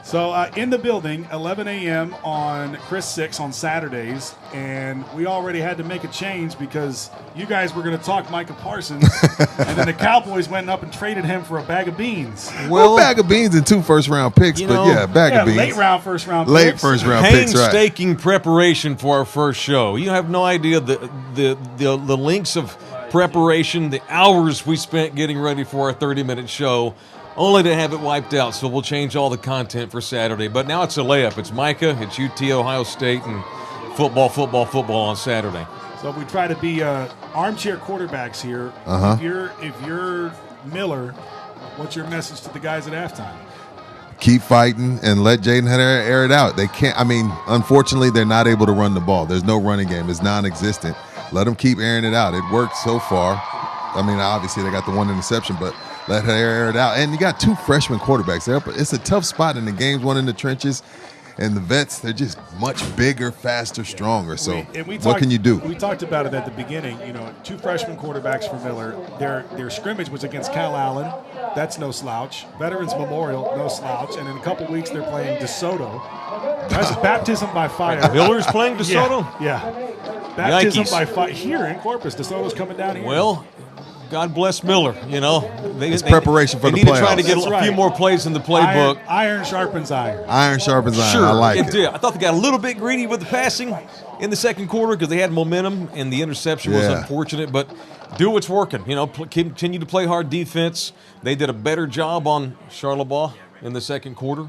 So in the building, 11 a.m. on Chris 6 on Saturdays, and we already had to make a change because you guys were going to talk Micah Parsons, and then the Cowboys went up and traded him for a bag of beans. Well, a bag of beans and 2 first-round picks, but yeah, bag of beans. Late first-round picks, right. Painstaking preparation for our first show. You have no idea the lengths of preparation, the hours we spent getting ready for our 30-minute show, only to have it wiped out. So we'll change all the content for Saturday. But now it's a layup. It's Micah, it's UT Ohio State, and football on Saturday. So we try to be armchair quarterbacks here. If you're Miller, what's your message to the guys at halftime? Keep fighting and let Jaden Herrera air it out. They can't. Unfortunately, they're not able to run the ball. There's no running game. It's non-existent. Let them keep airing it out. It worked so far. Obviously they got the 1 interception, but let her air it out. And you got 2 freshman quarterbacks there. It's a tough spot in the games, one in the trenches. And the vets, they're just much bigger, faster, stronger. So what can you do? We talked about it at the beginning. 2 freshman quarterbacks for Miller. Their scrimmage was against Cal Allen. That's no slouch. Veterans Memorial, no slouch. And in a couple weeks, they're playing DeSoto. That's baptism by fire. Miller's playing DeSoto? Yeah. Baptism by fire. Here in Corpus, DeSoto's coming down here. Well, God bless Miller. It's preparation for the playoffs. They need to try to get a few more plays in the playbook. Iron sharpens iron. Iron sharpens iron. Sure, I like it. I thought they got a little bit greedy with the passing in the second quarter because they had momentum, and the interception was unfortunate. But do what's working. Continue to play hard defense. They did a better job on Charlebois in the second quarter.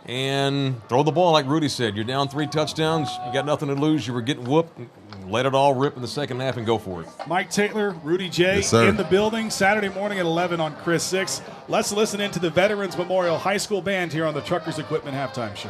And throw the ball, like Rudy said. You're down 3 touchdowns. You got nothing to lose. You were getting whooped. Let it all rip in the second half and go for it. Mike Taylor, Rudy J. in the building Saturday morning at 11 on Chris 6. Let's listen into the Veterans Memorial High School Band here on the Truckers Equipment Halftime Show.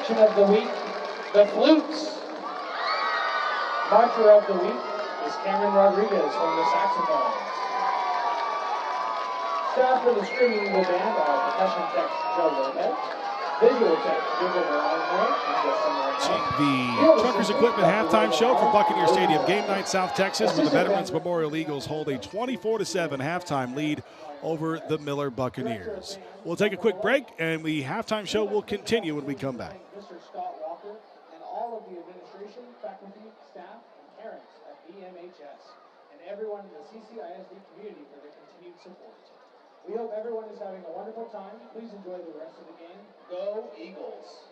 section of the week, the flutes. Marcher of the week is Cameron Rodriguez from the saxophones. Staff for the Screaming Eagle Band are percussion tech Joe Lopez, visual tech Jacob Alonso, and The Truckers Equipment halftime show from Buccaneer Stadium, Game Night, South Texas, where the Veterans Memorial Eagles hold a 24-7 halftime lead over the Miller Buccaneers. We'll take a quick break, and the halftime show will continue when we come back. Mr. Scott Walker and all of the administration, faculty, staff, and parents at BMHS, and everyone in the CCISD community for their continued support. We hope everyone is having a wonderful time. Please enjoy the rest of the game. Go Eagles!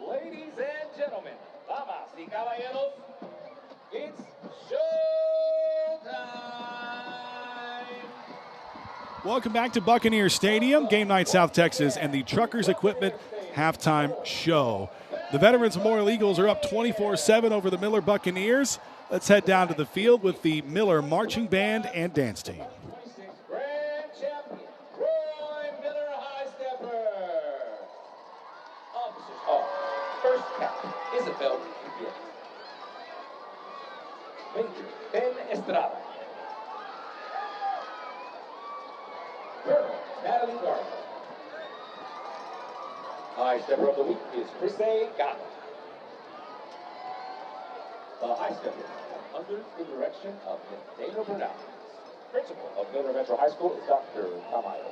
Ladies and gentlemen, damas y caballeros, it's showtime! Welcome back to Buccaneer Stadium, Game Night South Texas, and the Truckers Equipment halftime show. The Veterans Memorial Eagles are up 24-7 over the Miller Buccaneers. Let's head down to the field with the Miller Marching Band and Dance Team. Grand champion, Roy Miller High Stepper. Officers are First Captain Isabel Gutierrez. Major Ben Estrada. Colonel Natalie Garland. High Stepper of the Week is Chris A. Gata. The High Stepper, under the direction of Ms. Dana Bernal. Principal of Miller Metro High School is Dr. Tamayo.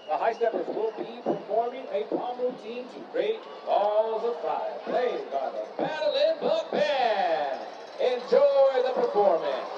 The High Steppers will be performing a palm routine to Great Balls of Fire, played by the Battle Buck Band. Enjoy the performance.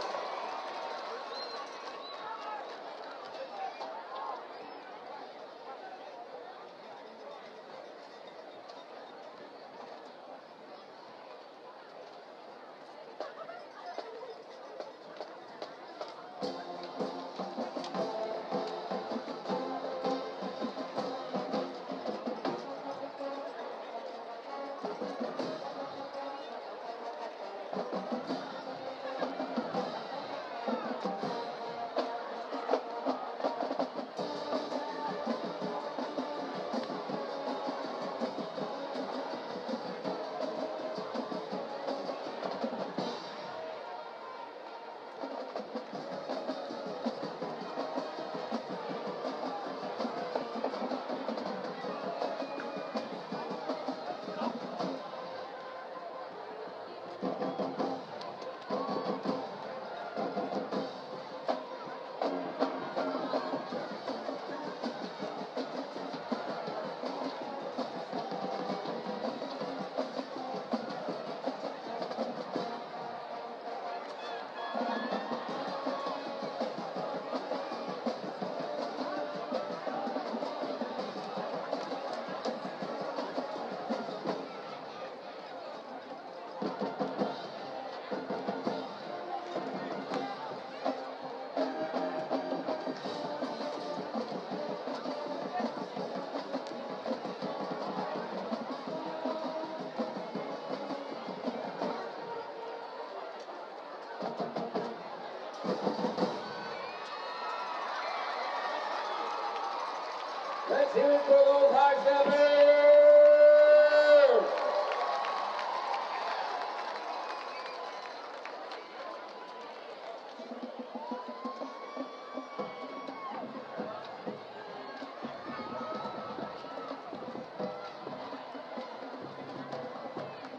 Let's hear it for those high steppers.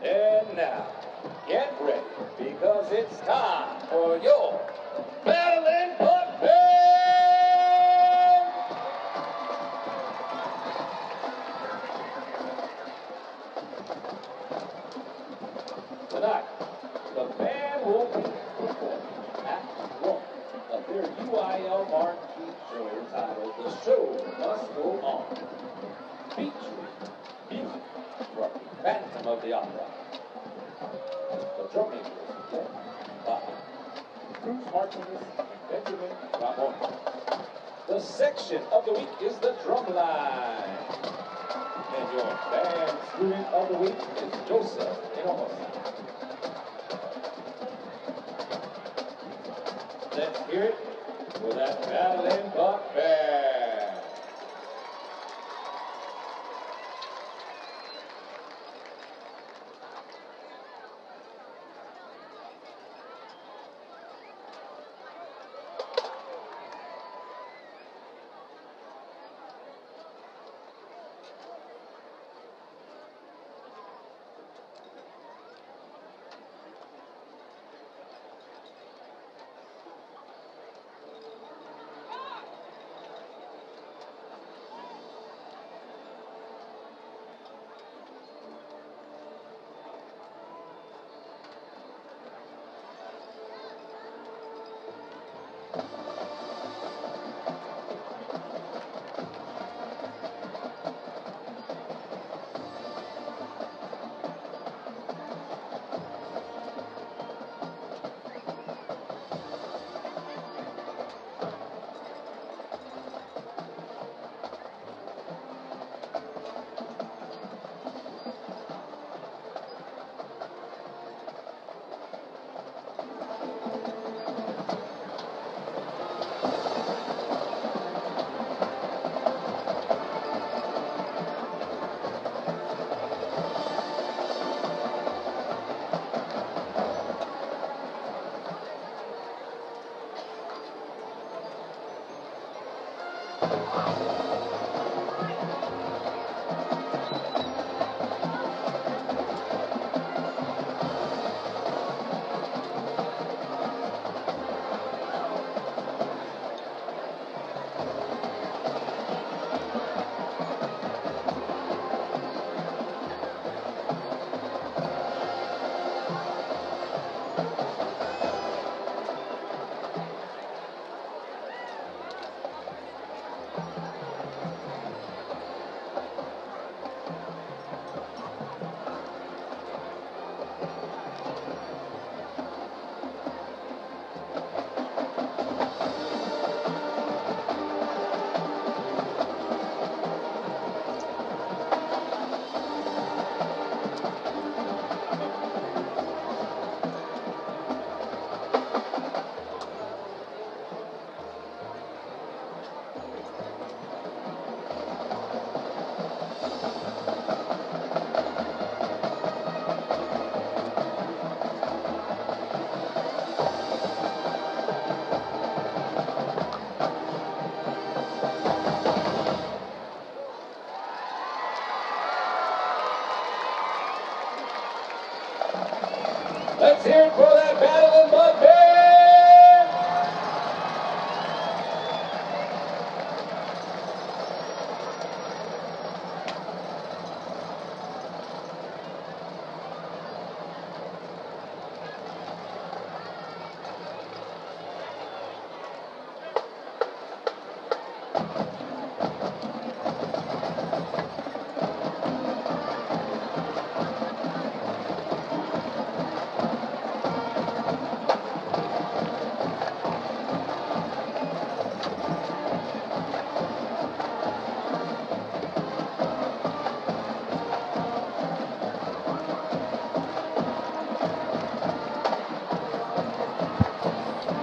And now, get ready, because it's time for your battling butt band. Tonight, the band will be performing Act 1 of their UIL marquee show titled The Show Must Go On, featuring music from Phantom of the Opera. The drum major is led by Cruz Martinez and Benjamin Ramon. The section of the week is the drum line. And your band student of the week is Joseph Hinojosa. Let's hear it for that battling buck band.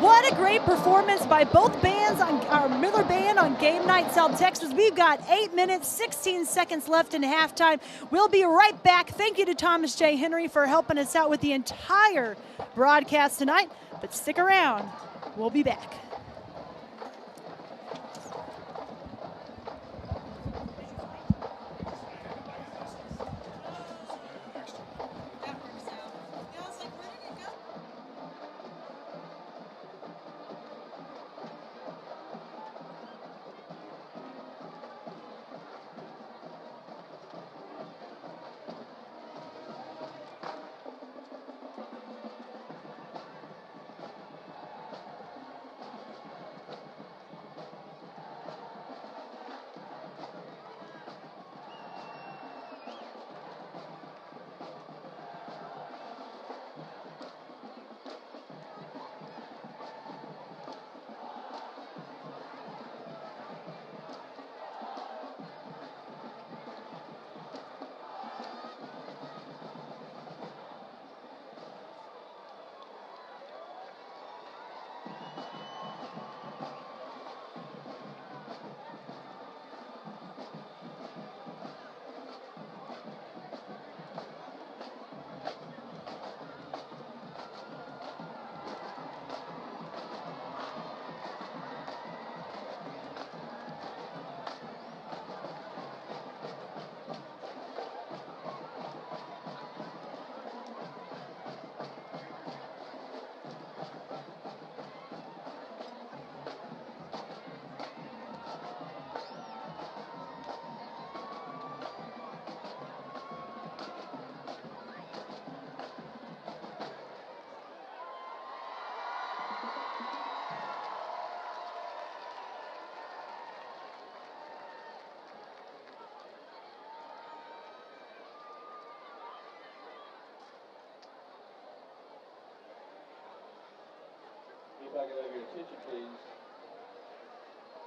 What a great performance by both bands, on our Miller Band on Game Night South Texas. We've got 8 minutes, 16 seconds left in halftime. We'll be right back. Thank you to Thomas J. Henry for helping us out with the entire broadcast tonight. But stick around. We'll be back. If I could have your attention, please.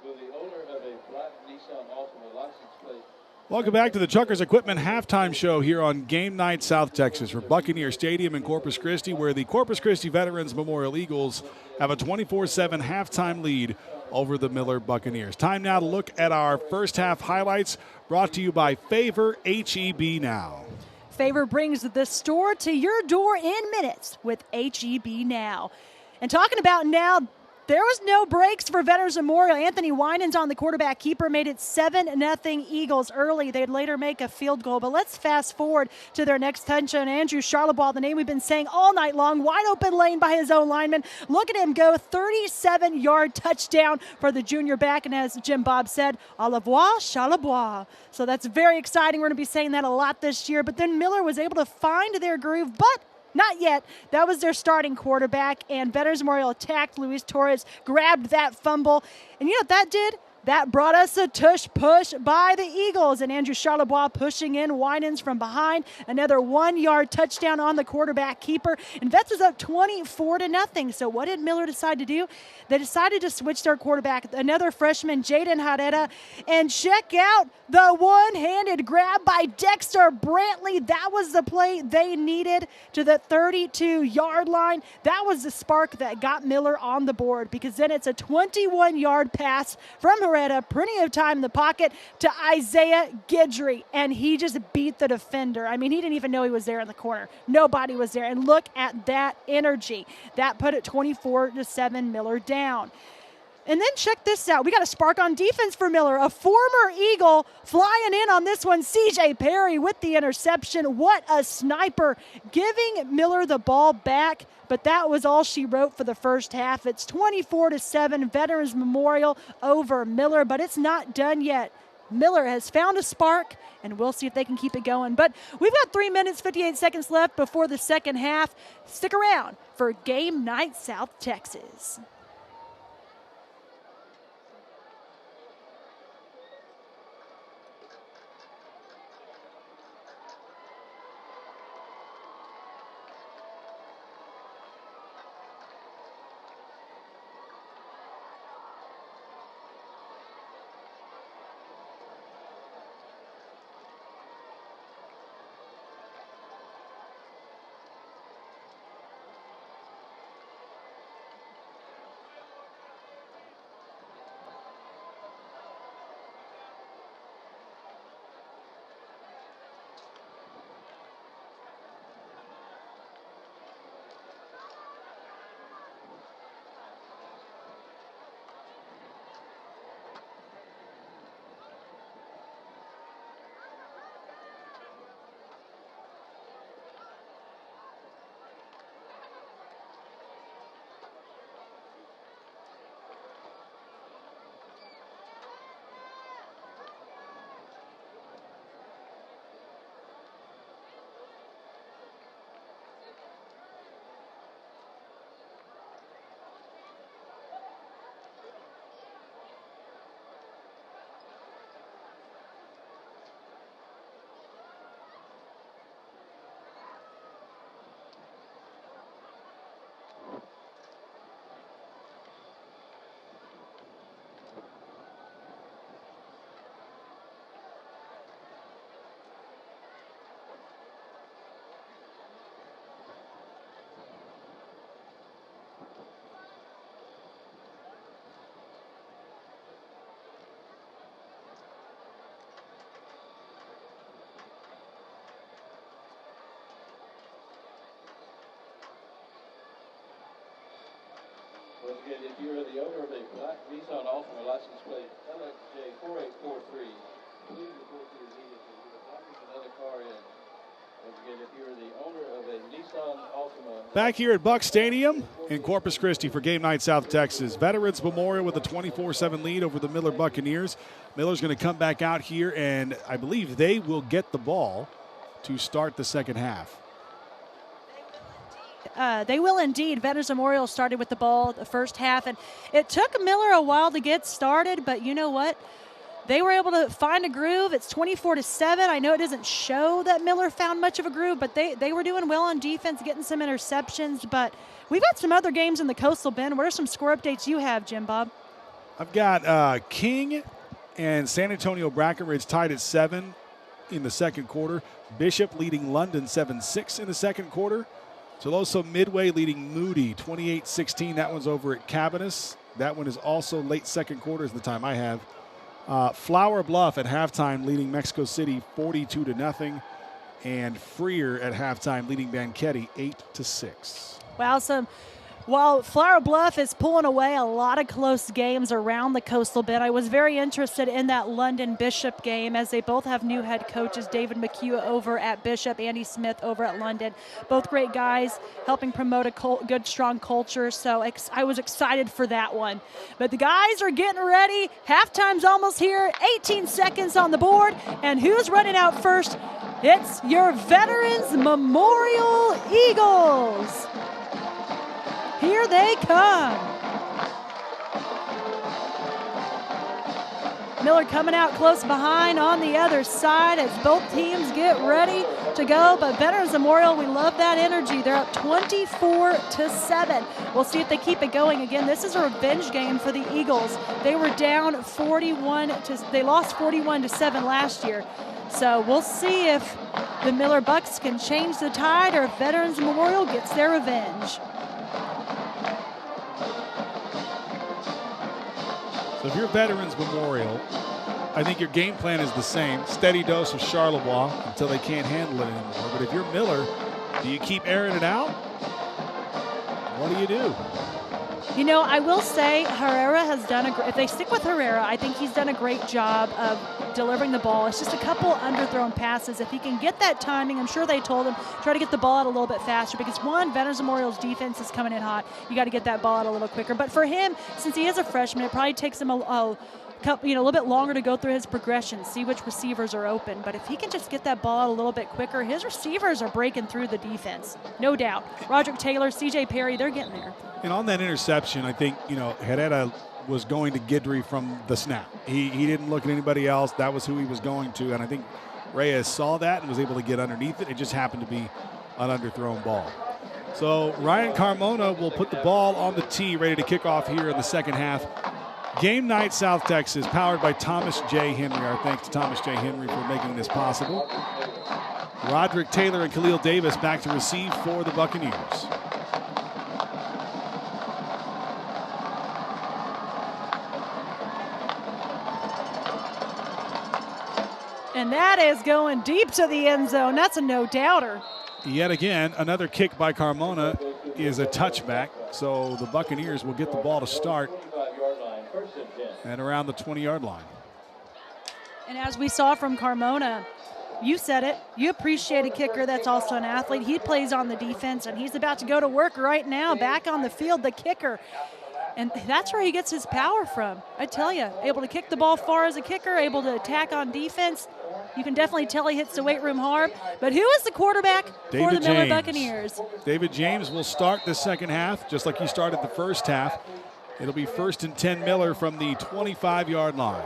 Will the owner of a black Nissan Altima license plate? Welcome back to the Chuckers Equipment Halftime Show here on Game Night South Texas for Buccaneer Stadium in Corpus Christi, where the Corpus Christi Veterans Memorial Eagles have a 24-7 halftime lead over the Miller Buccaneers. Time now to look at our first half highlights, brought to you by Favor HEB Now. Favor brings the store to your door in minutes with HEB Now. And talking about now, there was no breaks for Veterans Memorial. Anthony Winans on the quarterback keeper made it 7-0 Eagles early. They'd later make a field goal. But let's fast forward to their next touchdown. Andrew Charlebois, the name we've been saying all night long, wide open lane by his own lineman. Look at him go, 37-yard touchdown for the junior back. And as Jim Bob said, au revoir, Charlebois. So that's very exciting. We're going to be saying that a lot this year. But then Miller was able to find their groove, but not yet. That was their starting quarterback, and Veterans Memorial attacked. Luis Torres grabbed that fumble. And you know what that did? That brought us a tush push by the Eagles, and Andrew Charlebois pushing in Winans from behind. Another 1-yard touchdown on the quarterback keeper. And Vets was up 24-0. So what did Miller decide to do? They decided to switch their quarterback, another freshman, Jaden Herrera, and check out the one-handed grab by Dexter Brantley. That was the play they needed to the 32-yard line. That was the spark that got Miller on the board, because then it's a 21-yard pass from Herrera, plenty of time in the pocket, to Isaiah Guidry, and he just beat the defender. I mean, he didn't even know he was there in the corner. Nobody was there, and look at that energy. That put it 24-7 Miller down. And then check this out. We got a spark on defense for Miller. A former Eagle flying in on this one. C.J. Perry with the interception. What a sniper, giving Miller the ball back. But that was all she wrote for the first half. It's 24-7 Veterans Memorial over Miller, but it's not done yet. Miller has found a spark, and we'll see if they can keep it going. But we've got 3 minutes, 58 seconds left before the second half. Stick around for Game Night South Texas. Once again, if you are the owner of a black Nissan Altima license plate LXJ 4843, please report to your dealer that you are knocking another car in. Once again, if you are the owner of a Nissan Altima. Back here at Buck Stadium in Corpus Christi for Game Night South Texas. Veterans Memorial with a 24-7 lead over the Miller Buccaneers. Miller's going to come back out here, and I believe they will get the ball to start the second half. They will indeed. Veterans Memorial started with the ball the first half, and it took Miller a while to get started, but you know what? They were able to find a groove. It's 24-7. I know it doesn't show that Miller found much of a groove, but they were doing well on defense, getting some interceptions. But we've got some other games in the Coastal Bend. What are some score updates you have, Jim Bob? I've got King and San Antonio Brackenridge tied at 7 in the second quarter. Bishop leading London 7-6 in the second quarter. Tolosa Midway leading Moody 28-16. That one's over at Cabanis. That one is also late second quarter is the time I have. Flower Bluff at halftime leading Mexico City 42-0. And Freer at halftime leading Banquetti 8-6. Wow, while Flower Bluff is pulling away a lot of close games around the Coastal Bend, I was very interested in that London Bishop game as they both have new head coaches, David McHugh over at Bishop, Andy Smith over at London. Both great guys helping promote a good, strong culture, so I was excited for that one. But the guys are getting ready. Halftime's almost here, 18 seconds on the board, and who's running out first? It's your Veterans Memorial Eagles. Here they come. Miller coming out close behind on the other side as both teams get ready to go. But Veterans Memorial, we love that energy. They're up 24-7. We'll see if they keep it going. Again, this is a revenge game for the Eagles. They were down they lost 41-7 last year. So we'll see if the Miller Bucks can change the tide or if Veterans Memorial gets their revenge. So if you're Veterans Memorial, I think your game plan is the same. Steady dose of Charlevoix until they can't handle it anymore. But if you're Miller, do you keep airing it out? What do you do? You know, I will say Herrera has done if they stick with Herrera, I think he's done a great job of delivering the ball. It's just a couple underthrown passes. If he can get that timing, I'm sure they told him, try to get the ball out a little bit faster because, one, Veterans Memorial's defense is coming in hot. You got to get that ball out a little quicker. But for him, since he is a freshman, it probably takes him a little bit longer to go through his progression, see which receivers are open. But if he can just get that ball out a little bit quicker, his receivers are breaking through the defense, no doubt. Roderick Taylor, C.J. Perry, they're getting there. And on that interception, I think, Herrera was going to Guidry from the snap. He didn't look at anybody else. That was who he was going to. And I think Reyes saw that and was able to get underneath it. It just happened to be an underthrown ball. So Ryan Carmona will put the ball on the tee, ready to kick off here in the second half. Game Night South Texas, powered by Thomas J. Henry. Our thanks to Thomas J. Henry for making this possible. Roderick Taylor and Khalil Davis back to receive for the Buccaneers. And that is going deep to the end zone. That's a no-doubter. Yet again, another kick by Carmona is a touchback. So the Buccaneers will get the ball to start at around the 20-yard line. And as we saw from Carmona, you said it, you appreciate a kicker that's also an athlete. He plays on the defense, and he's about to go to work right now, back on the field, the kicker. And that's where he gets his power from. I tell you, able to kick the ball far as a kicker, able to attack on defense. You can definitely tell he hits the weight room hard. But who is the quarterback for the Miller Buccaneers? David James will start the second half, just like he started the first half. It'll be 1st and 10 Miller from the 25-yard line.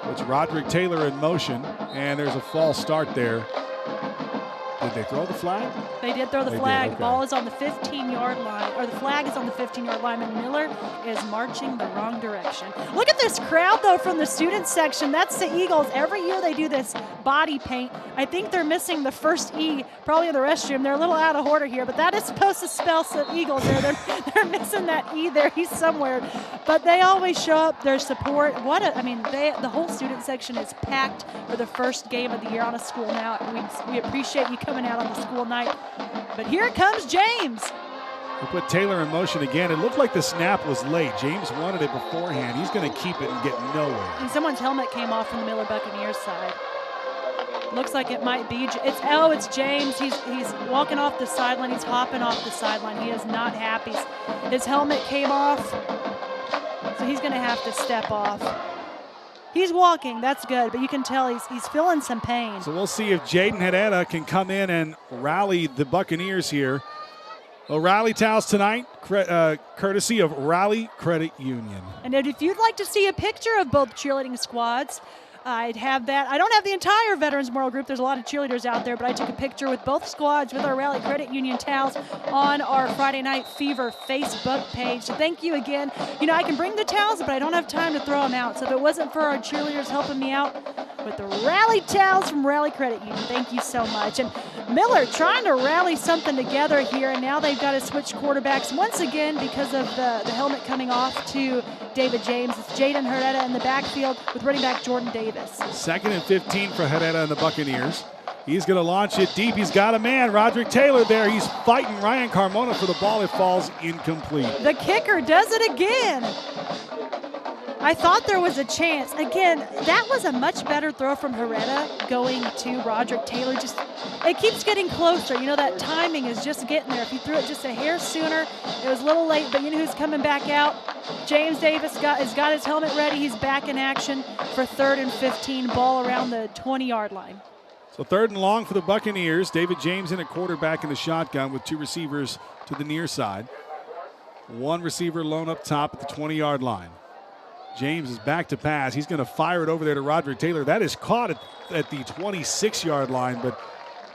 It's Roderick Taylor in motion, and there's a false start there. Did they throw the flag? They did throw the flag. Okay. The ball is on the 15-yard line, or the flag is on the 15-yard line, and Miller is marching the wrong direction. Look at this crowd, though, from the student section. That's the Eagles. Every year they do this body paint. I think they're missing the first E, probably in the restroom. They're a little out of order here, but that is supposed to spell some Eagles there. They're missing that E there. He's somewhere. But they always show up, their support. The whole student section is packed for the first game of the year on a school night. We appreciate you coming out on the school night. But here comes James. We put Taylor in motion again. It looked like the snap was late. James wanted it beforehand. He's going to keep it and get nowhere. And someone's helmet came off from the Miller Buccaneers side. Looks like it might be. It's James. He's walking off the sideline. He's hopping off the sideline. He is not happy. His helmet came off, so he's going to have to step off. He's walking. That's good, but you can tell he's feeling some pain. So we'll see if Jaden Herrera can come in and rally the Buccaneers here. Well, rally towels tonight, courtesy of Rally Credit Union. And if you'd like to see a picture of both cheerleading squads, I'd have that. I don't have the entire Veterans Memorial group. There's a lot of cheerleaders out there, but I took a picture with both squads with our Rally Credit Union towels on our Friday Night Fever Facebook page. So thank you again. You know, I can bring the towels, but I don't have time to throw them out. So if it wasn't for our cheerleaders helping me out with the Rally towels from Rally Credit Union, thank you so much. And Miller trying to rally something together here, and now they've got to switch quarterbacks once again because of the helmet coming off to David James. It's Jaden Herrera in the backfield with running back Jordan Davis. 2nd and 15 for Herrera and the Buccaneers. He's going to launch it deep. He's got a man, Roderick Taylor there. He's fighting Ryan Carmona for the ball. It falls incomplete. The kicker does it again. I thought there was a chance. Again, that was a much better throw from Herrera going to Roderick Taylor. Just, it keeps getting closer. You know, that timing is just getting there. If he threw it just a hair sooner, it was a little late, but you know who's coming back out? James Davis has got his helmet ready. He's back in action for 3rd and 15, ball around the 20-yard line. So 3rd and long for the Buccaneers. David James in a quarterback in the shotgun with 2 receivers to the near side. 1 receiver lone up top at the 20-yard line. James is back to pass. He's going to fire it over there to Roderick Taylor. That is caught at the 26-yard line, but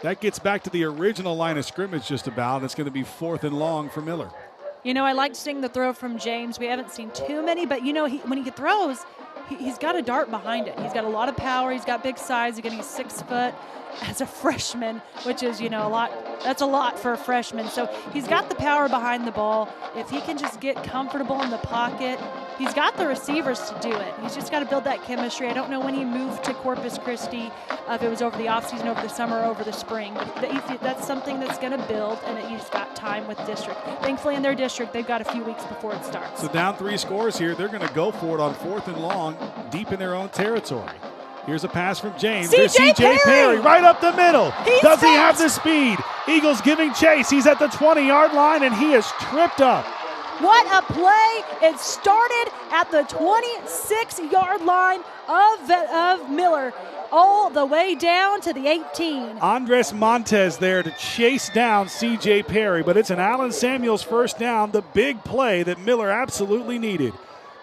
that gets back to the original line of scrimmage just about. It's going to be 4th and long for Miller. You know, I liked seeing the throw from James. We haven't seen too many, but, you know, when he throws, he's got a dart behind it. He's got a lot of power. He's got big size. He's 6 foot as a freshman, which is, you know, a lot. That's a lot for a freshman. So he's got the power behind the ball. If he can just get comfortable in the pocket, he's got the receivers to do it. He's just got to build that chemistry. I don't know when he moved to Corpus Christi, if it was over the offseason, over the summer, over the spring. But that's something that's going to build, and he's got time with district. Thankfully, in their district, they've got a few weeks before it starts. So down 3 scores here. They're going to go for it on 4th and long, deep in their own territory. Here's a pass from James. There's C.J. Perry right up the middle. Does he have the speed? Eagles giving chase. He's at the 20-yard line, and he is tripped up. What a play. It started at the 26-yard line of Miller, all the way down to the 18. Andres Montez there to chase down C.J. Perry, but it's an Allen Samuels first down, the big play that Miller absolutely needed.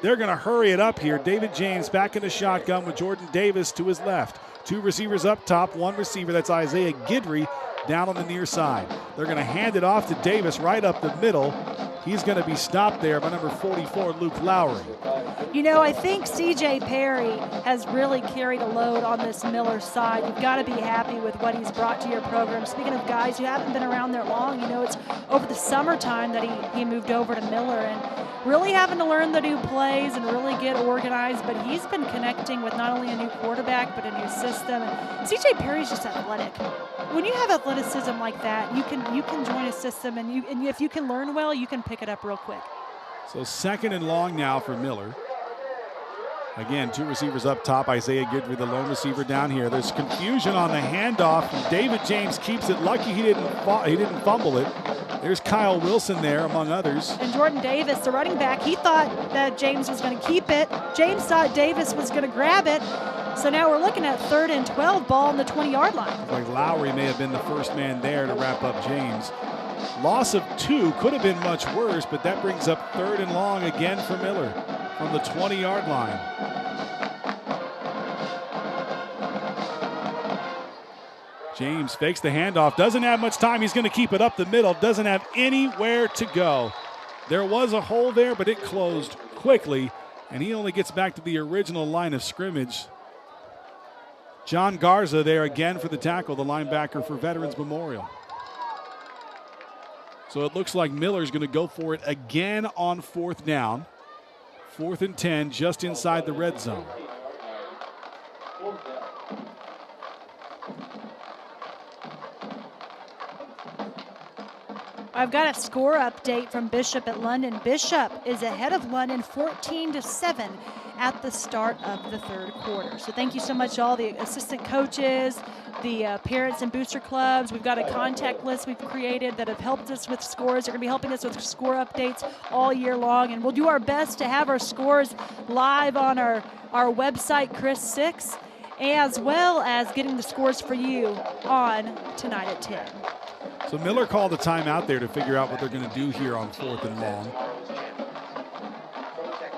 They're going to hurry it up here. David James back in the shotgun with Jordan Davis to his left. 2 receivers up top, 1 receiver. That's Isaiah Guidry down on the near side. They're going to hand it off to Davis right up the middle. He's going to be stopped there by number 44, Luke Lowry. You know, I think C.J. Perry has really carried a load on this Miller side. You've got to be happy with what he's brought to your program. Speaking of guys who haven't been around there long, you know, it's over the summertime that he moved over to Miller and really having to learn the new plays and really get organized. But he's been connecting with not only a new quarterback, but a new system. And C.J. Perry's just athletic. When you have athleticism like that, you can join a system, and if you can learn well, you can pick it up real quick. So 2nd and long now for Miller. Again, 2 receivers up top. Isaiah Guidry, the lone receiver down here. There's confusion on the handoff. David James keeps it. Lucky he didn't fumble it. There's Kyle Wilson there, among others. And Jordan Davis, the running back, he thought that James was going to keep it. James thought Davis was going to grab it. So now we're looking at 3rd and 12, ball on the 20-yard line. Like Lowry may have been the first man there to wrap up James. Loss of 2 could have been much worse, but that brings up 3rd and long again for Miller from the 20-yard line. James fakes the handoff, doesn't have much time. He's going to keep it up the middle, doesn't have anywhere to go. There was a hole there, but it closed quickly, and he only gets back to the original line of scrimmage. John Garza there again for the tackle, the linebacker for Veterans Memorial. So it looks like Miller's going to go for it again on 4th down. 4th and 10, just inside the red zone. I've got a score update from Bishop at London. Bishop is ahead of London 14-7 at the start of the third quarter. So thank you so much to all the assistant coaches, the parents and booster clubs. We've got a contact list we've created that have helped us with scores. They're going to be helping us with score updates all year long, and we'll do our best to have our scores live on our website, Chris 6, as well as getting the scores for you on tonight at 10. So Miller called a timeout there to figure out what they're going to do here on 4th and long.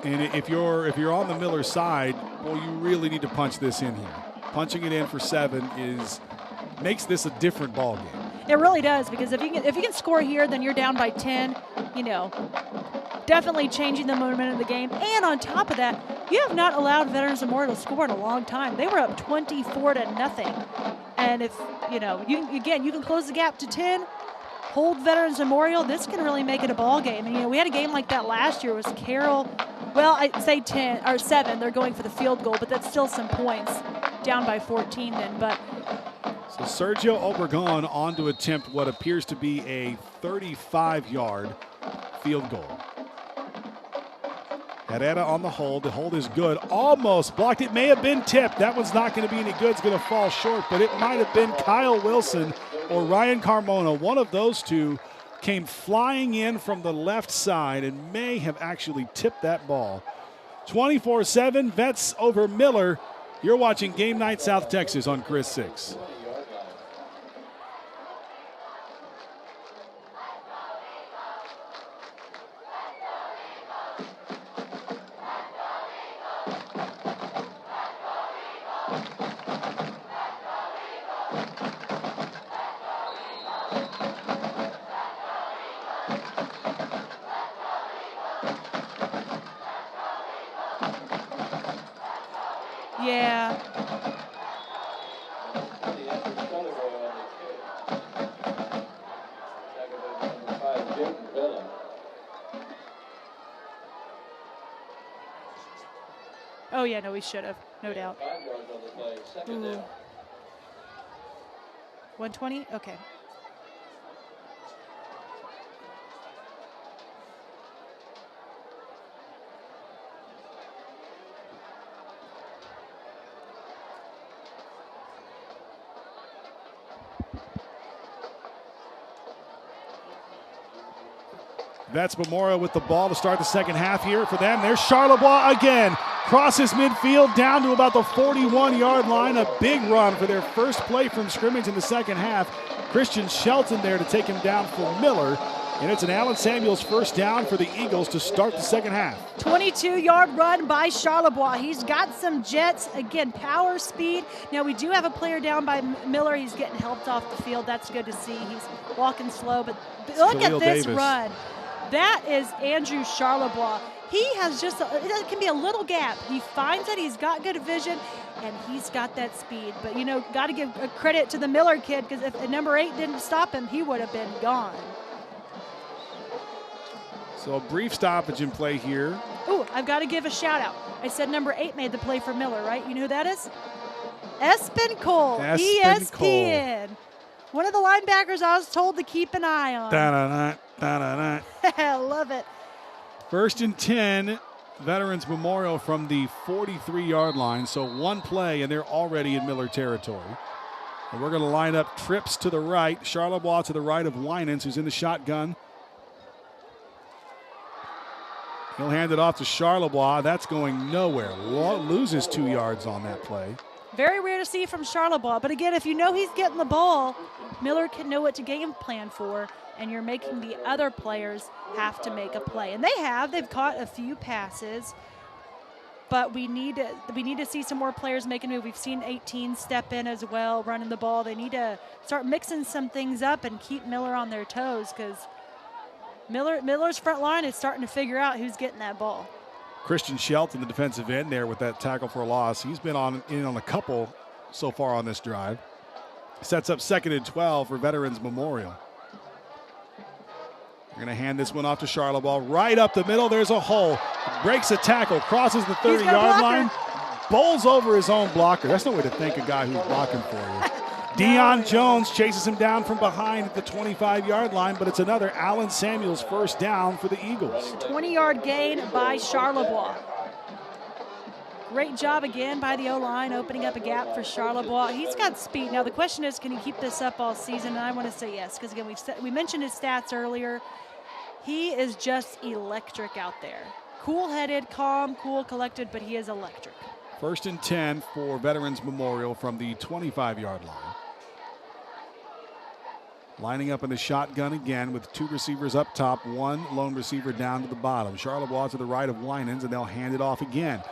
And if you're on the Miller side, well, you really need to punch this in here. Punching it in for 7 makes this a different ball game. It really does, because if you can score here, then you're down by 10. Definitely changing the momentum of the game. And on top of that, you have not allowed Veterans Memorial to score in a long time. They were up 24-0. And if you can close the gap to 10, hold Veterans Memorial, this can really make it a ball game. And we had a game like that last year. It was Carroll. Well, I'd say 10 or 7. They're going for the field goal, but that's still some points. Down by 14 then. But so Sergio Obregon on to attempt what appears to be a 35-yard field goal. Herrera on the hold. The hold is good. Almost blocked. It may have been tipped. That one's not going to be any good. It's going to fall short, but it might have been Kyle Wilson or Ryan Carmona. One of those two came flying in from the left side and may have actually tipped that ball. 24-7, Vets over Miller. You're watching Game Night South Texas on Chris 6. yeah. Oh, yeah, no, we should have, no doubt. 120? Okay. That's Memorial with the ball to start the second half here for them. There's Charlebois again. Crosses midfield down to about the 41-yard line. A big run for their first play from scrimmage in the second half. Christian Shelton there to take him down for Miller. And it's an Allen Samuels first down for the Eagles to start the second half. 22-yard run by Charlebois. He's got some jets. Again, power, speed. Now, we do have a player down by Miller. He's getting helped off the field. That's good to see. He's walking slow, but look at this run. That is Andrew Charlebois. He has just, it can be a little gap. He finds it, he's got good vision, and he's got that speed. But, got to give credit to the Miller kid, because if number 8 didn't stop him, he would have been gone. So a brief stoppage in play here. Ooh, I've got to give a shout out. I said number 8 made the play for Miller, right? You know who that is? Espen Cole, ESPN. Cole. One of the linebackers I was told to keep an eye on. Da-da-da, da-da-da. I love it. 1st and 10, Veterans Memorial from the 43-yard line. So one play, and they're already in Miller territory. And we're going to line up trips to the right. Charlebois to the right of Winans, who's in the shotgun. He'll hand it off to Charlebois. That's going nowhere. Loses 2 yards on that play. Very rare to see from Charlebois. But again, if you know he's getting the ball, Miller can know what to game plan for, and you're making the other players have to make a play. And they've caught a few passes, but we need to see some more players make a move. We've seen 18 step in as well, running the ball. They need to start mixing some things up and keep Miller on their toes, because Miller's front line is starting to figure out who's getting that ball. Christian Shelton, the defensive end there with that tackle for a loss. He's been in on a couple so far on this drive. Sets up 2nd and 12 for Veterans Memorial. They're going to hand this one off to Charlebois. Right up the middle, there's a hole. Breaks a tackle, crosses the 30-yard line, bowls over his own blocker. That's no way to thank a guy who's blocking for you. Deion Jones chases him down from behind at the 25-yard line, but it's another Allen Samuels first down for the Eagles. 20-yard gain by Charlebois. Great job again by the O-line, opening up a gap for Charlebois. He's got speed. Now the question is, can he keep this up all season? And I want to say yes, because again, we mentioned his stats earlier. He is just electric out there. Cool-headed, calm, cool, collected, but he is electric. 1st and 10 for Veterans Memorial from the 25-yard line. Lining up in the shotgun again with 2 receivers up top, 1 lone receiver down to the bottom. Charlebois to the right of Winans, and they'll hand it off again.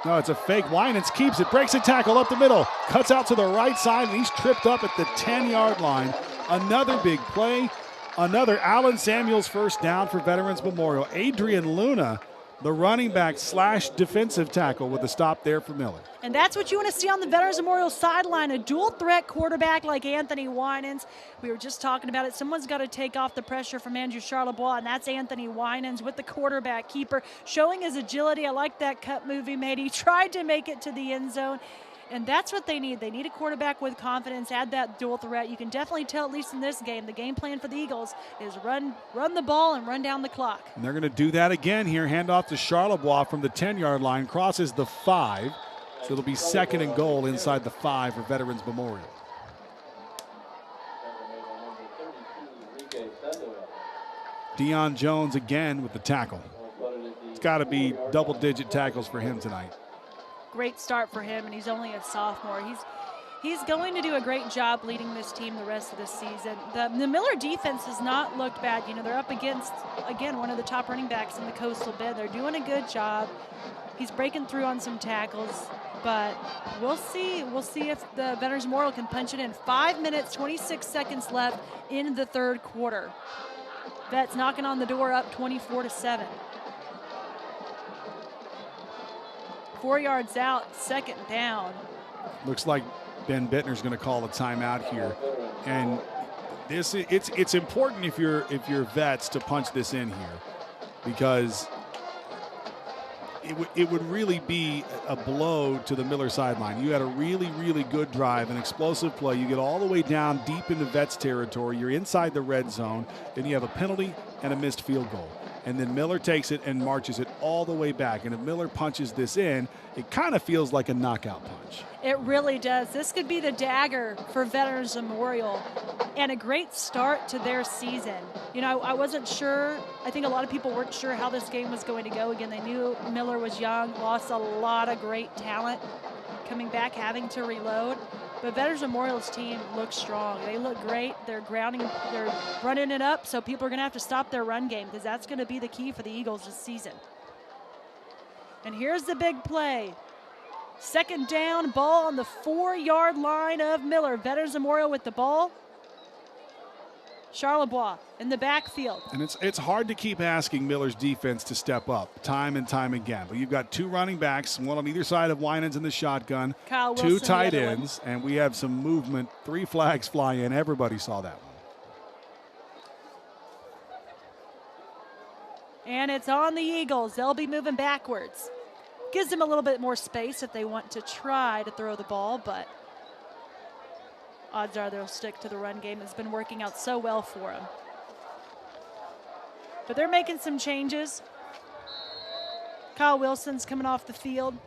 No, it's a fake. Winans keeps it, breaks a tackle up the middle, cuts out to the right side, and he's tripped up at the 10-yard line. Another big play, another Allen Samuels first down for Veterans Memorial. Adrian Luna, the running back / defensive tackle, with a stop there for Miller. And that's what you want to see on the Veterans Memorial sideline, a dual-threat quarterback like Anthony Winans. We were just talking about it. Someone's got to take off the pressure from Andrew Charlebois, and that's Anthony Winans with the quarterback keeper, showing his agility. I like that cut move he made. He tried to make it to the end zone, and that's what they need. They need a quarterback with confidence, add that dual threat. You can definitely tell, at least in this game, the game plan for the Eagles is run the ball and run down the clock. And they're going to do that again here. Handoff to Charlebois from the 10-yard line, crosses the 5. So it'll be 2nd and goal inside the 5 for Veterans Memorial. Deion Jones again with the tackle. It's got to be double-digit tackles for him tonight. Great start for him, and he's only a sophomore. He's going to do a great job leading this team the rest of the season. The Miller defense has not looked bad. You know, they're up against, again, one of the top running backs in the Coastal Bend. They're doing a good job. He's breaking through on some tackles, but we'll see. We'll see if the Veterans Memorial can punch it in. 5 minutes, 26 seconds left in the 3rd quarter. Vets knocking on the door up 24-7. 4 yards out, 2nd down. Looks like Ben Bittner's going to call a timeout here, and it's important if you're Vets to punch this in here, because it would really be a blow to the Miller sideline. You had a really, really good drive, an explosive play. You get all the way down deep into Vets territory. You're inside the red zone. Then you have a penalty and a missed field goal. And then Miller takes it and marches it all the way back. And if Miller punches this in, it kind of feels like a knockout punch. It really does. This could be the dagger for Veterans Memorial and a great start to their season. You know, I wasn't sure. I think a lot of people weren't sure how this game was going to go. Again, they knew Miller was young, lost a lot of great talent coming back, having to reload. But Veterans Memorial's team looks strong. They look great. They're running it up, so people are going to have to stop their run game, because that's going to be the key for the Eagles this season. And here's the big play. 2nd down, ball on the 4-yard line of Miller. Veterans Memorial with the ball. Charlebois in the backfield. And it's hard to keep asking Miller's defense to step up time and time again. But you've got 2 running backs, one on either side of Winans in the shotgun, Kyle Wilson, 2 tight ends, and we have some movement. 3 flags fly in. Everybody saw that one. And it's on the Eagles. They'll be moving backwards. Gives them a little bit more space if they want to try to throw the ball, but odds are they'll stick to the run game. It's been working out so well for them. But they're making some changes. Kyle Wilson's coming off the field.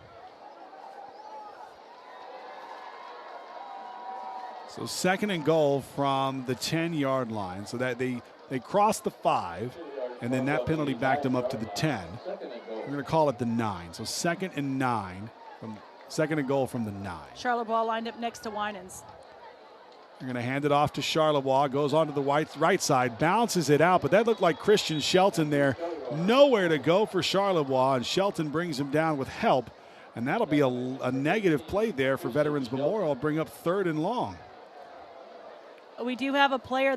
So 2nd and goal from the 10-yard line. So that they crossed the 5, and then that penalty backed them up to the 10. We're going to call it the 9. So 2nd and 9, 2nd and goal from the 9. Charlebois lined up next to Winans. You're going to hand it off to Charlebois, goes onto the right side, bounces it out, but that looked like Christian Shelton there. Nowhere to go for Charlebois, and Shelton brings him down with help, and that'll be a negative play there for Veterans Memorial, bring up 3rd and long. We do have a player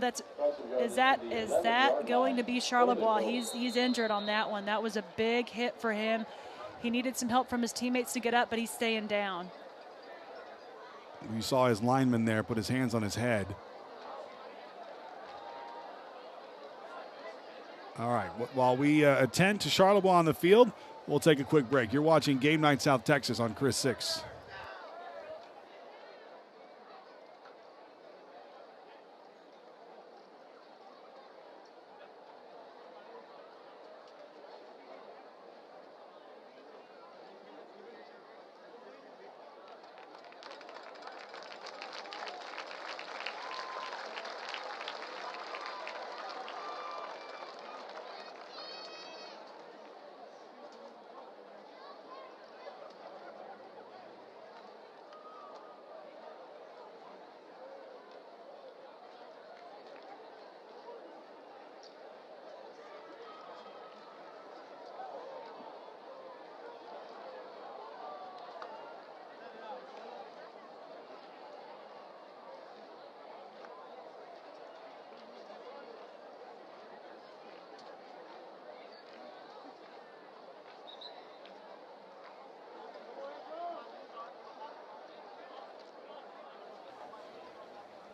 is that going to be Charlebois? He's injured on that one. That was a big hit for him. He needed some help from his teammates to get up, but he's staying down. You saw his lineman there put his hands on his head. All right, while we attend to Charlebois on the field, we'll take a quick break. You're watching Game Night South Texas on Chris 6.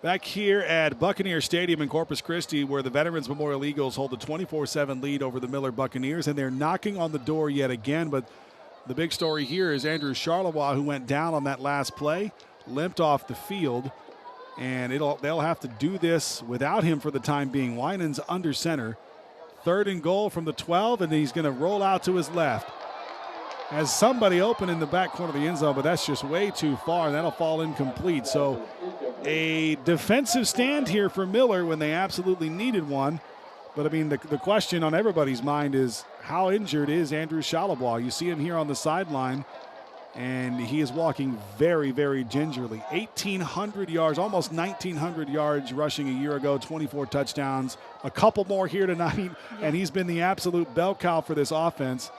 Back here at Buccaneer Stadium in Corpus Christi, where the Veterans Memorial Eagles hold a 24-7 lead over the Miller Buccaneers, and they're knocking on the door yet again. But the big story here is Andrew Charlevoix, who went down on that last play, limped off the field, and they'll have to do this without him for the time being. Winans under center, 3rd and goal from the 12, and he's going to roll out to his left. Has somebody open in the back corner of the end zone, but that's just way too far, and that'll fall incomplete. So a defensive stand here for Miller when they absolutely needed one. But, I mean, the question on everybody's mind is how injured is Andrew Charlevoix? You see him here on the sideline, and he is walking very, very gingerly. 1,800 yards, almost 1,900 yards rushing a year ago, 24 touchdowns, a couple more here tonight, and he's been the absolute bell cow for this offense.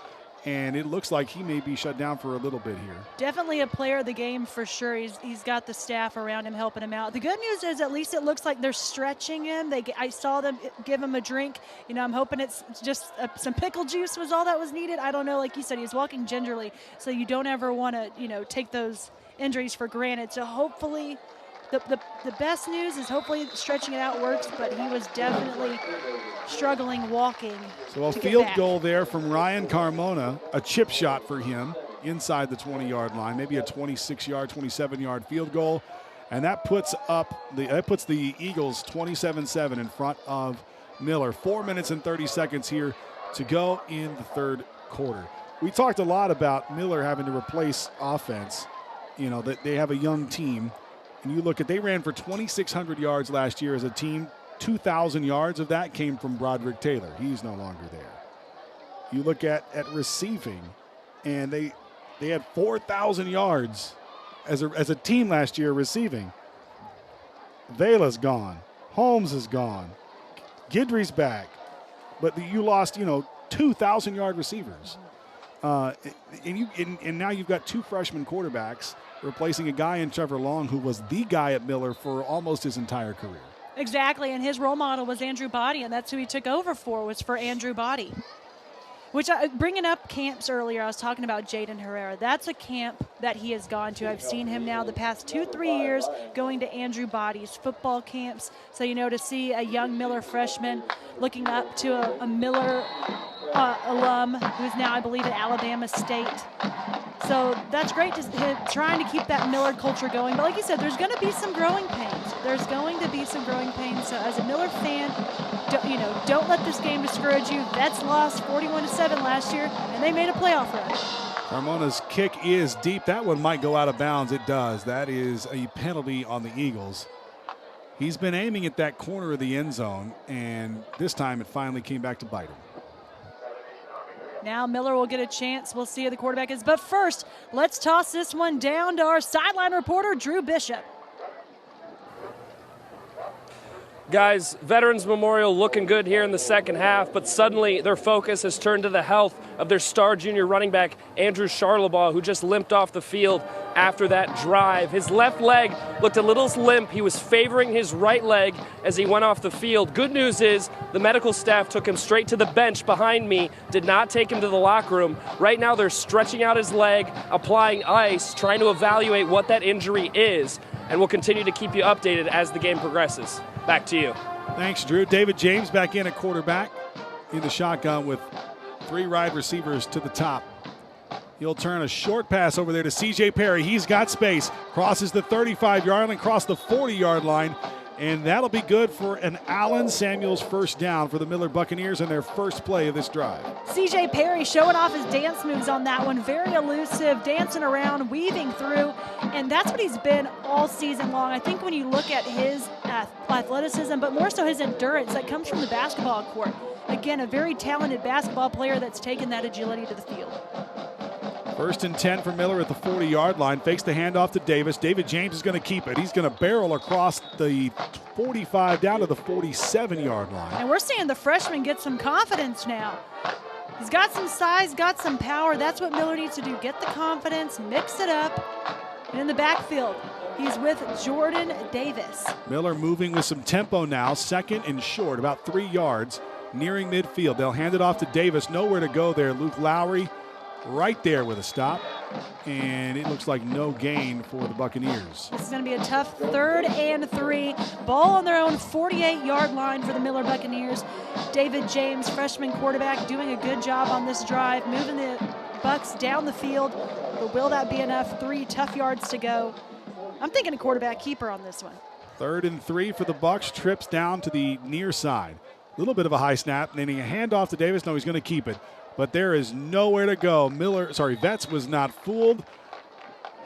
And it looks like he may be shut down for a little bit here. Definitely a player of the game for sure. He's got the staff around him helping him out. The good news is at least it looks like they're stretching him. I saw them give him a drink. You know, I'm hoping it's just some pickle juice was all that was needed. I don't know. Like you said, he's walking gingerly, so you don't ever want to, you know, take those injuries for granted. So hopefully the best news is hopefully stretching it out works, but he was definitely struggling walking. So a field goal there from Ryan Carmona, a chip shot for him inside the 20-yard line, maybe a 26-yard, 27-yard field goal, and that puts the Eagles 27-7 in front of Miller. 4 minutes and 30 seconds here to go in the third quarter. We talked a lot about Miller having to replace offense. You know, that they have a young team. And you look at, they ran for 2,600 yards last year as a team. 2,000 yards of that came from Broderick Taylor. He's no longer there. You look at receiving, and they had 4,000 yards as a team last year receiving. Vela's gone. Holmes is gone. Guidry's back. But you lost, 2,000-yard receivers. And now you've got 2 freshman quarterbacks replacing a guy in Trevor Long who was the guy at Miller for almost his entire career. Exactly, and his role model was Andrew Body, and that's who he took over was for Andrew Body. Which, bringing up camps earlier, I was talking about Jaden Herrera. That's a camp that he has gone to. I've seen him now the past 2-3 years going to Andrew Body's football camps. So, to see a young Miller freshman looking up to a Miller alum who's now, I believe, at Alabama State. So that's great, trying to keep that Miller culture going. But like you said, there's going to be some growing pains. There's going to be some growing pains. So as a Miller fan, don't let this game discourage you. Vets lost 41-7 last year, and they made a playoff run. Carmona's kick is deep. That one might go out of bounds. It does. That is a penalty on the Eagles. He's been aiming at that corner of the end zone, and this time it finally came back to bite him. Now Miller will get a chance. We'll see who the quarterback is. But first, let's toss this one down to our sideline reporter, Drew Bishop. Guys, Veterans Memorial looking good here in the second half, but suddenly their focus has turned to the health of their star junior running back, Andrew Charlevoix, who just limped off the field after that drive. His left leg looked a little limp. He was favoring his right leg as he went off the field. Good news is the medical staff took him straight to the bench behind me, did not take him to the locker room. Right now they're stretching out his leg, applying ice, trying to evaluate what that injury is, and we'll continue to keep you updated as the game progresses. Back to you. Thanks, Drew. David James back in at quarterback in the shotgun with 3 wide receivers to the top. He'll turn a short pass over there to C.J. Perry. He's got space. Crosses the 35-yard line, across the 40-yard line. And that'll be good for an Allen Samuels first down for the Miller Buccaneers in their first play of this drive. C.J. Perry showing off his dance moves on that one. Very elusive, dancing around, weaving through. And that's what he's been all season long. I think when you look at his athleticism, but more so his endurance that comes from the basketball court. Again, a very talented basketball player that's taken that agility to the field. First and 10 for Miller at the 40-yard line. Fakes the handoff to Davis. David James is going to keep it. He's going to barrel across the 45 down to the 47-yard line. And we're seeing the freshman get some confidence now. He's got some size, got some power. That's what Miller needs to do. Get the confidence, mix it up. And in the backfield, he's with Jordan Davis. Miller moving with some tempo now. Second and short, about 3 yards, nearing midfield. They'll hand it off to Davis. Nowhere to go there. Luke Lowry right there with a stop. And it looks like no gain for the Buccaneers. This is going to be a tough 3rd and 3. Ball on their own 48-yard line for the Miller Buccaneers. David James, freshman quarterback, doing a good job on this drive, moving the Bucks down the field. But will that be enough? 3 tough yards to go. I'm thinking a quarterback keeper on this one. 3rd and 3 for the Bucks. Trips down to the near side. A little bit of a high snap, and then he hand off to Davis. No, he's going to keep it. But there is nowhere to go. Vetts was not fooled.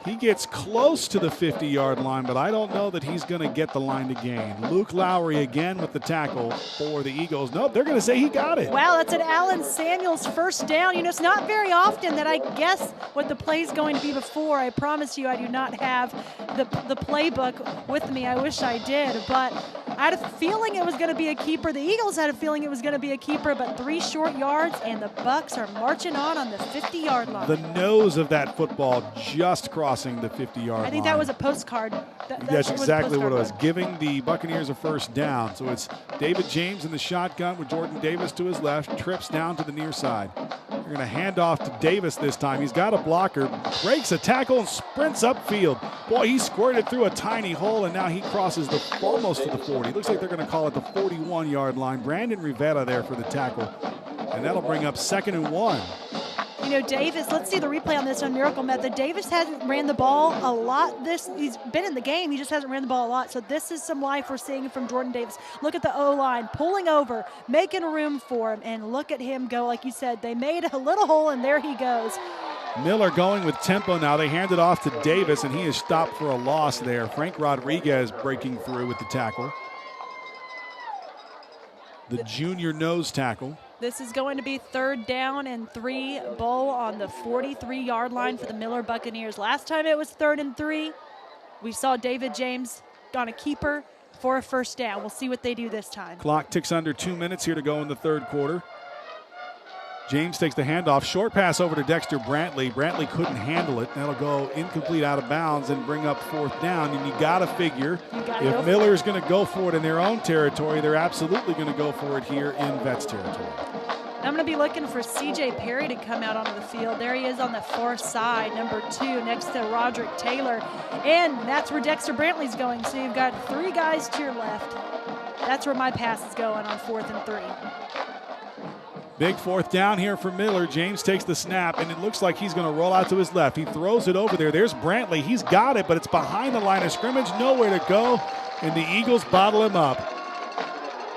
He gets close to the 50-yard line, but I don't know that he's going to get the line to gain. Luke Lowry again with the tackle for the Eagles. Nope, they're going to say he got it. Wow, that's an Allen Samuels first down. You know, it's not very often that I guess what the play's going to be before. I promise you I do not have the playbook with me. I wish I did, but I had a feeling it was going to be a keeper. The Eagles had a feeling it was going to be a keeper, but 3 short yards, and the Bucks are marching on the 50-yard line. The nose of that football just crossing the 50-yard line. I think that was a postcard. That's exactly what it was, giving the Buccaneers a first down. So it's David James in the shotgun with Jordan Davis to his left, trips down to the near side. They're going to hand off to Davis this time. He's got a blocker, breaks a tackle, and sprints upfield. Boy, he squirted through a tiny hole, and now he crosses almost to the 40. Looks like they're going to call it the 41-yard line. Brandon Rivera there for the tackle, and that'll bring up 2nd and 1. You know, Davis, let's see the replay on this on Miracle Method. Davis hasn't ran the ball a lot. He's been in the game. He just hasn't ran the ball a lot. So this is some life we're seeing from Jordan Davis. Look at the O-line, pulling over, making room for him, and look at him go. Like you said, they made a little hole, and there he goes. Miller going with tempo now. They hand it off to Davis, and he is stopped for a loss there. Frank Rodriguez breaking through with the tackle. The junior nose tackle. This is going to be 3rd down and 3. Ball on the 43-yard line for the Miller Buccaneers. Last time it was 3rd and 3. We saw David James on a keeper for a first down. We'll see what they do this time. Clock ticks under 2 minutes here to go in the 3rd quarter. James takes the handoff. Short pass over to Dexter Brantley. Brantley couldn't handle it. That'll go incomplete out of bounds and bring up 4th down. And you got to figure if Miller's going to go for it in their own territory, they're absolutely going to go for it here in Vet's territory. I'm going to be looking for C.J. Perry to come out onto the field. There he is on the far side, number 2, next to Roderick Taylor. And that's where Dexter Brantley's going. So you've got 3 guys to your left. That's where my pass is going on 4th and 3. Big 4th down here for Miller. James takes the snap, and it looks like he's going to roll out to his left. He throws it over there. There's Brantley. He's got it, but it's behind the line of scrimmage. Nowhere to go, and the Eagles bottle him up.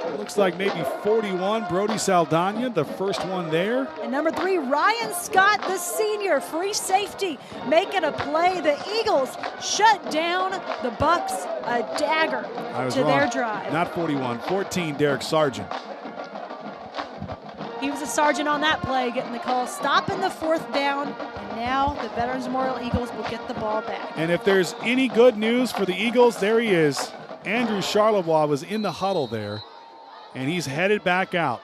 It looks like maybe 41, Brody Saldana, the first one there. And number 3, Ryan Scott, the senior, free safety, making a play. The Eagles shut down the Bucks, a dagger to their drive. Not 41, 14, Derek Sargent. He was a sergeant on that play, getting the call, stopping the 4th down, and now the Veterans Memorial Eagles will get the ball back. And if there's any good news for the Eagles, there he is. Andrew Charlevoix was in the huddle there, and he's headed back out.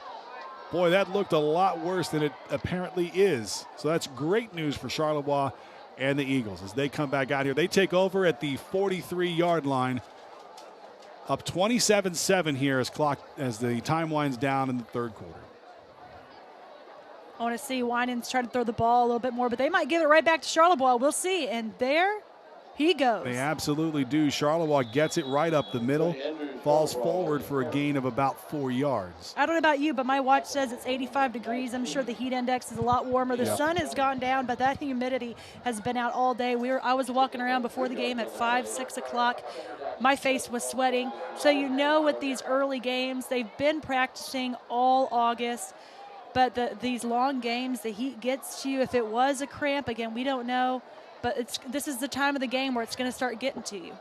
Boy, that looked a lot worse than it apparently is. So that's great news for Charlevoix and the Eagles as they come back out here. They take over at the 43-yard line. Up 27-7 here as the time winds down in the 3rd quarter. I want to see Winans try to throw the ball a little bit more, but they might give it right back to Charlevoix. We'll see. And there he goes. They absolutely do. Charlevoix gets it right up the middle, falls forward for a gain of about 4 yards. I don't know about you, but my watch says it's 85 degrees. I'm sure the heat index is a lot warmer. The sun has gone down, but that humidity has been out all day. I was walking around before the game at 5, 6 o'clock. My face was sweating. So you know with these early games, they've been practicing all August. But these long games, the heat gets to you. If it was a cramp, again, we don't know. But this is the time of the game where it's going to start getting to you.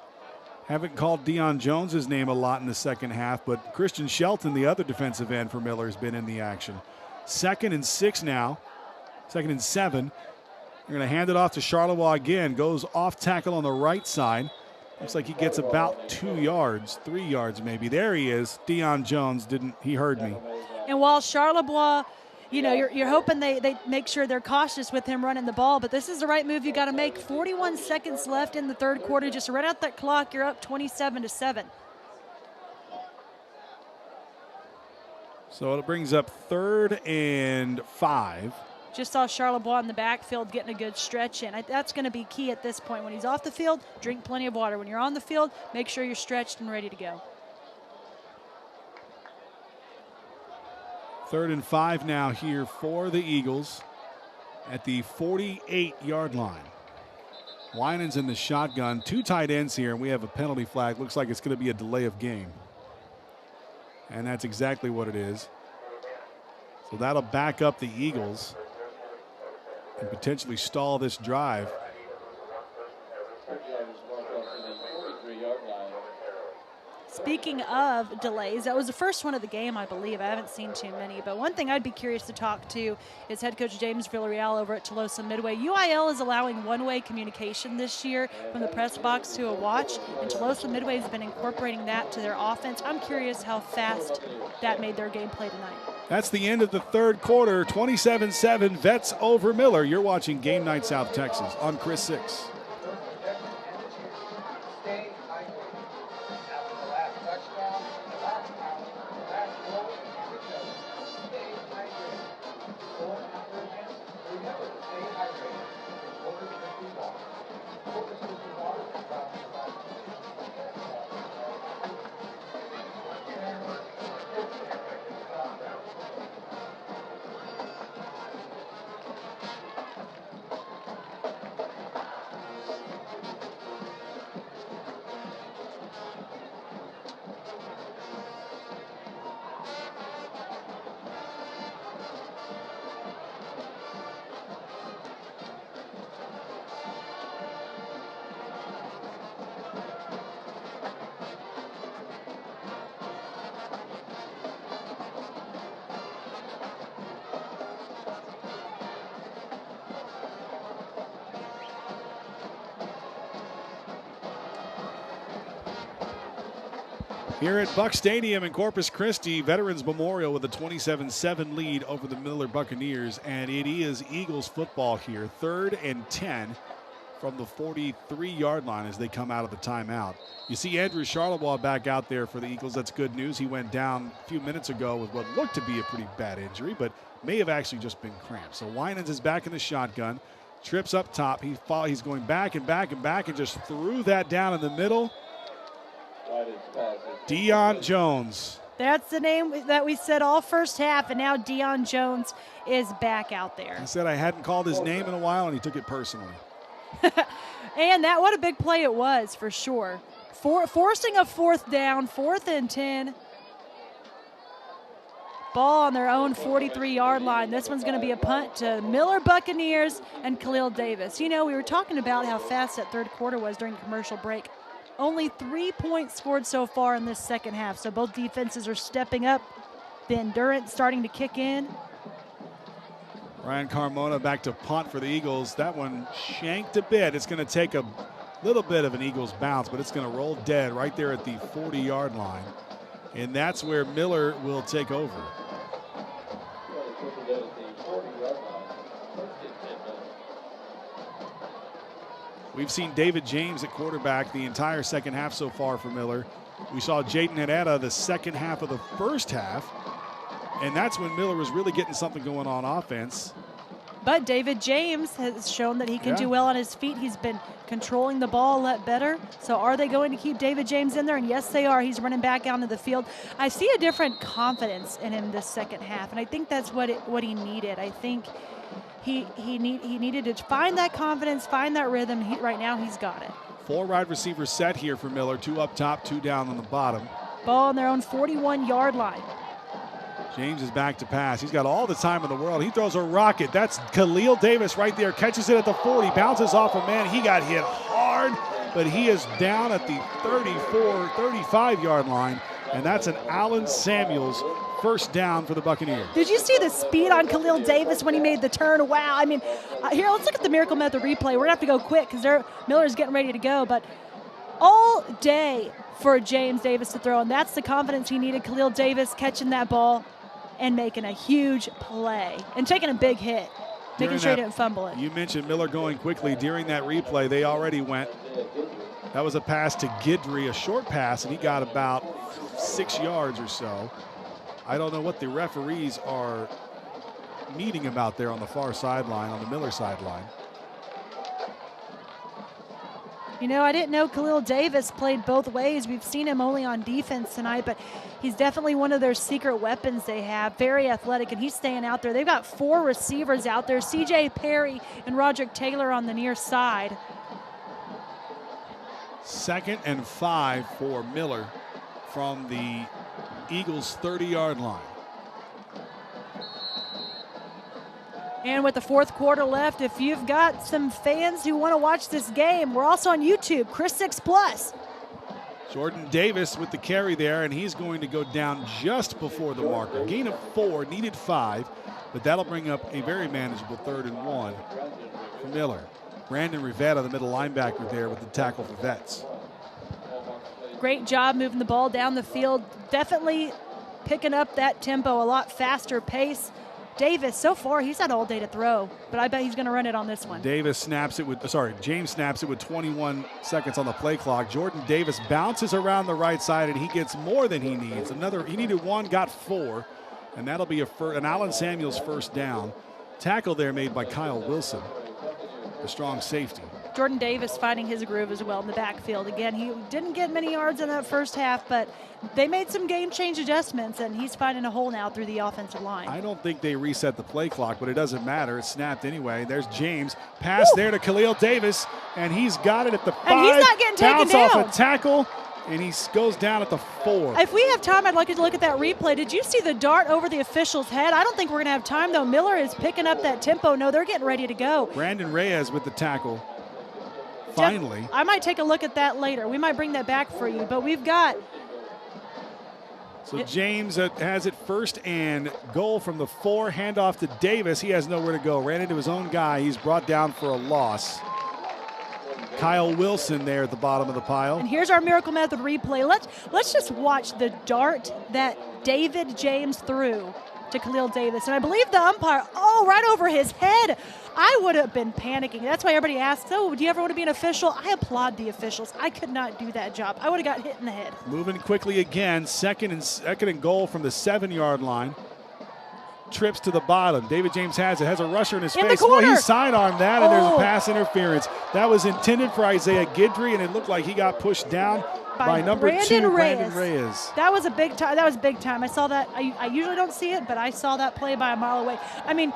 Haven't called Deion Jones' name a lot in the second half, but Christian Shelton, the other defensive end for Miller, has been in the action. 2nd and 6 now. 2nd and 7. They're going to hand it off to Charlevoix again. Goes off tackle on the right side. Looks like he gets about 2 yards, 3 yards maybe. There he is. Deion Jones he heard me. And while Charlevoix, you know, you're hoping they make sure they're cautious with him running the ball, but this is the right move you got to make. 41 seconds left in the 3rd quarter. Just run out that clock. You're up 27-7. So it brings up 3rd and 5. Just saw Charlebois in the backfield getting a good stretch in. That's going to be key at this point. When he's off the field, drink plenty of water. When you're on the field, make sure you're stretched and ready to go. 3rd and 5 now here for the Eagles at the 48-yard line. Winans in the shotgun. 2 tight ends here, and we have a penalty flag. Looks like it's going to be a delay of game. And that's exactly what it is. So that'll back up the Eagles and potentially stall this drive. Speaking of delays, that was the first one of the game, I believe. I haven't seen too many. But one thing I'd be curious to talk to is head coach James Villarreal over at Tolosa Midway. UIL is allowing one-way communication this year from the press box to a watch, and Tolosa Midway has been incorporating that to their offense. I'm curious how fast that made their gameplay tonight. That's the end of the 3rd quarter. 27-7, Vets over Miller. You're watching Game Night South Texas on Chris 6. Here at Buck Stadium in Corpus Christi, Veterans Memorial with a 27-7 lead over the Miller Buccaneers, and it is Eagles football here. 3rd and 10 from the 43-yard line as they come out of the timeout. You see Andrew Charlebois back out there for the Eagles. That's good news. He went down a few minutes ago with what looked to be a pretty bad injury, but may have actually just been cramps. So Winans is back in the shotgun, trips up top. He's going back and back and back and just threw that down in the middle. Deion Jones. That's the name that we said all first half, and now Deion Jones is back out there. He said I hadn't called his name in a while, and he took it personally. And what a big play it was, for sure. Forcing a 4th down, 4th and 10. Ball on their own 43-yard line. This one's going to be a punt to Miller Buccaneers and Khalil Davis. You know, we were talking about how fast that 3rd quarter was during commercial break. Only 3 points scored so far in this second half, so both defenses are stepping up. The endurance starting to kick in. Ryan Carmona back to punt for the Eagles. That one shanked a bit. It's going to take a little bit of an Eagles bounce, but it's going to roll dead right there at the 40-yard line. And that's where Miller will take over. We've seen David James at quarterback the entire second half so far for Miller. We saw Jaden Herrera the second half of the first half, and that's when Miller was really getting something going on offense. But David James has shown that he can do well on his feet. He's been controlling the ball a lot better. So are they going to keep David James in there? And yes, they are. He's running back out into the field. I see a different confidence in him this second half, and I think that's what he needed. I think he needed to find that confidence, find that rhythm. Right now, he's got it. 4 wide receivers set here for Miller. 2 up top, 2 down on the bottom. Ball on their own 41-yard line. James is back to pass. He's got all the time in the world. He throws a rocket. That's Khalil Davis right there. Catches it at the 40. Bounces off a man. He got hit hard, but he is down at the 34, 35-yard line. And that's an Allen Samuels first down for the Buccaneers. Did you see the speed on Khalil Davis when he made the turn? Wow. I mean, here, let's look at the Miracle Method replay. We're going to have to go quick because Miller's getting ready to go. But all day for James Davis to throw, and that's the confidence he needed. Khalil Davis catching that ball and making a huge play and taking a big hit, making sure he didn't fumble it. You mentioned Miller going quickly. During that replay, they already went. That was a pass to Guidry, a short pass, and he got about 6 yards or so. I don't know what the referees are meeting him out there on the far sideline, on the Miller sideline. You know, I didn't know Khalil Davis played both ways. We've seen him only on defense tonight, but he's definitely one of their secret weapons they have. Very athletic, and he's staying out there. They've got 4 receivers out there, C.J. Perry and Roderick Taylor on the near side. 2nd and 5 for Miller from the Eagles' 30-yard line. And with the 4th quarter left, if you've got some fans who want to watch this game, we're also on YouTube, Chris 6 Plus. Jordan Davis with the carry there, and he's going to go down just before the marker. Gain of 4, needed 5, but that'll bring up a very manageable 3rd and 1 for Miller. Brandon Rivetta, the middle linebacker there with the tackle for Vets. Great job moving the ball down the field. Definitely picking up that tempo, a lot faster pace. Davis, so far, he's had all day to throw, but I bet he's going to run it on this one. James snaps it with 21 seconds on the play clock. Jordan Davis bounces around the right side, and he gets more than he needs. He needed 1, got 4, and that'll be an Allen Samuels first down. Tackle there made by Kyle Wilson, the strong safety. Jordan Davis finding his groove as well in the backfield. Again, he didn't get many yards in that first half, but they made some game-change adjustments, and he's finding a hole now through the offensive line. I don't think they reset the play clock, but it doesn't matter. It's snapped anyway. There's James. Pass there to Khalil Davis, and he's got it at the 5. And he's not getting taken Bounce down. off a tackle, and he goes down at the 4. If we have time, I'd like you to look at that replay. Did you see the dart over the official's head? I don't think we're going to have time, though. Miller is picking up that tempo. No, they're getting ready to go. Brandon Reyes with the tackle. Finally. I might take a look at that later. We might bring that back for you, but we've got... So James has it 1st and goal from the 4. Handoff to Davis. He has nowhere to go. Ran into his own guy. He's brought down for a loss. Kyle Wilson there at the bottom of the pile. And here's our Miracle Method replay. Let's just watch the dart that David James threw to Khalil Davis. And I believe the umpire, right over his head. I would have been panicking. That's why everybody asks, do you ever want to be an official? I applaud the officials. I could not do that job. I would have got hit in the head. Moving quickly again, second and goal from the 7-yard line. Trips to the bottom. David James has a rusher in his face. Well, he sidearmed that, and there's a pass interference. That was intended for Isaiah Guidry, and it looked like he got pushed down by number 2, Brandon Reyes. That was a big time. That was big time. I saw that. I usually don't see it, but I saw that play by a mile away. I mean,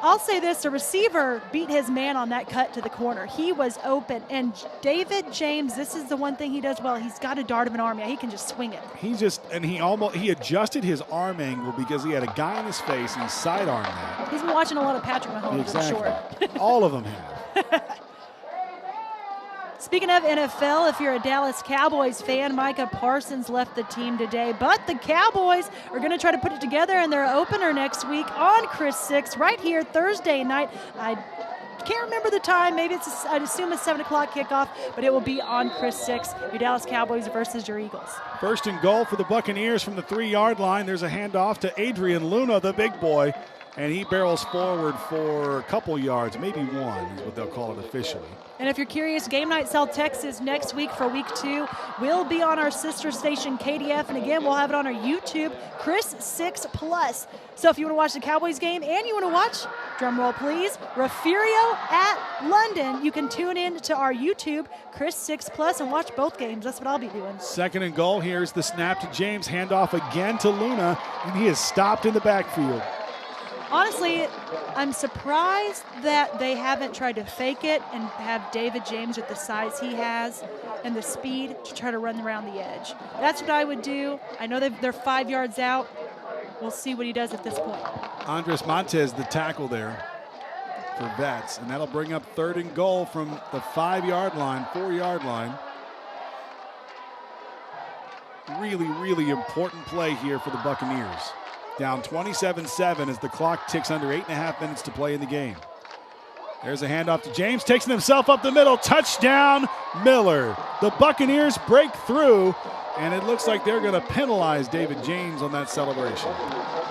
I'll say this, the receiver beat his man on that cut to the corner. He was open, and David James, this is the one thing he does well. He's got a dart of an arm. Yeah, he can just swing it. He adjusted his arm angle because he had a guy in his face, and he sidearmed that. He's been watching a lot of Patrick Mahomes, exactly. I'm sure. All of them have. Speaking of NFL, if you're a Dallas Cowboys fan, Micah Parsons left the team today, but the Cowboys are going to try to put it together in their opener next week on Chris 6 right here Thursday night. I can't remember the time. Maybe I'd assume it's 7 o'clock kickoff, but it will be on Chris 6, your Dallas Cowboys versus your Eagles. 1st and goal for the Buccaneers from the 3-yard line. There's a handoff to Adrian Luna, the big boy, and he barrels forward for a couple yards, maybe 1 is what they'll call it officially. And if you're curious, Game Night South Texas next week for week 2 will be on our sister station, KDF. And again, we'll have it on our YouTube, Chris 6 Plus. So if you want to watch the Cowboys game and you want to watch, drum roll please, Refugio at London, you can tune in to our YouTube, Chris 6 Plus, and watch both games. That's what I'll be doing. 2nd and goal. Here's the snap to James. Handoff again to Luna, and he is stopped in the backfield. Honestly, I'm surprised that they haven't tried to fake it and have David James with the size he has and the speed to try to run around the edge. That's what I would do. I know they're 5 yards out. We'll see what he does at this point. Andres Montez, the tackle there for Vets, and that'll bring up 3rd and goal from the 4-yard line. Really, really important play here for the Buccaneers. Down 27-7 as the clock ticks under 8.5 minutes to play in the game. There's a handoff to James, takes himself up the middle. Touchdown, Miller. The Buccaneers break through, and it looks like they're going to penalize David James on that celebration.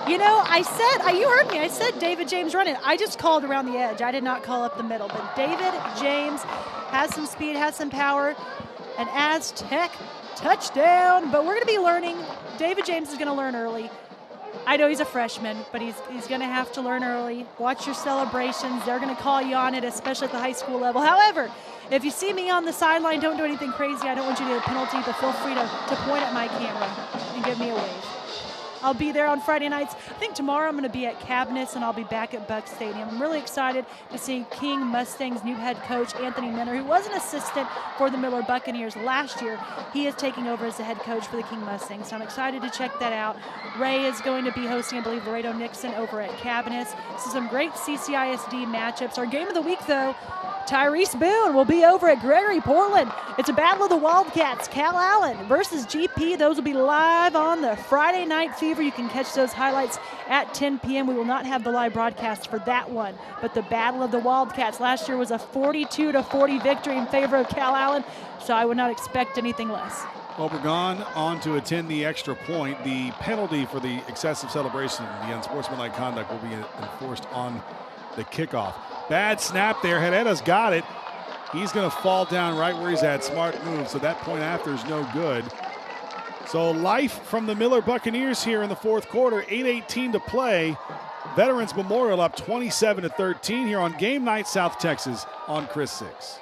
You know, you heard me. I said David James running. I just called around the edge. I did not call up the middle. But David James has some speed, has some power, and Aztec touchdown. But we're going to be learning. David James is going to learn early. I know he's a freshman, but he's going to have to learn early. Watch your celebrations. They're going to call you on it, especially at the high school level. However, if you see me on the sideline, don't do anything crazy. I don't want you to get a penalty, but feel free to point at my camera and give me a wave. I'll be there on Friday nights. I think tomorrow I'm going to be at Cabinets, and I'll be back at Buck Stadium. I'm really excited to see King Mustang's new head coach, Anthony Minner, who was an assistant for the Miller Buccaneers last year. He is taking over as the head coach for the King Mustangs, so I'm excited to check that out. Ray is going to be hosting, I believe, Laredo Nixon over at Cabinets. So some great CCISD matchups. Our game of the week, though, Tyrese Boone will be over at Gregory Portland. It's a battle of the Wildcats, Cal Allen versus GP. Those will be live on the Friday Night Fever. You can catch those highlights at 10 p.m. We will not have the live broadcast for that one, but the battle of the Wildcats last year was a 42-40 victory in favor of Cal Allen, so I would not expect anything less. Obregon on to attend the extra point. The penalty for the excessive celebration, the unsportsmanlike conduct, will be enforced on the kickoff. Bad snap there. Herrera's got it. He's going to fall down right where he's at. Smart move. So that point after is no good. So life from the Miller Buccaneers here in the fourth quarter. 8:18 to play. Veterans Memorial up 27-13 here on Game Night South Texas on Chris 6.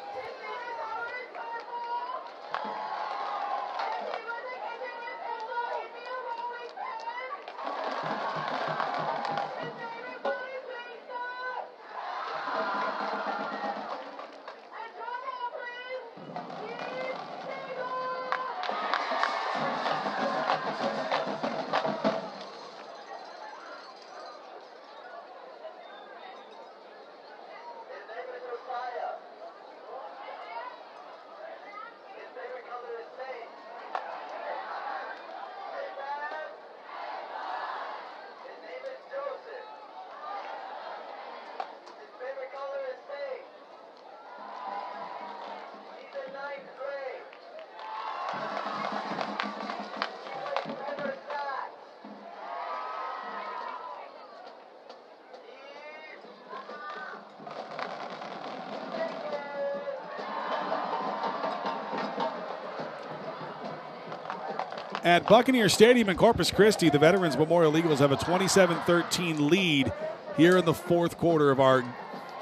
At Buccaneer Stadium in Corpus Christi, the Veterans Memorial Eagles have a 27-13 lead here in the fourth quarter of our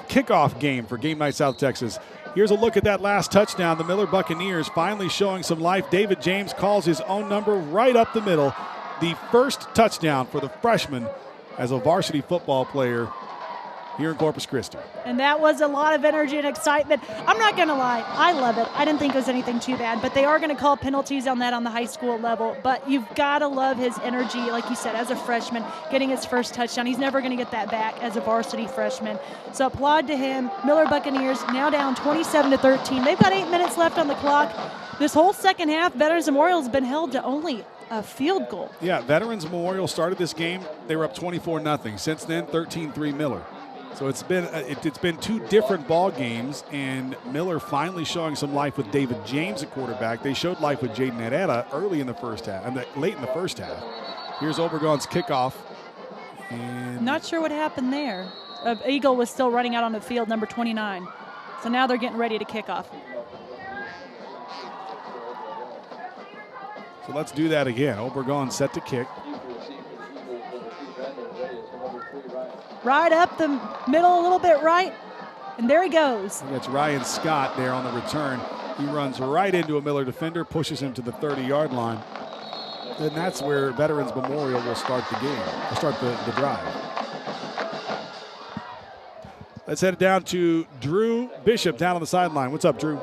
kickoff game for Game Night South Texas. Here's a look at that last touchdown. The Miller Buccaneers finally showing some life. David James calls his own number right up the middle. The first touchdown for the freshman as a varsity football player here in Corpus Christi. And that was a lot of energy and excitement. I'm not going to lie, I love it. I didn't think it was anything too bad, but they are going to call penalties on that on the high school level. But you've got to love his energy, like you said, as a freshman, getting his first touchdown. He's never going to get that back as a varsity freshman. So applaud to him. Miller Buccaneers now down 27-13. They've got 8 minutes left on the clock. This whole second half, Veterans Memorial has been held to only a field goal. Yeah, Veterans Memorial started this game. They were up 24-0. Since then, 13-3 Miller. So it's been two different ball games, and Miller finally showing some life with David James at quarterback. They showed life with Jaden Herrera early in the first half, and late in the first half. Here's Obregon's kickoff. And not sure what happened there. Eagle was still running out on the field, number 29. So now they're getting ready to kick off. So let's do that again. Obregon set to kick. Right up the middle, a little bit right, and there he goes. That's Ryan Scott there on the return. He runs right into a Miller defender, pushes him to the 30-yard line. And that's where Veterans Memorial will start the game, will start the drive. Let's head down to Drew Bishop down on the sideline. What's up, Drew?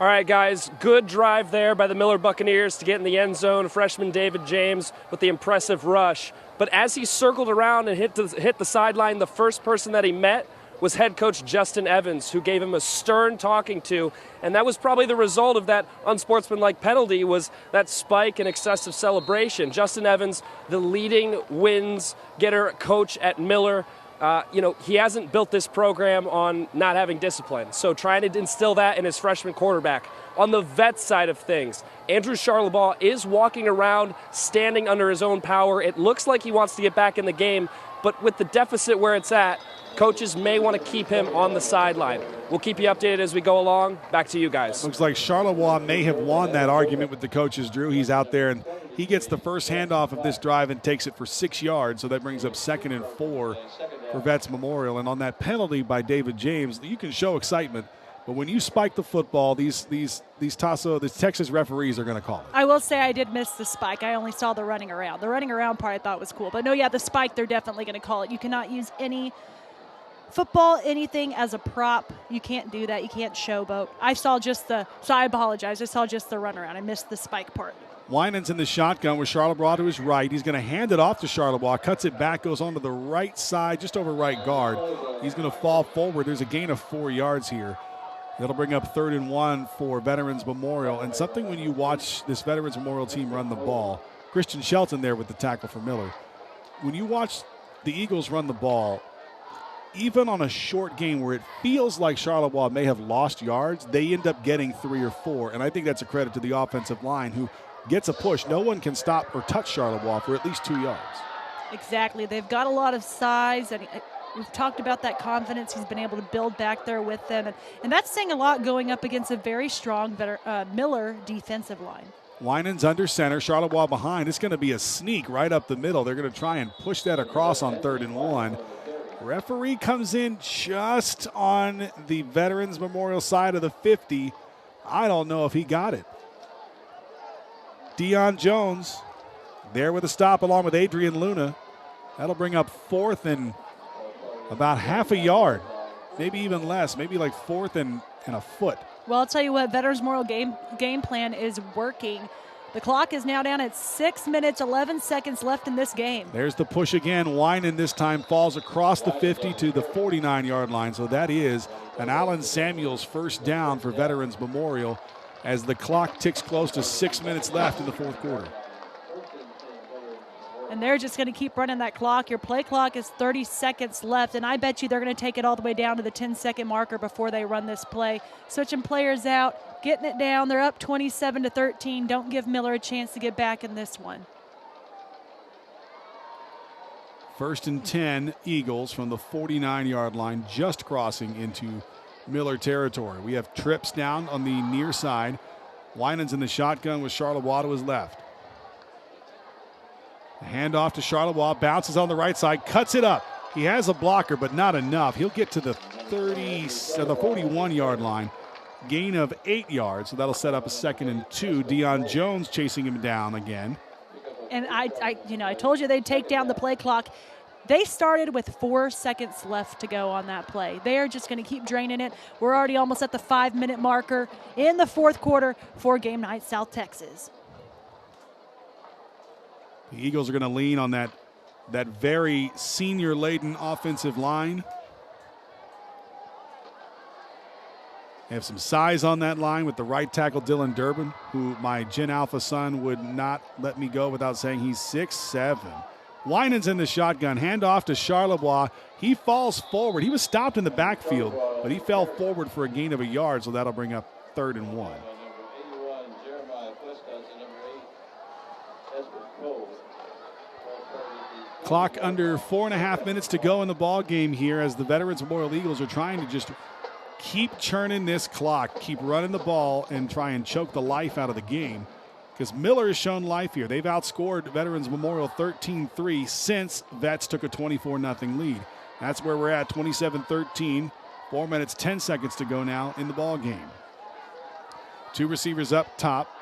All right, guys, good drive there by the Miller Buccaneers to get in the end zone. Freshman David James with the impressive rush. But as he circled around and hit the sideline, the first person that he met was head coach Justin Evans, who gave him a stern talking to. And that was probably the result of that unsportsmanlike penalty, was that spike and excessive celebration. Justin Evans, the leading wins getter coach at Miller. He hasn't built this program on not having discipline. So trying to instill that in his freshman quarterback. On the vet side of things, Andrew Charlebois is walking around, standing under his own power. It looks like he wants to get back in the game, but with the deficit where it's at, Coaches may want to keep him on the sideline. We'll keep you updated as we go along. Back to you guys. Looks like Charlevoix may have won that argument with the coaches, Drew. He's out there, and he gets the first handoff of this drive and takes it for 6 yards, so that brings up 2nd and 4 for Vets Memorial. And on that penalty by David James, you can show excitement, but when you spike the football, these Texas referees are going to call it. I will say I did miss the spike. I only saw the running around. The running around part I thought was cool. But no, yeah, the spike, they're definitely going to call it. You cannot use any football, anything as a prop. You can't do that. You can't showboat. I saw just so I apologize. I saw just the runaround. I missed the spike part. Winans in the shotgun with Charlevoix to his right. He's going to hand it off to Charlevoix, cuts it back, goes onto the right side, just over right guard. He's going to fall forward. There's a gain of 4 yards here. That'll bring up 3rd and 1 for Veterans Memorial. And something when you watch this Veterans Memorial team run the ball, Christian Shelton there with the tackle for Miller. When you watch the Eagles run the ball, even on a short game where it feels like Charlevoix may have lost yards, they end up getting 3 or 4. And I think that's a credit to the offensive line who gets a push. No one can stop or touch Charlevoix for at least 2 yards. Exactly. They've got a lot of size, and we've talked about that confidence he's been able to build back there with them. And that's saying a lot going up against a very strong Miller defensive line. Winans under center, Charlevoix behind. It's going to be a sneak right up the middle. They're going to try and push that across on 3rd and 1. Referee comes in just on the Veterans Memorial side of the 50. I don't know if he got it. Dion Jones there with a stop along with Adrian Luna. That'll bring up 4th and about half a yard, maybe even less, maybe like 4th and a foot. Well, I'll tell you what, Veterans Memorial game plan is working. The clock is now down at 6 minutes, 11 seconds left in this game. There's the push again. Winan this time falls across the 50 to the 49-yard line. So that is an Allen Samuels first down for Veterans Memorial as the clock ticks close to 6 minutes left in the 4th quarter. And they're just going to keep running that clock. Your play clock is 30 seconds left, and I bet you they're going to take it all the way down to the 10-second marker before they run this play. Switching players out, getting it down. They're up 27-13. Don't give Miller a chance to get back in this one. 1st and 10, Eagles from the 49-yard line, just crossing into Miller territory. We have trips down on the near side. Winans in the shotgun with Charlevoix to his left. Handoff to Charlevoix, bounces on the right side, cuts it up. He has a blocker, but not enough. He'll get to the 41-yard line. Gain of 8 yards, so that'll set up a 2nd and 2. Dion Jones chasing him down again. And I told you they'd take down the play clock. They started with 4 seconds left to go on that play. They are just going to keep draining it. We're already almost at the 5-minute marker in the 4th quarter for Game Night South Texas. The Eagles are going to lean on that very senior-laden offensive line. They have some size on that line with the right tackle, Dylan Durbin, who my Gen Alpha son would not let me go without saying he's 6'7". Winans in the shotgun, handoff to Charlevoix. He falls forward. He was stopped in the backfield, but he fell forward for a gain of a yard, so that'll bring up 3rd and 1. Clock under 4.5 minutes to go in the ball game here as the Veterans Memorial Eagles are trying to just keep churning this clock, keep running the ball, and try and choke the life out of the game. Because Miller has shown life here. They've outscored Veterans Memorial 13-3 since Vets took a 24-0 lead. That's where we're at, 27-13. 4 minutes, 10 seconds to go now in the ball game. 2 receivers up top.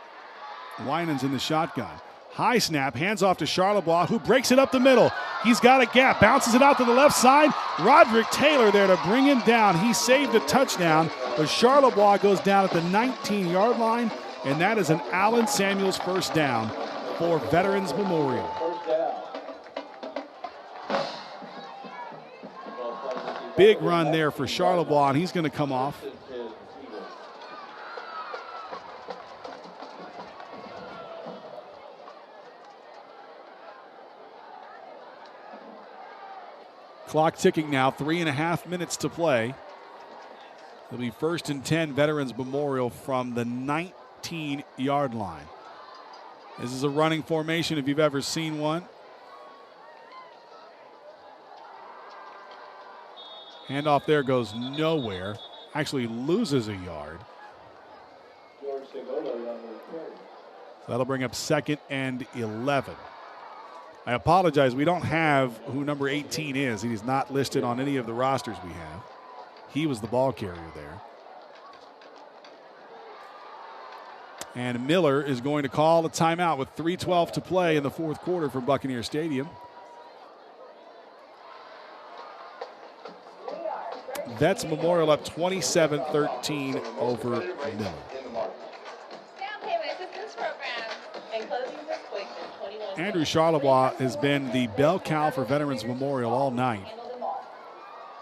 Winans in the shotgun. High snap, hands off to Charlevoix, who breaks it up the middle. He's got a gap, bounces it out to the left side. Roderick Taylor there to bring him down. He saved a touchdown, but Charlevoix goes down at the 19-yard line, and that is an Allen Samuels first down for Veterans Memorial. Big run there for Charlevoix, and he's going to come off. Clock ticking now, 3.5 minutes to play. It'll be 1st and 10, Veterans Memorial from the 19-yard line. This is a running formation if you've ever seen one. Handoff there goes nowhere. Actually loses a yard. So that'll bring up 2nd and 11. I apologize. We don't have who number 18 is. He's not listed on any of the rosters we have. He was the ball carrier there. And Miller is going to call a timeout with 3:12 to play in the fourth quarter for Buccaneer Stadium. Vets Memorial up 27-13 over Miller. Andrew Charlebois has been the bell cow for Veterans Memorial all night.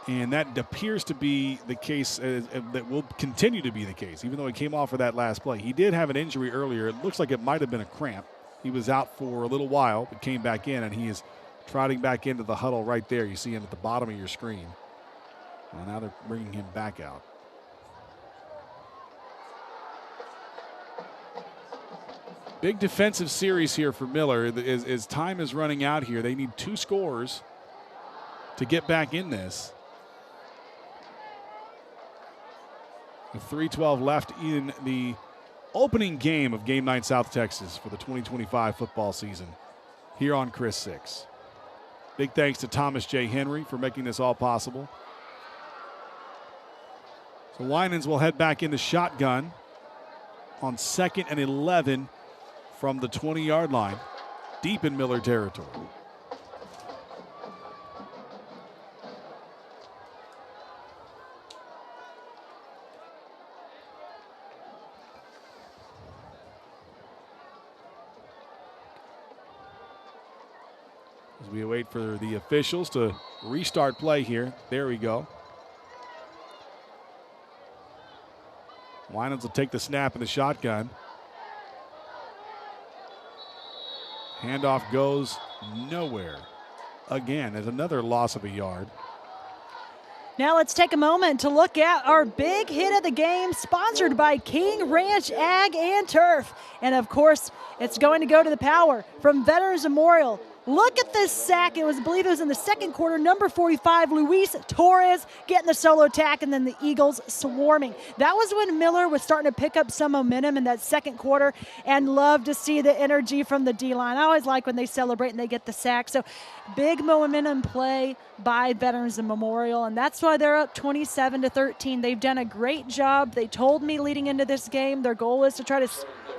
And that appears to be the case, that will continue to be the case, even though he came off for that last play. He did have an injury earlier. It looks like it might have been a cramp. He was out for a little while, but came back in, and he is trotting back into the huddle right there. You see him at the bottom of your screen. Well, now they're bringing him back out. Big defensive series here for Miller. As time is running out here, they need 2 scores to get back in this. With 3:12 left in the opening game of Game Night South Texas for the 2025 football season here on Chris 6. Big thanks to Thomas J. Henry for making this all possible. So Winans will head back into shotgun on 2nd and 11 from the 20-yard line, deep in Miller territory. As we wait for the officials to restart play here. There we go. Winans will take the snap in the shotgun. Handoff goes nowhere. Again, there's another loss of a yard. Now let's take a moment to look at our big hit of the game, sponsored by King Ranch Ag and Turf. And of course, it's going to go to the power from Veterans Memorial. Look at this sack. I believe it was in the second quarter. Number 45, Luis Torres getting the solo attack, and then the Eagles swarming. That was when Miller was starting to pick up some momentum in that second quarter, and love to see the energy from the D-line. I always like when they celebrate and they get the sack. So big momentum play by Veterans Memorial, and that's why they're up 27-13. They've done a great job. They told me leading into this game their goal is to try to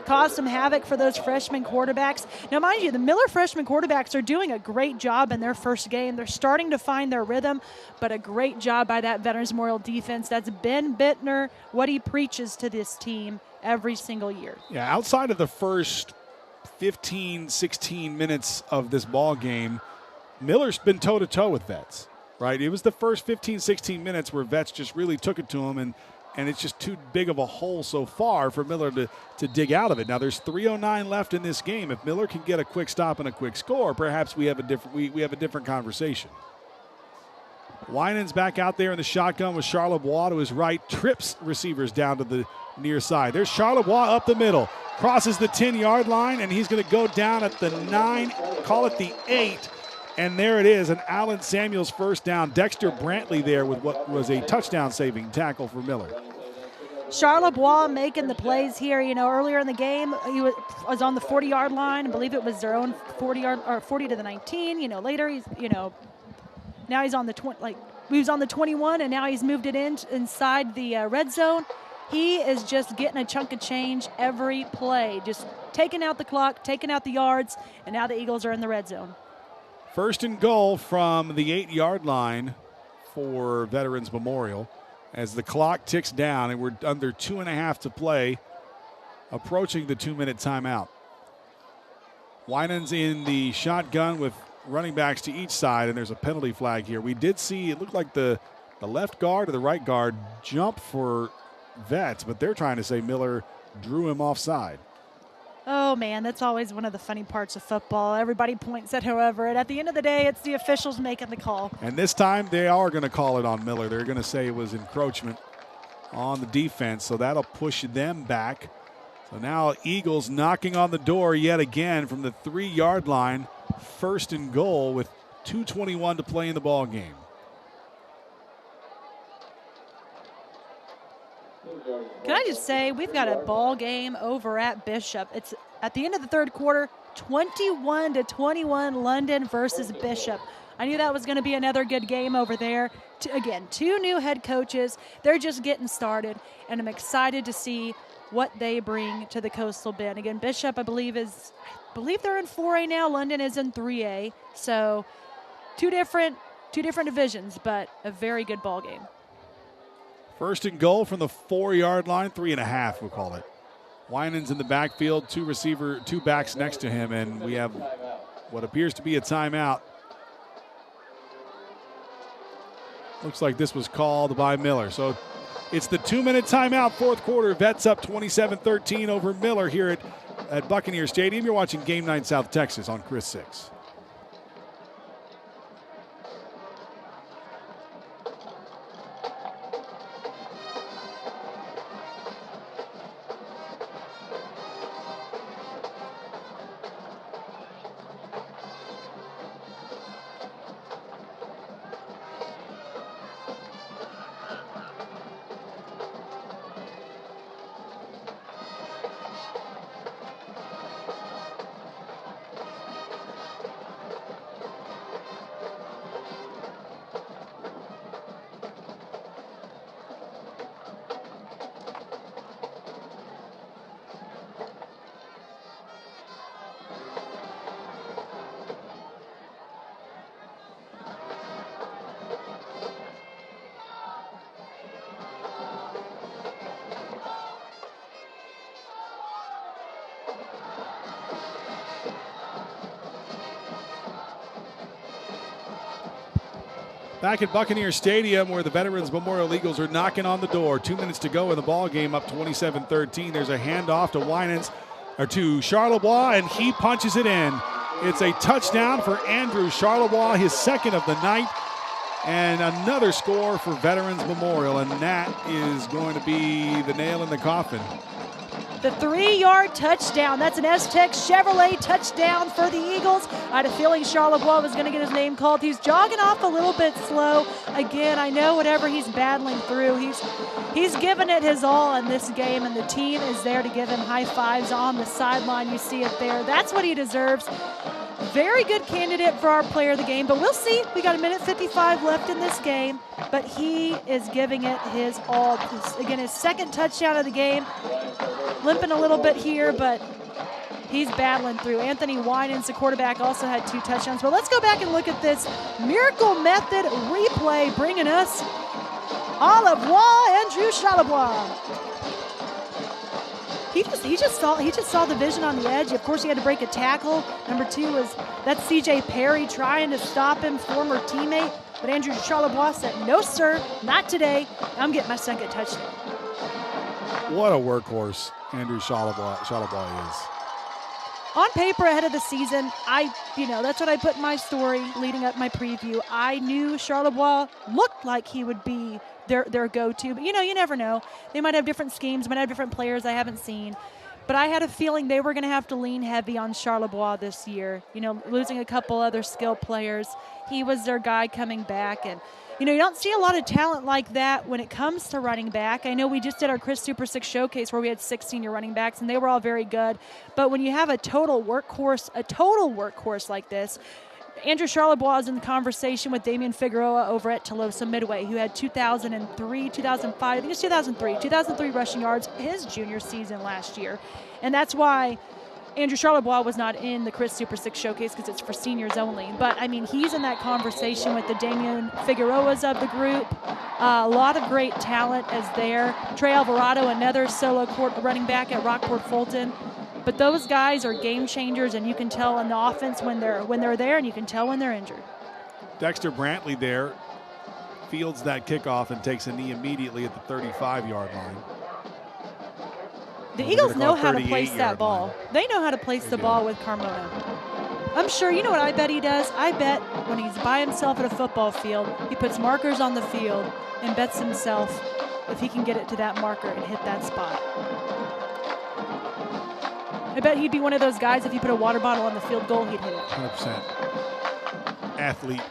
cause some havoc for those freshman quarterbacks. Now, mind you, the Miller freshman quarterbacks are doing a great job in their first game. They're starting to find their rhythm, but a great job by that Veterans Memorial defense. That's Ben Bittner, what he preaches to this team every single year. Yeah, outside of the first 15, 16 minutes of this ball game, Miller's been toe-to-toe with Vets, right? It was the first 15, 16 minutes where Vets just really took it to him, and it's just too big of a hole so far for Miller to dig out of it. Now there's 3:09 left in this game. If Miller can get a quick stop and a quick score, perhaps we have a different conversation. Winans back out there in the shotgun with Charlebois to his right, trips receivers down to the near side. There's Charlebois up the middle, crosses the 10-yard line, and he's going to go down at the 9, call it the 8. And there it is, an Allen Samuels first down. Dexter Brantley there with what was a touchdown-saving tackle for Miller. Charlebois making the plays here. You know, earlier in the game, he was on the 40-yard line. I believe it was their own 40-yard or 40 to the 19. You know, later he's, now he's on the 20. He was on the 21, and now he's moved it inside the red zone. He is just getting a chunk of change every play, just taking out the clock, taking out the yards, and now the Eagles are in the red zone. First and goal from the 8-yard line for Veterans Memorial as the clock ticks down and we're under 2.5 to play, approaching the 2-minute timeout. Winans in the shotgun with running backs to each side, and there's a penalty flag here. We did see, it looked like the left guard or the right guard jump for Vets, but they're trying to say Miller drew him offside. Oh, man, that's always one of the funny parts of football. Everybody points at whoever, and at the end of the day, it's the officials making the call. And this time, they are going to call it on Miller. They're going to say it was encroachment on the defense, so that'll push them back. So now Eagles knocking on the door yet again from the 3-yard line. First and goal with 2:21 to play in the ball game. Can I just say, we've got a ball game over at Bishop. It's at the end of the third quarter, 21-21 London versus Bishop. I knew that was going to be another good game over there. Again, 2 new head coaches. They're just getting started, and I'm excited to see what they bring to the Coastal Bend. Again, Bishop, I believe they're in 4A now. London is in 3A. So two different divisions, but a very good ball game. First and goal from the 4-yard line, 3.5, we'll call it. Winans in the backfield, 2 backs next to him, and we have what appears to be a timeout. Looks like this was called by Miller. So it's the 2-minute timeout, fourth quarter. Vets up 27-13 over Miller here at Buccaneer Stadium. You're watching Game Night South Texas on Chris 6. Back at Buccaneer Stadium, where the Veterans Memorial Eagles are knocking on the door. 2 minutes to go in the ball game, up 27-13. There's a handoff to Charlebois, and he punches it in. It's a touchdown for Andrew Charlebois, his second of the night, and another score for Veterans Memorial, and that is going to be the nail in the coffin. The 3-yard touchdown. That's an S-Tech Chevrolet touchdown for the Eagles. I had a feeling Charlebois was going to get his name called. He's jogging off a little bit slow. Again, I know whatever he's battling through, he's given it his all in this game, and the team is there to give him high fives on the sideline. You see it there. That's what he deserves. Very good candidate for our player of the game, but we'll see. We got 1:55 left in this game, but he is giving it his all. Again, his second touchdown of the game. Limping a little bit here, but he's battling through. Anthony Winans, the quarterback, also had 2 touchdowns. But let's go back and look at this Miracle Method replay, bringing us au revoir, Andrew Charlebois. He just saw the vision on the edge. Of course, he had to break a tackle. Number 2 that's C.J. Perry trying to stop him, former teammate. But Andrew Charlebois said, "No, sir, not today. I'm getting my second touchdown." What a workhorse Andrew Charlebois is. On paper ahead of the season, that's what I put in my story leading up my preview. I knew Charlebois looked like he would be their go-to, but you never know. They might have different schemes, might have different players I haven't seen. But I had a feeling they were going to have to lean heavy on Charlebois this year. Losing a couple other skill players. He was their guy coming back, and you don't see a lot of talent like that when it comes to running back. I know we just did our Chris Super 6 showcase where we had 6 senior running backs, and they were all very good. But when you have a total workhorse like this, Andrew Charlebois is in the conversation with Damian Figueroa over at Tolosa Midway, who had 2003, 2005, I think it's 2003 rushing yards his junior season last year. And that's why Andrew Charlebois was not in the Chris Super 6 showcase, because it's for seniors only. But, he's in that conversation with the Damian Figueroas of the group. A lot of great talent is there. Trey Alvarado, another solo running back at Rockport Fulton. But those guys are game changers, and you can tell in the offense when they're there, and you can tell when they're injured. Dexter Brantley there fields that kickoff and takes a knee immediately at the 35-yard line. The Eagles know how to place that ball. They know how to place the ball with Carmona. I'm sure, you know what I bet he does? I bet when he's by himself at a football field, he puts markers on the field and bets himself if he can get it to that marker and hit that spot. I bet he'd be one of those guys, if you put a water bottle on the field goal, he'd hit it. 100%. Athlete.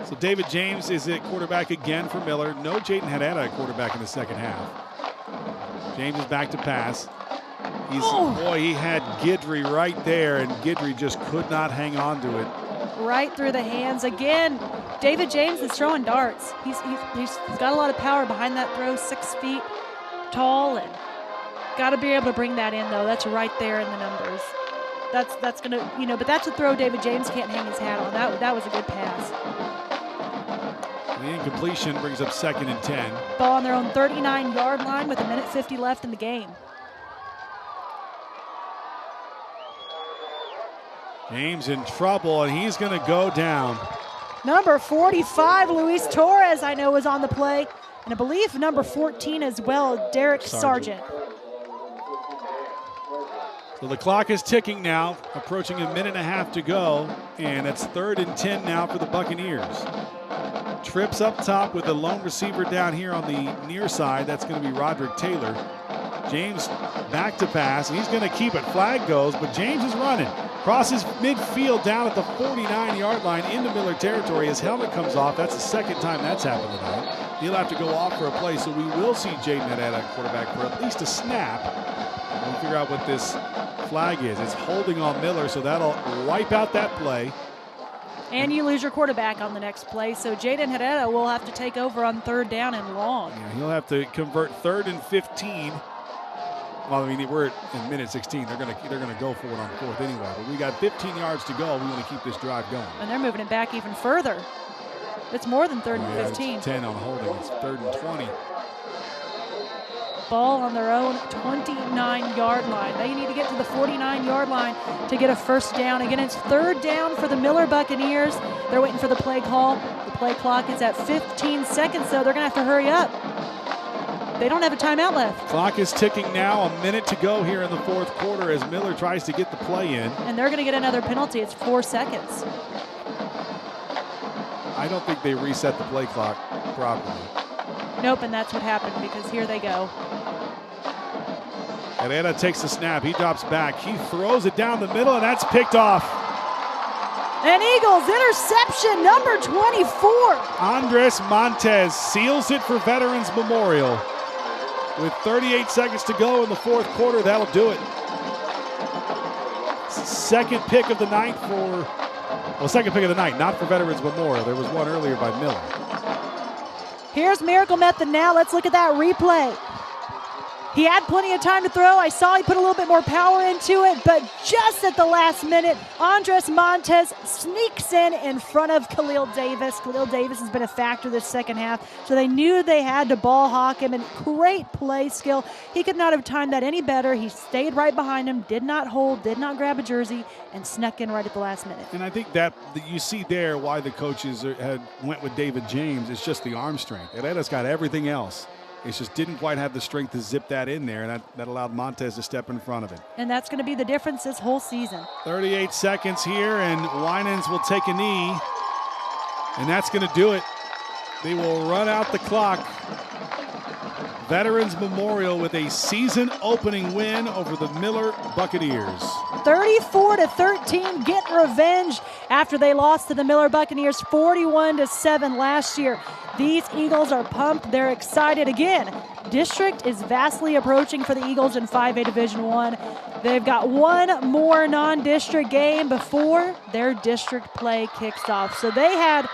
So David James is at quarterback again for Miller. No Jaden Haddad at quarterback in the second half. James is back to pass. Boy, he had Guidry right there, and Guidry just could not hang on to it. Right through the hands. Again, David James is throwing darts. He's got a lot of power behind that throw, 6 feet tall, and got to be able to bring that in, though. That's right there in the numbers. That's going to, but that's a throw David James can't hang his hat on. That was a good pass. The incompletion brings up 2nd and 10. Ball on their own 39-yard line with 1:50 left in the game. James in trouble, and he's going to go down. Number 45, Luis Torres, I know, was on the play. And I believe number 14 as well, Derek Sargent. So the clock is ticking now, approaching a minute and a half to go, and it's 3rd and 10 now for the Buccaneers. Trips up top with the lone receiver down here on the near side. That's going to be Roderick Taylor. James back to pass, and he's going to keep it. Flag goes, but James is running. Crosses midfield down at the 49-yard line into Miller territory. His helmet comes off. That's the 2nd time that's happened tonight. He'll have to go off for a play, so we will see Jaden Herrera at quarterback for at least a snap. We'll figure out what this flag is. It's holding on Miller, so that'll wipe out that play. And you lose your quarterback on the next play, so Jaden Herrera will have to take over on 3rd down and long. Yeah, he'll have to convert 3rd and 15. Well, I mean, we're in minute 16. They're gonna go for it on 4th anyway. But we got 15 yards to go. We want to keep this drive going. And they're moving it back even further. It's more than 3rd and 15. It's 10 on holding. It's 3rd and 20. Ball on their own 29-yard line. They need to get to the 49-yard line to get a 1st down. Again, it's 3rd down for the Miller Buccaneers. They're waiting for the play call. The play clock is at 15 seconds, so they're going to have to hurry up. They don't have a timeout left. Clock is ticking now. A minute to go here in the 4th quarter as Miller tries to get the play in. And they're going to get another penalty. It's 4 seconds. I don't think they reset the play clock properly. Nope, and that's what happened because here they go. Herrera takes the snap. He drops back. He throws it down the middle, and that's picked off. An Eagles interception, number 24. Andres Montez seals it for Veterans Memorial. With 38 seconds to go in the 4th quarter, that'll do it. 2nd pick of the night second pick of the night, not for Veterans Memorial. There was one earlier by Miller. Here's Miracle Method now. Let's look at that replay. He had plenty of time to throw. I saw he put a little bit more power into it, but just at the last minute, Andres Montez sneaks in front of Khalil Davis. Khalil Davis has been a factor this 2nd half, so they knew they had to ball hawk him, and great play skill. He could not have timed that any better. He stayed right behind him, did not hold, did not grab a jersey, and snuck in right at the last minute. And I think that you see there why the coaches went with David James. It's just the arm strength. Herrera's got everything else. It just didn't quite have the strength to zip that in there, and that allowed Montez to step in front of it. And that's going to be the difference this whole season. 38 seconds here, and Winans will take a knee, and that's going to do it. They will run out the clock. Veterans Memorial with a season-opening win over the Miller Buccaneers. 34-13, get revenge after they lost to the Miller Buccaneers 41-7 last year. These Eagles are pumped. They're excited again. District is vastly approaching for the Eagles in 5A Division I. They've got one more non-district game before their district play kicks off. So they had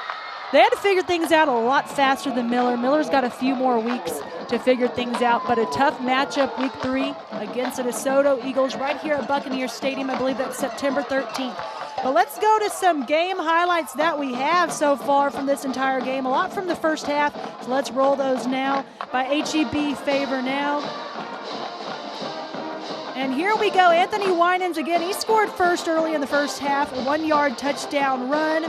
to figure things out a lot faster than Miller. Miller's got a few more weeks to figure things out, but a tough matchup week 3 against the DeSoto Eagles right here at Buccaneers Stadium. I believe that's September 13th. But let's go to some game highlights that we have so far from this entire game. A lot from the 1st half, so let's roll those now by HEB favor now. And here we go. Anthony Winans again. He scored first early in the 1st half, a 1-yard touchdown run.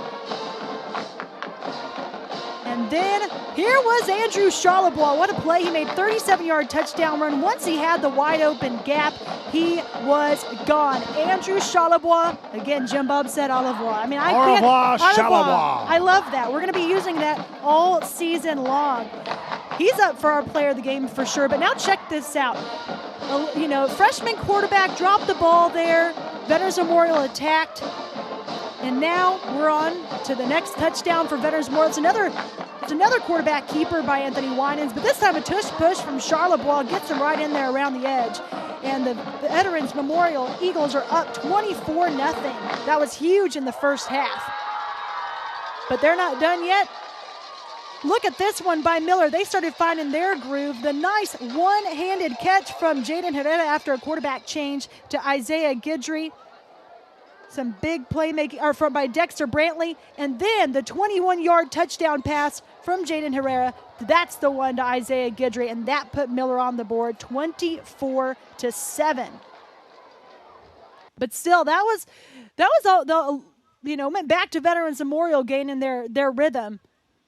And then here was Andrew Charlebois. What a play. He made 37-yard touchdown run. Once he had the wide open gap, he was gone. Andrew Charlebois. Again, Jim Bob said au revoir. I mean, au revoir, Charlebois. I love that. We're going to be using that all season long. He's up for our player of the game for sure. But now check this out. Freshman quarterback dropped the ball there. Veterans Memorial attacked. And now we're on to the next touchdown for Veterans Memorial. It's There's another quarterback keeper by Anthony Winans, but this time a tush push from Charlebois gets him right in there around the edge. And the Veterans Memorial Eagles are up 24-0. That was huge in the first half. But they're not done yet. Look at this one by Miller. They started finding their groove. The nice one-handed catch from Jaden Herrera after a quarterback change to Isaiah Guidry. Some big playmaking by Dexter Brantley. And then the 21-yard touchdown pass from Jaden Herrera. That's the one to Isaiah Guidry, and that put Miller on the board 24-7. But still, that was all went back to Veterans Memorial gaining their rhythm.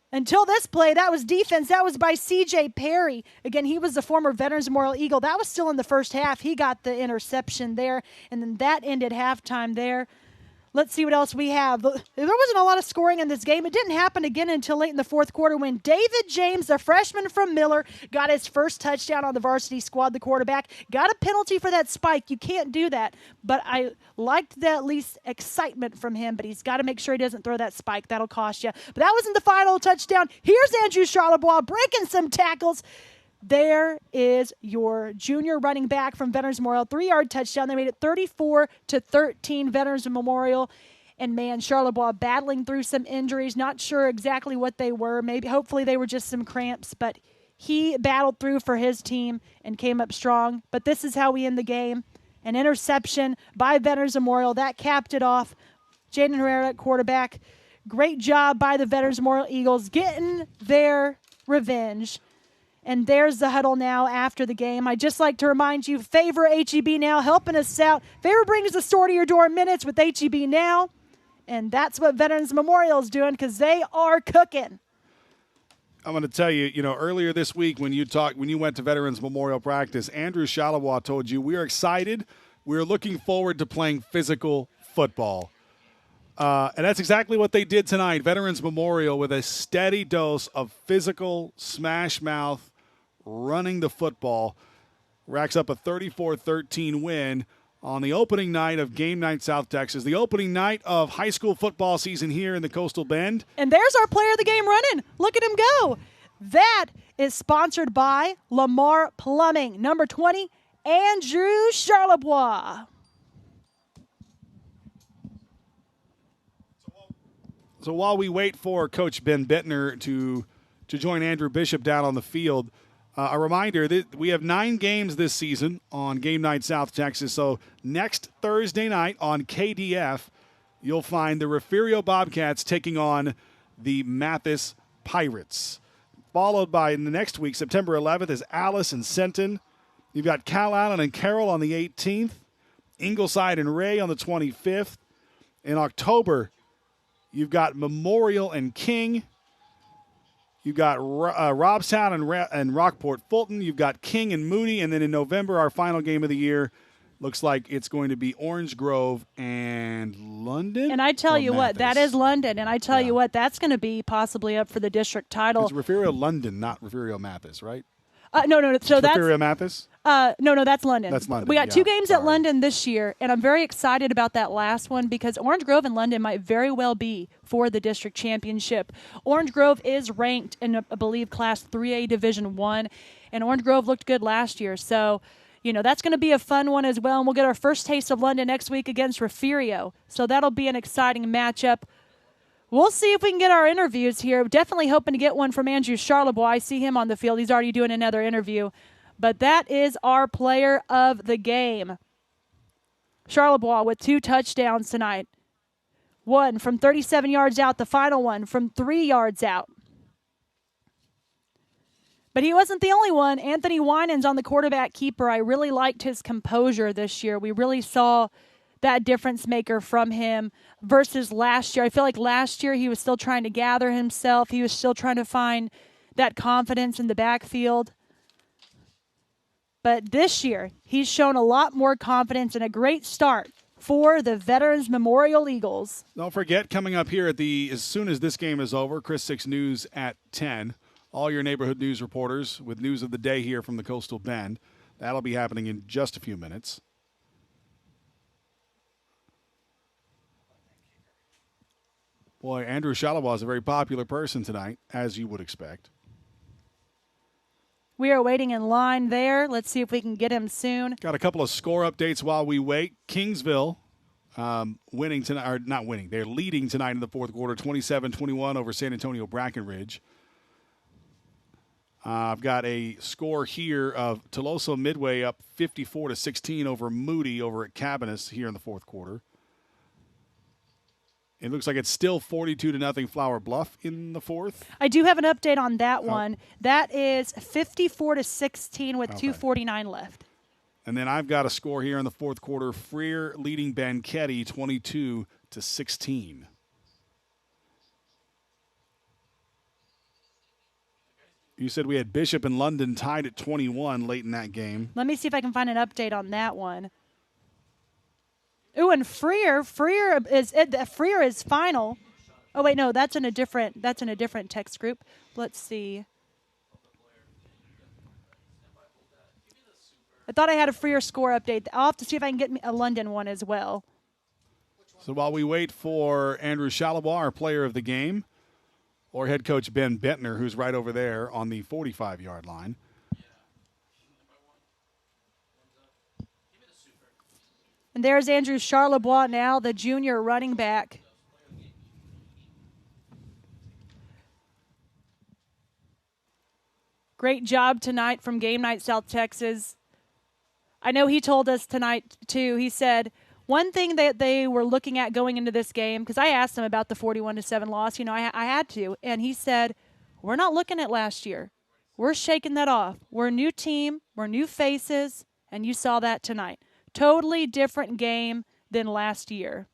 Until this play, that was defense. That was by C.J. Perry. Again, he was the former Veterans Memorial Eagle. That was still in the first half. He got the interception there, and then that ended halftime there. Let's see what else we have. There wasn't a lot of scoring in this game. It didn't happen again until late in the fourth quarter when David James, the freshman from Miller, got his first touchdown on the varsity squad, the quarterback. Got a penalty for that spike. You can't do that. But I liked the at least excitement from him, but he's got to make sure he doesn't throw that spike. That'll cost you. But that wasn't the final touchdown. Here's Andrew Charlebois breaking some tackles. There is your junior running back from Veterans Memorial, 3-yard touchdown. They made it 34-13, Veterans Memorial. And man, Charlebois battling through some injuries. Not sure exactly what they were. Hopefully they were just some cramps, but he battled through for his team and came up strong. But this is how we end the game. An interception by Veterans Memorial. That capped it off. Jaden Herrera at quarterback. Great job by the Veterans Memorial Eagles getting their revenge. And there's the huddle now after the game. I'd just like to remind you, Favor HEB Now helping us out. Favor brings the store to your door minutes with HEB Now. And that's what Veterans Memorial is doing because they are cooking. I'm going to tell you, earlier this week when you went to Veterans Memorial practice, Andrew Charlebois told you, we are excited. We're looking forward to playing physical football. And that's exactly what they did tonight. Veterans Memorial with a steady dose of physical smash mouth running the football, racks up a 34-13 win on the opening night of Game Night South Texas, the opening night of high school football season here in the Coastal Bend. And there's our player of the game running. Look at him go. That is sponsored by Lamar Plumbing. Number 20, Andrew Charlebois. So while we wait for Coach Ben Bittner to join Andrew Bishop down on the field, a reminder that we have 9 games this season on Game Night South Texas. So next Thursday night on KDF, you'll find the Refugio Bobcats taking on the Mathis Pirates. Followed by in the next week, September 11th, is Alice and Centon. You've got Cal Allen and Carroll on the 18th, Ingleside and Ray on the 25th. In October, you've got Memorial and King. You've got Robstown and Rockport Fulton. You've got King and Moody. And then in November, our final game of the year, looks like it's going to be Orange Grove and London. And I tell you what, that is London. And I tell you what, that's going to be possibly up for the district title. It's Refugio London, not Refugio Mathis, right? No. So that's Refugio Mathis? No, that's London. That's London. We got 2 games at London this year, and I'm very excited about that last one because Orange Grove and London might very well be for the district championship. Orange Grove is ranked in, I believe, Class 3A Division I, and Orange Grove looked good last year. So, that's going to be a fun one as well, and we'll get our first taste of London next week against Refugio. So that'll be an exciting matchup. We'll see if we can get our interviews here. Definitely hoping to get one from Andrew Charlebois. I see him on the field. He's already doing another interview. But that is our player of the game. Charlebois with 2 touchdowns tonight. One from 37 yards out, the final one from 3 yards out. But he wasn't the only one. Anthony Winans on the quarterback keeper. I really liked his composure this year. We really saw that difference maker from him versus last year. I feel like last year he was still trying to gather himself. He was still trying to find that confidence in the backfield. But this year, he's shown a lot more confidence and a great start for the Veterans Memorial Eagles. Don't forget, coming up here as soon as this game is over, Chris 6 News at 10. All your neighborhood news reporters with news of the day here from the Coastal Bend. That'll be happening in just a few minutes. Boy, Andrew Shalabaugh is a very popular person tonight, as you would expect. We are waiting in line there. Let's see if we can get him soon. Got a couple of score updates while we wait. Kingsville winning tonight, or not winning. They're leading tonight in the fourth quarter, 27-21 over San Antonio Brackenridge. I've got a score here of Toloso Midway up 54-16 over Moody over at Cabanis here in the fourth quarter. It looks like it's still 42-0 Flower Bluff in the fourth. I do have an update on that one. That is 54-16 with 2:49 left. And then I've got a score here in the fourth quarter. Freer leading Banquetti 22-16. You said we had Bishop and London tied at 21 late in that game. Let me see if I can find an update on that one. Ooh, and Freer is final. Oh wait, no, that's in a different text group. Let's see. I thought I had a Freer score update. I'll have to see if I can get a London one as well. So while we wait for Andrew Shalabaugh, our player of the game, or head coach Ben Bentner, who's right over there on the 45-yard line. And there's Andrew Charlebois now, the junior running back. Great job tonight from Game Night South Texas. I know he told us tonight, too. He said one thing that they were looking at going into this game, because I asked him about the 41-7 loss. You know, I had to. And he said, we're not looking at last year. We're shaking that off. We're a new team. We're new faces. And you saw that tonight. Totally different game than last year.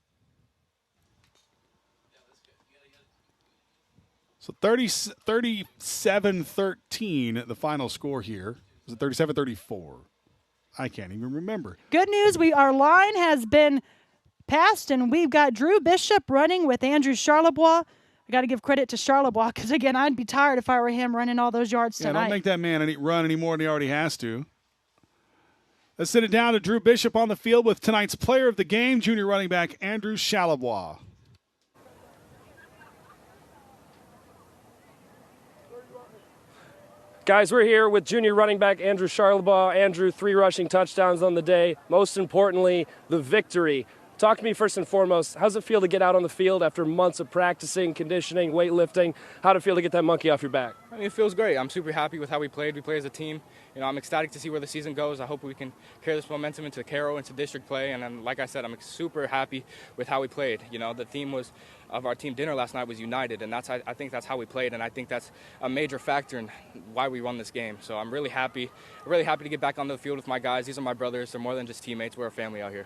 So 37-13, the final score here. Was it 37-34? I can't even remember. Good news, our line has been passed, and we've got Drew Bishop running with Andrew Charlebois. I got to give credit to Charlebois because, again, I'd be tired if I were him running all those yards tonight. Don't make that man run any more than he already has to. Let's send it down to Drew Bishop on the field with tonight's player of the game, junior running back Andrew Charlebois. Guys, we're here with junior running back Andrew Charlebois. Andrew, 3 rushing touchdowns on the day. Most importantly, the victory. Talk to me first and foremost. How's it feel to get out on the field after months of practicing, conditioning, weightlifting? How'd it feel to get that monkey off your back? I mean, it feels great. I'm super happy with how we played. We played as a team. You know, I'm ecstatic to see where the season goes. I hope we can carry this momentum into Carroll, into district play. And then, like I said, I'm super happy with how we played. You know, the theme of our team dinner last night was united, and I think that's how we played, and I think that's a major factor in why we won this game. So I'm really happy to get back onto the field with my guys. These are my brothers. They're more than just teammates. We're a family out here.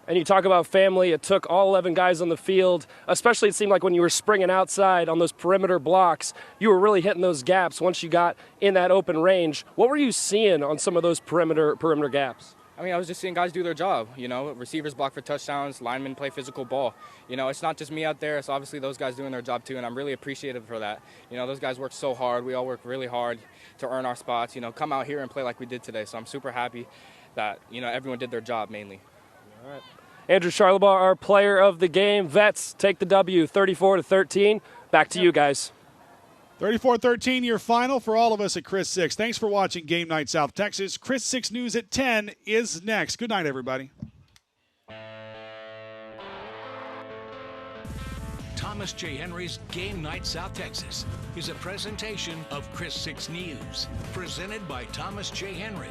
And you talk about family. It took all 11 guys on the field, especially it seemed like when you were springing outside on those perimeter blocks, you were really hitting those gaps once you got in that open range. What were you seeing on some of those perimeter gaps? I mean, I was just seeing guys do their job, you know, receivers block for touchdowns, linemen play physical ball. You know, it's not just me out there, it's obviously those guys doing their job too, and I'm really appreciative for that. You know, those guys work so hard. We all work really hard to earn our spots, you know, come out here and play like we did today. So I'm super happy that, you know, everyone did their job mainly. All right. Andrew Charlebois, our player of the game. Vets take the W, 34-13. Back to you guys. 34-13, your final for all of us at Chris 6. Thanks for watching Game Night South Texas. Chris 6 News at 10 is next. Good night, everybody. Thomas J. Henry's Game Night South Texas is a presentation of Chris 6 News, presented by Thomas J. Henry.